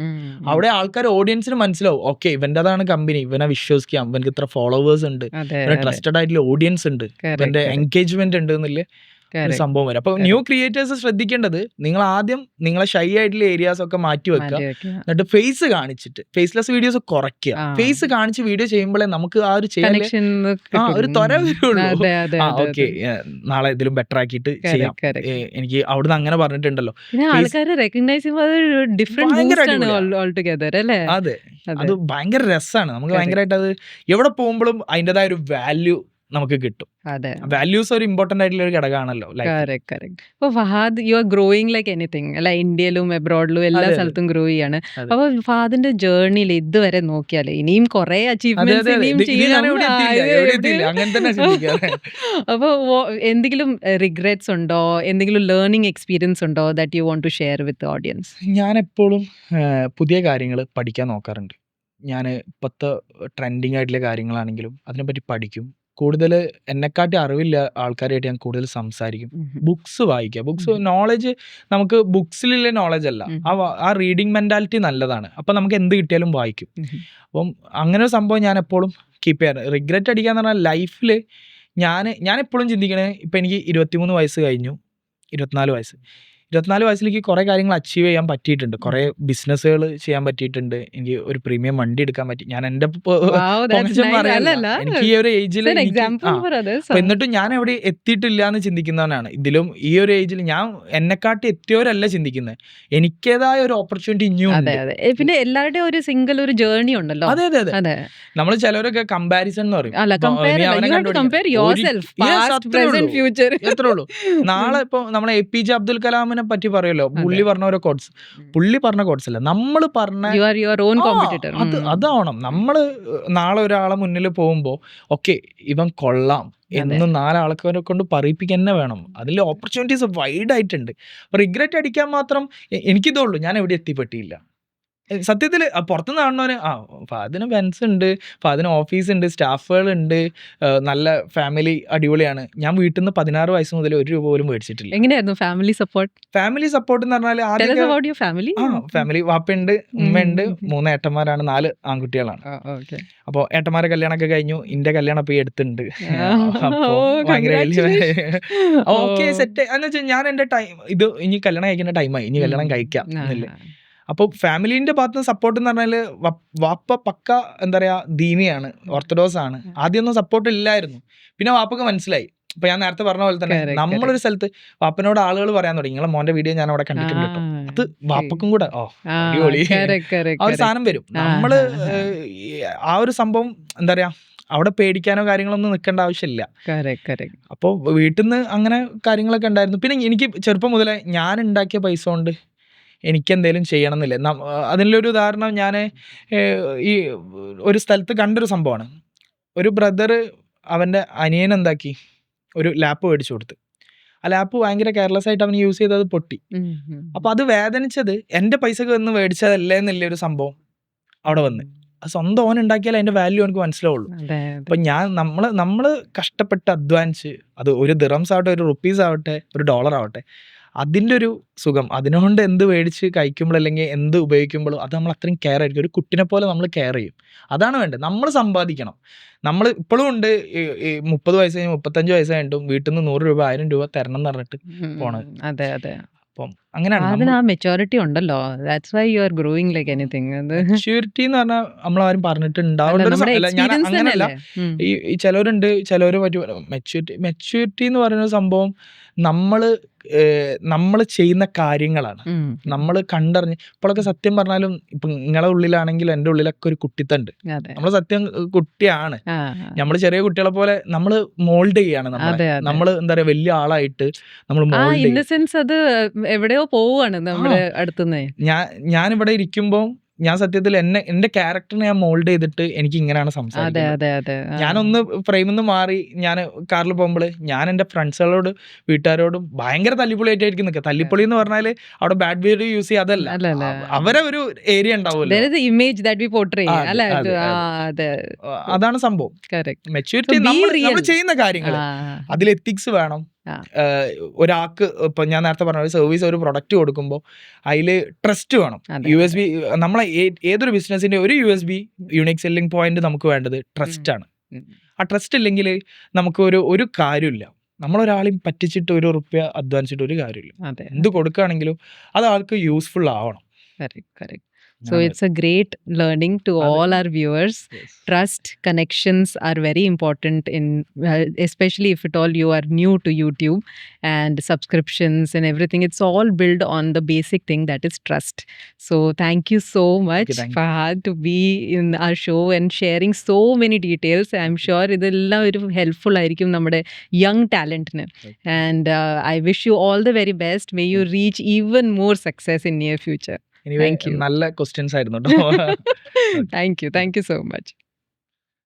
അവിടെ ആൾക്കാർ ഓഡിയൻസിന് മനസ്സിലാവും, ഓക്കെ ഇവൻ്റെ അതാണ് കമ്പനി, ഇവനെ വിശ്വസിക്കാം, ഇവനക്ക് ഇത്ര ഫോളോവേഴ്സ് ഉണ്ട്, ഇവനെ ട്രസ്റ്റഡ് ആയിട്ടുള്ള ഓഡിയൻസ് ഉണ്ട്, ഇവൻ്റെ എൻഗേജ്മെന്റ് ഉണ്ട് എന്നുള്ള സംഭവം വരും. അപ്പൊ ന്യൂ ക്രിയേറ്റേഴ്സ് ശ്രദ്ധിക്കേണ്ടത്, നിങ്ങൾ ആദ്യം നിങ്ങളെ ഷൈ ആയിട്ടുള്ള ഏരിയാസ് ഒക്കെ മാറ്റി വെക്കുക, എന്നിട്ട് ഫേസ് കാണിച്ചിട്ട് ഫേസ്ലെസ് വീഡിയോസ് കുറയ്ക്കുക. ഫേസ് കാണിച്ച് വീഡിയോ ചെയ്യുമ്പോഴേ നമുക്ക് ആ ഒരു ഒരു ത്വര വരുള്ളൂ. ഓക്കെ നാളെ ഇതിലും ബെറ്റർ ആക്കിയിട്ട് ചെയ്യാം, എനിക്ക് അവിടുന്ന് അങ്ങനെ പറഞ്ഞിട്ടുണ്ടല്ലോ. അതെ, അത് ഭയങ്കര രസമാണ്. നമുക്ക് ഭയങ്കരമായിട്ട് അത് എവിടെ പോകുമ്പോഴും അതിൻ്റെതായ ഒരു വാല്യൂ നമുക്ക് കിട്ടും. വാല്യൂസ് ഒരു ഇമ്പോർട്ടന്റ് ആയിട്ടുള്ള ഒരു ഘടകമാണല്ലോ. അപ്പോൾ Fahad, you are growing like anything അല്ല, ഇന്ത്യയിലും എബ്രോഡിലും എല്ലാ സ്ഥലത്തും ഗ്രോ ചെയ്യാണ്. അപ്പോൾ ഫഹാദിന്റെ ജേർണിയിൽ ഇതുവരെ നോക്കിയാൽ ഇനിയും കുറെ അച്ചീവ്മെന്റ്സ് അപ്പോൾ എന്തെങ്കിലും റിഗ്രറ്റ്സ് ഉണ്ടോ, എന്തെങ്കിലും ലേണിംഗ് എക്സ്പീരിയൻസ് ഉണ്ടോ that you want to share with audience? ഞാൻ എപ്പോഴും പുതിയ കാര്യങ്ങൾ പഠിക്കാൻ നോക്കാറുണ്ട്. ഞാൻ ഇപ്പോഴത്തെ ട്രെൻഡിങ് ആയിട്ടുള്ള കാര്യങ്ങളാണെങ്കിലും അതിനെപ്പറ്റി പഠിക്കും. കൂടുതൽ എന്നെക്കാട്ടി അറിവില്ല ആൾക്കാരായിട്ട് ഞാൻ കൂടുതൽ സംസാരിക്കും. ബുക്സ് വായിക്കുക. ബുക്സ് നോളജ്, നമുക്ക് ബുക്സിലുള്ള നോളജ് അല്ല, ആ റീഡിങ് മെൻറ്റാലിറ്റി നല്ലതാണ്. അപ്പം നമുക്ക് എന്ത് കിട്ടിയാലും വായിക്കും. അപ്പം അങ്ങനെ ഒരു സംഭവം ഞാൻ എപ്പോഴും കീപ്പ് ചെയ്യാറ്. റിഗ്രറ്റ് അടിക്കാന്ന് പറഞ്ഞാൽ ലൈഫിൽ ഞാൻ എപ്പോഴും ചിന്തിക്കണേ, ഇപ്പം എനിക്ക് 23 വയസ്സ് കഴിഞ്ഞു, 24 വയസ്സിലേക്ക് കുറേ കാര്യങ്ങൾ അച്ചീവ് ചെയ്യാൻ പറ്റിയിട്ടുണ്ട്. കുറേ ബിസിനസ്സുകൾ ചെയ്യാൻ പറ്റിയിട്ടുണ്ട്. എനിക്ക് ഒരു പ്രീമിയം വണ്ടി എടുക്കാൻ പറ്റി. ഞാൻ എൻ്റെ എനിക്ക് ഈ ഒരു ഏജിൽ എന്നിട്ടും ഞാൻ എവിടെ എത്തിയിട്ടില്ല എന്ന് ചിന്തിക്കുന്നവനാണ്. ഇതിലും ഈ ഒരു ഏജിൽ ഞാൻ എന്നെക്കാട്ടി എത്തിയവരല്ല ചിന്തിക്കുന്നത്, എനിക്കേതായ ഒരു ഓപ്പർച്യൂണിറ്റി ഇനിയും. പിന്നെ എല്ലാവരുടെയും ഒരു സിംഗിൾ ഒരു ജേർണി ഉണ്ടല്ലോ. അതെ അതെ അതെ, നമ്മൾ ചിലവരൊക്കെ കമ്പാരിസൺ എന്ന് പറയും. എത്രേ ഉള്ളൂ. നാളെ ഇപ്പൊ നമ്മളെ APJ അബ്ദുൽ കലാമിനെ പറ്റി പറയുമല്ലോ, പുള്ളി പറഞ്ഞ ഓരോ കോഡ്സ്, പുള്ളി പറഞ്ഞ കോഡ്സ് അല്ല, നമ്മൾ പറഞ്ഞ You are your own competitor. അതാവണം. നമ്മൾ നാളെ ഒരാളെ മുന്നിൽ പോകുമ്പോൾ ഓക്കെ ഇവൻ കൊള്ളാം എന്നും 4 ആൾക്കാരെ കൊണ്ട് പറയിപ്പിക്കുക തന്നെ വേണം. അതിൽ ഓപ്പർച്യൂണിറ്റീസ് വൈഡ് ആയിട്ടുണ്ട്. റിഗ്രറ്റ് അടിക്കാൻ മാത്രം എനിക്കിതേ ഉള്ളൂ, ഞാൻ എവിടെ എത്തിപ്പെട്ടില്ല. സത്യത്തിൽ പുറത്തുനിന്ന് കാണുന്നവന് ഫഹദിന് ബെൻസ് ഉണ്ട്, ഫഹദിന് ഓഫീസുണ്ട്, സ്റ്റാഫുകളുണ്ട്, നല്ല ഫാമിലി അടിപൊളിയാണ്. ഞാൻ വീട്ടിൽ നിന്ന് 16 വയസ്സ് മുതൽ 1 രൂപ പോലും മേടിച്ചിട്ടില്ല. എങ്ങനെയായിരുന്നു ഫാമിലി സപ്പോർട്ട്? ഫാമിലി സപ്പോർട്ട് എന്ന് പറഞ്ഞാൽ ആദ്യം ഫാമിലി വാപ്പയുണ്ട്, ഉമ്മയുണ്ട്, 3 ഏട്ടന്മാരാണ്, 4 ആൺകുട്ടികളാണ്. അപ്പോൾ ഏട്ടന്മാരെ കല്യാണമൊക്കെ കഴിഞ്ഞു, എന്റെ കല്യാണം ഇപ്പൊ എടുത്തിട്ടുണ്ട്. ഭയങ്കര ഓക്കെ സെറ്റ് എന്ന് വെച്ചാൽ ഞാൻ എന്റെ ടൈം ഇത് ഇനി കല്യാണം കഴിക്കേണ്ട ടൈമായി, ഇനി കല്യാണം കഴിക്കാം എന്നല്ലേ. അപ്പോൾ ഫാമിലീൻ്റെ ഭാഗത്ത് നിന്ന് സപ്പോർട്ട് എന്ന് പറഞ്ഞാൽ വാപ്പ പക്ക എന്താ പറയുക ദീനിയാണ്, ഓർത്തഡോക്സ് ആണ്. ആദ്യമൊന്നും സപ്പോർട്ട് ഇല്ലായിരുന്നു, പിന്നെ വാപ്പക്ക് മനസ്സിലായി. ഇപ്പൊ ഞാൻ നേരത്തെ പറഞ്ഞ പോലെ തന്നെ നമ്മളൊരു സ്ഥലത്ത് വാപ്പനോട് ആളുകൾ പറയാൻ തുടങ്ങി, നിങ്ങളെ മോന്റെ വീഡിയോ ഞാൻ അവിടെ കണ്ടിട്ടുണ്ട് കേട്ടോ, അത് വാപ്പക്കും കൂടെ അടിപൊളി ആ ഒരു സാധനം വരും. നമ്മള് ആ ഒരു സംഭവം എന്താ പറയാ അവിടെ പേടിക്കാനോ കാര്യങ്ങളൊന്നും നിൽക്കേണ്ട ആവശ്യമില്ല. അപ്പോൾ വീട്ടിൽ നിന്ന് അങ്ങനെ കാര്യങ്ങളൊക്കെ ഉണ്ടായിരുന്നു. പിന്നെ എനിക്ക് ചെറുപ്പം മുതലേ ഞാൻ ഉണ്ടാക്കിയ പൈസ കൊണ്ട് എനിക്കെന്തേലും ചെയ്യണം എന്നില്ല. അതിലൊരു ഉദാഹരണം ഞാൻ ഈ ഒരു സ്ഥലത്ത് കണ്ടൊരു സംഭവമാണ്. ഒരു ബ്രദർ അവൻ്റെ അനിയനെന്താക്കി ഒരു ലാപ്പ് മേടിച്ചു കൊടുത്ത്. ആ ലാപ്പ് ഭയങ്കര കെയർലെസ് ആയിട്ട് അവൻ യൂസ് ചെയ്തത് പൊട്ടി. അപ്പോൾ അത് വേദനിച്ചത് എൻ്റെ പൈസക്ക് വന്ന് മേടിച്ചതല്ലേ എന്നുള്ളൊരു സംഭവം അവിടെ വന്ന്. സ്വന്തം ഓൻ ഉണ്ടാക്കിയാൽ അതിൻ്റെ വാല്യൂ എനിക്ക് മനസ്സിലാവുള്ളൂ. അപ്പം നമ്മൾ കഷ്ടപ്പെട്ട് അധ്വാനിച്ച് അത് ഒരു ദിറംസ് ആവട്ടെ, ഒരു റുപ്പീസ് ആവട്ടെ, ഒരു ഡോളർ ആവട്ടെ, അതിൻ്റെ ഒരു സുഖം, അതിനുകൊണ്ട് എന്ത് മേടിച്ച് കഴിക്കുമ്പോൾ അല്ലെങ്കിൽ എന്ത് ഉപയോഗിക്കുമ്പോഴും അത് നമ്മൾ അത്രയും കെയർ ആയിരിക്കും. ഒരു കുട്ടിനെ പോലെ നമ്മൾ കെയർ ചെയ്യും. അതാണ് വേണ്ടത്. നമ്മൾ സമ്പാദിക്കണം. നമ്മൾ ഇപ്പോഴും ഉണ്ട് ഈ 30 വയസ്സ് കഴിഞ്ഞ് 35 വയസ്സ് കഴിഞ്ഞിട്ടും വീട്ടിൽ നിന്ന് 100 രൂപ 1000 രൂപ തരണം എന്ന് പറഞ്ഞിട്ട് പോണത്. അപ്പം അങ്ങനെയാണ്. മെച്ചൂരിറ്റി ഉണ്ടല്ലോ, that's why you are growing like anything. Maturity എന്ന് പറഞ്ഞാൽ നമ്മളാരും പറഞ്ഞിട്ടുണ്ടാവില്ല. ഞാൻ അങ്ങനെയല്ല. ഈ ചിലവരുണ്ട്, ചിലവർ മെച്യൂരിറ്റി എന്ന് പറയുന്ന സംഭവം നമ്മൾ ചെയ്യുന്ന കാര്യങ്ങളാണ്. നമ്മൾ കണ്ടറിഞ്ഞ് ഇപ്പോഴൊക്കെ സത്യം പറഞ്ഞാലും ഇപ്പൊ നിങ്ങളെ ഉള്ളിലാണെങ്കിലും എൻ്റെ ഉള്ളിലൊക്കെ ഒരു കുട്ടിത്തണ്ട്. നമ്മൾ സത്യം കുട്ടിയാണ്. നമ്മൾ ചെറിയ കുട്ടികളെ പോലെ നമ്മൾ മോൾഡ് ചെയ്യാണ്. നമ്മൾ എന്താ പറയാ വലിയ ആളായിട്ട് നമ്മൾ മോൾഡ് അത് എവിടെയോ പോവാണ് നമ്മുടെ അടുത്തുനിന്ന്. ഞാനിവിടെ ഇരിക്കുമ്പോ ഞാൻ സത്യത്തിൽ എന്റെ ക്യാരക്ടറിനെ ഞാൻ മോൾഡ് ചെയ്തിട്ട് എനിക്ക് ഇങ്ങനെയാണ് സംസാരിക്കുന്നത്. ഞാനൊന്ന് ഫ്രെയിമിൽ നിന്ന് മാറി ഞാൻ കാറിൽ പോകുമ്പോൾ ഞാൻ എൻ്റെ ഫ്രണ്ട്സുകളോട് വീട്ടുകാരോടും ഭയങ്കര തല്ലിപ്പൊളിയായിട്ടായിരിക്കും നിൽക്കുക. തല്ലിപ്പൊളി എന്ന് പറഞ്ഞാൽ അവിടെ ബാഡ് വേർഡ് യൂസ് ചെയ്യാതല്ല, അവരെ ഒരു ഏരിയ ഉണ്ടാവുമല്ലോ, അതാണ് സംഭവം. മെച്യൂരിറ്റി നമ്മൾ ചെയ്യുന്ന കാര്യങ്ങൾ അതിൽ എത്തിക്സ് വേണം. ഒരാൾക്ക് ഇപ്പൊ ഞാൻ നേരത്തെ പറഞ്ഞ സർവീസ് ഒരു പ്രൊഡക്റ്റ് കൊടുക്കുമ്പോൾ അതിൽ ട്രസ്റ്റ് വേണം. USB നമ്മളെ ഏതൊരു ബിസിനസിന്റെ ഒരു USB യൂണിക് സെല്ലിംഗ് പോയിന്റ് നമുക്ക് വേണ്ടത് ട്രസ്റ്റ് ആണ്. ആ ട്രസ്റ്റ് ഇല്ലെങ്കിൽ നമുക്ക് ഒരു കാര്യമില്ല. നമ്മളൊരാളെയും പറ്റിച്ചിട്ട് 1 റുപ്യ അധ്വാനിച്ചിട്ട് ഒരു കാര്യമില്ല. എന്ത് കൊടുക്കുകയാണെങ്കിലും അത് ആൾക്ക് യൂസ്ഫുൾ ആവണം. So it's a great learning to all our viewers. Trust, connections are very important in especially if at all you are new to YouTube, and subscriptions and everything, it's all built on the basic thing that is trust. So thank you so much, Fahad, to be in our show and sharing so many details. I'm sure idella oru helpful aayirikkum nammade young talent ne, and I wish you all the very best. May you reach even more success in near future. Thank you. നല്ല questions ആയിരുന്നു കേട്ടോ. Thank you so much.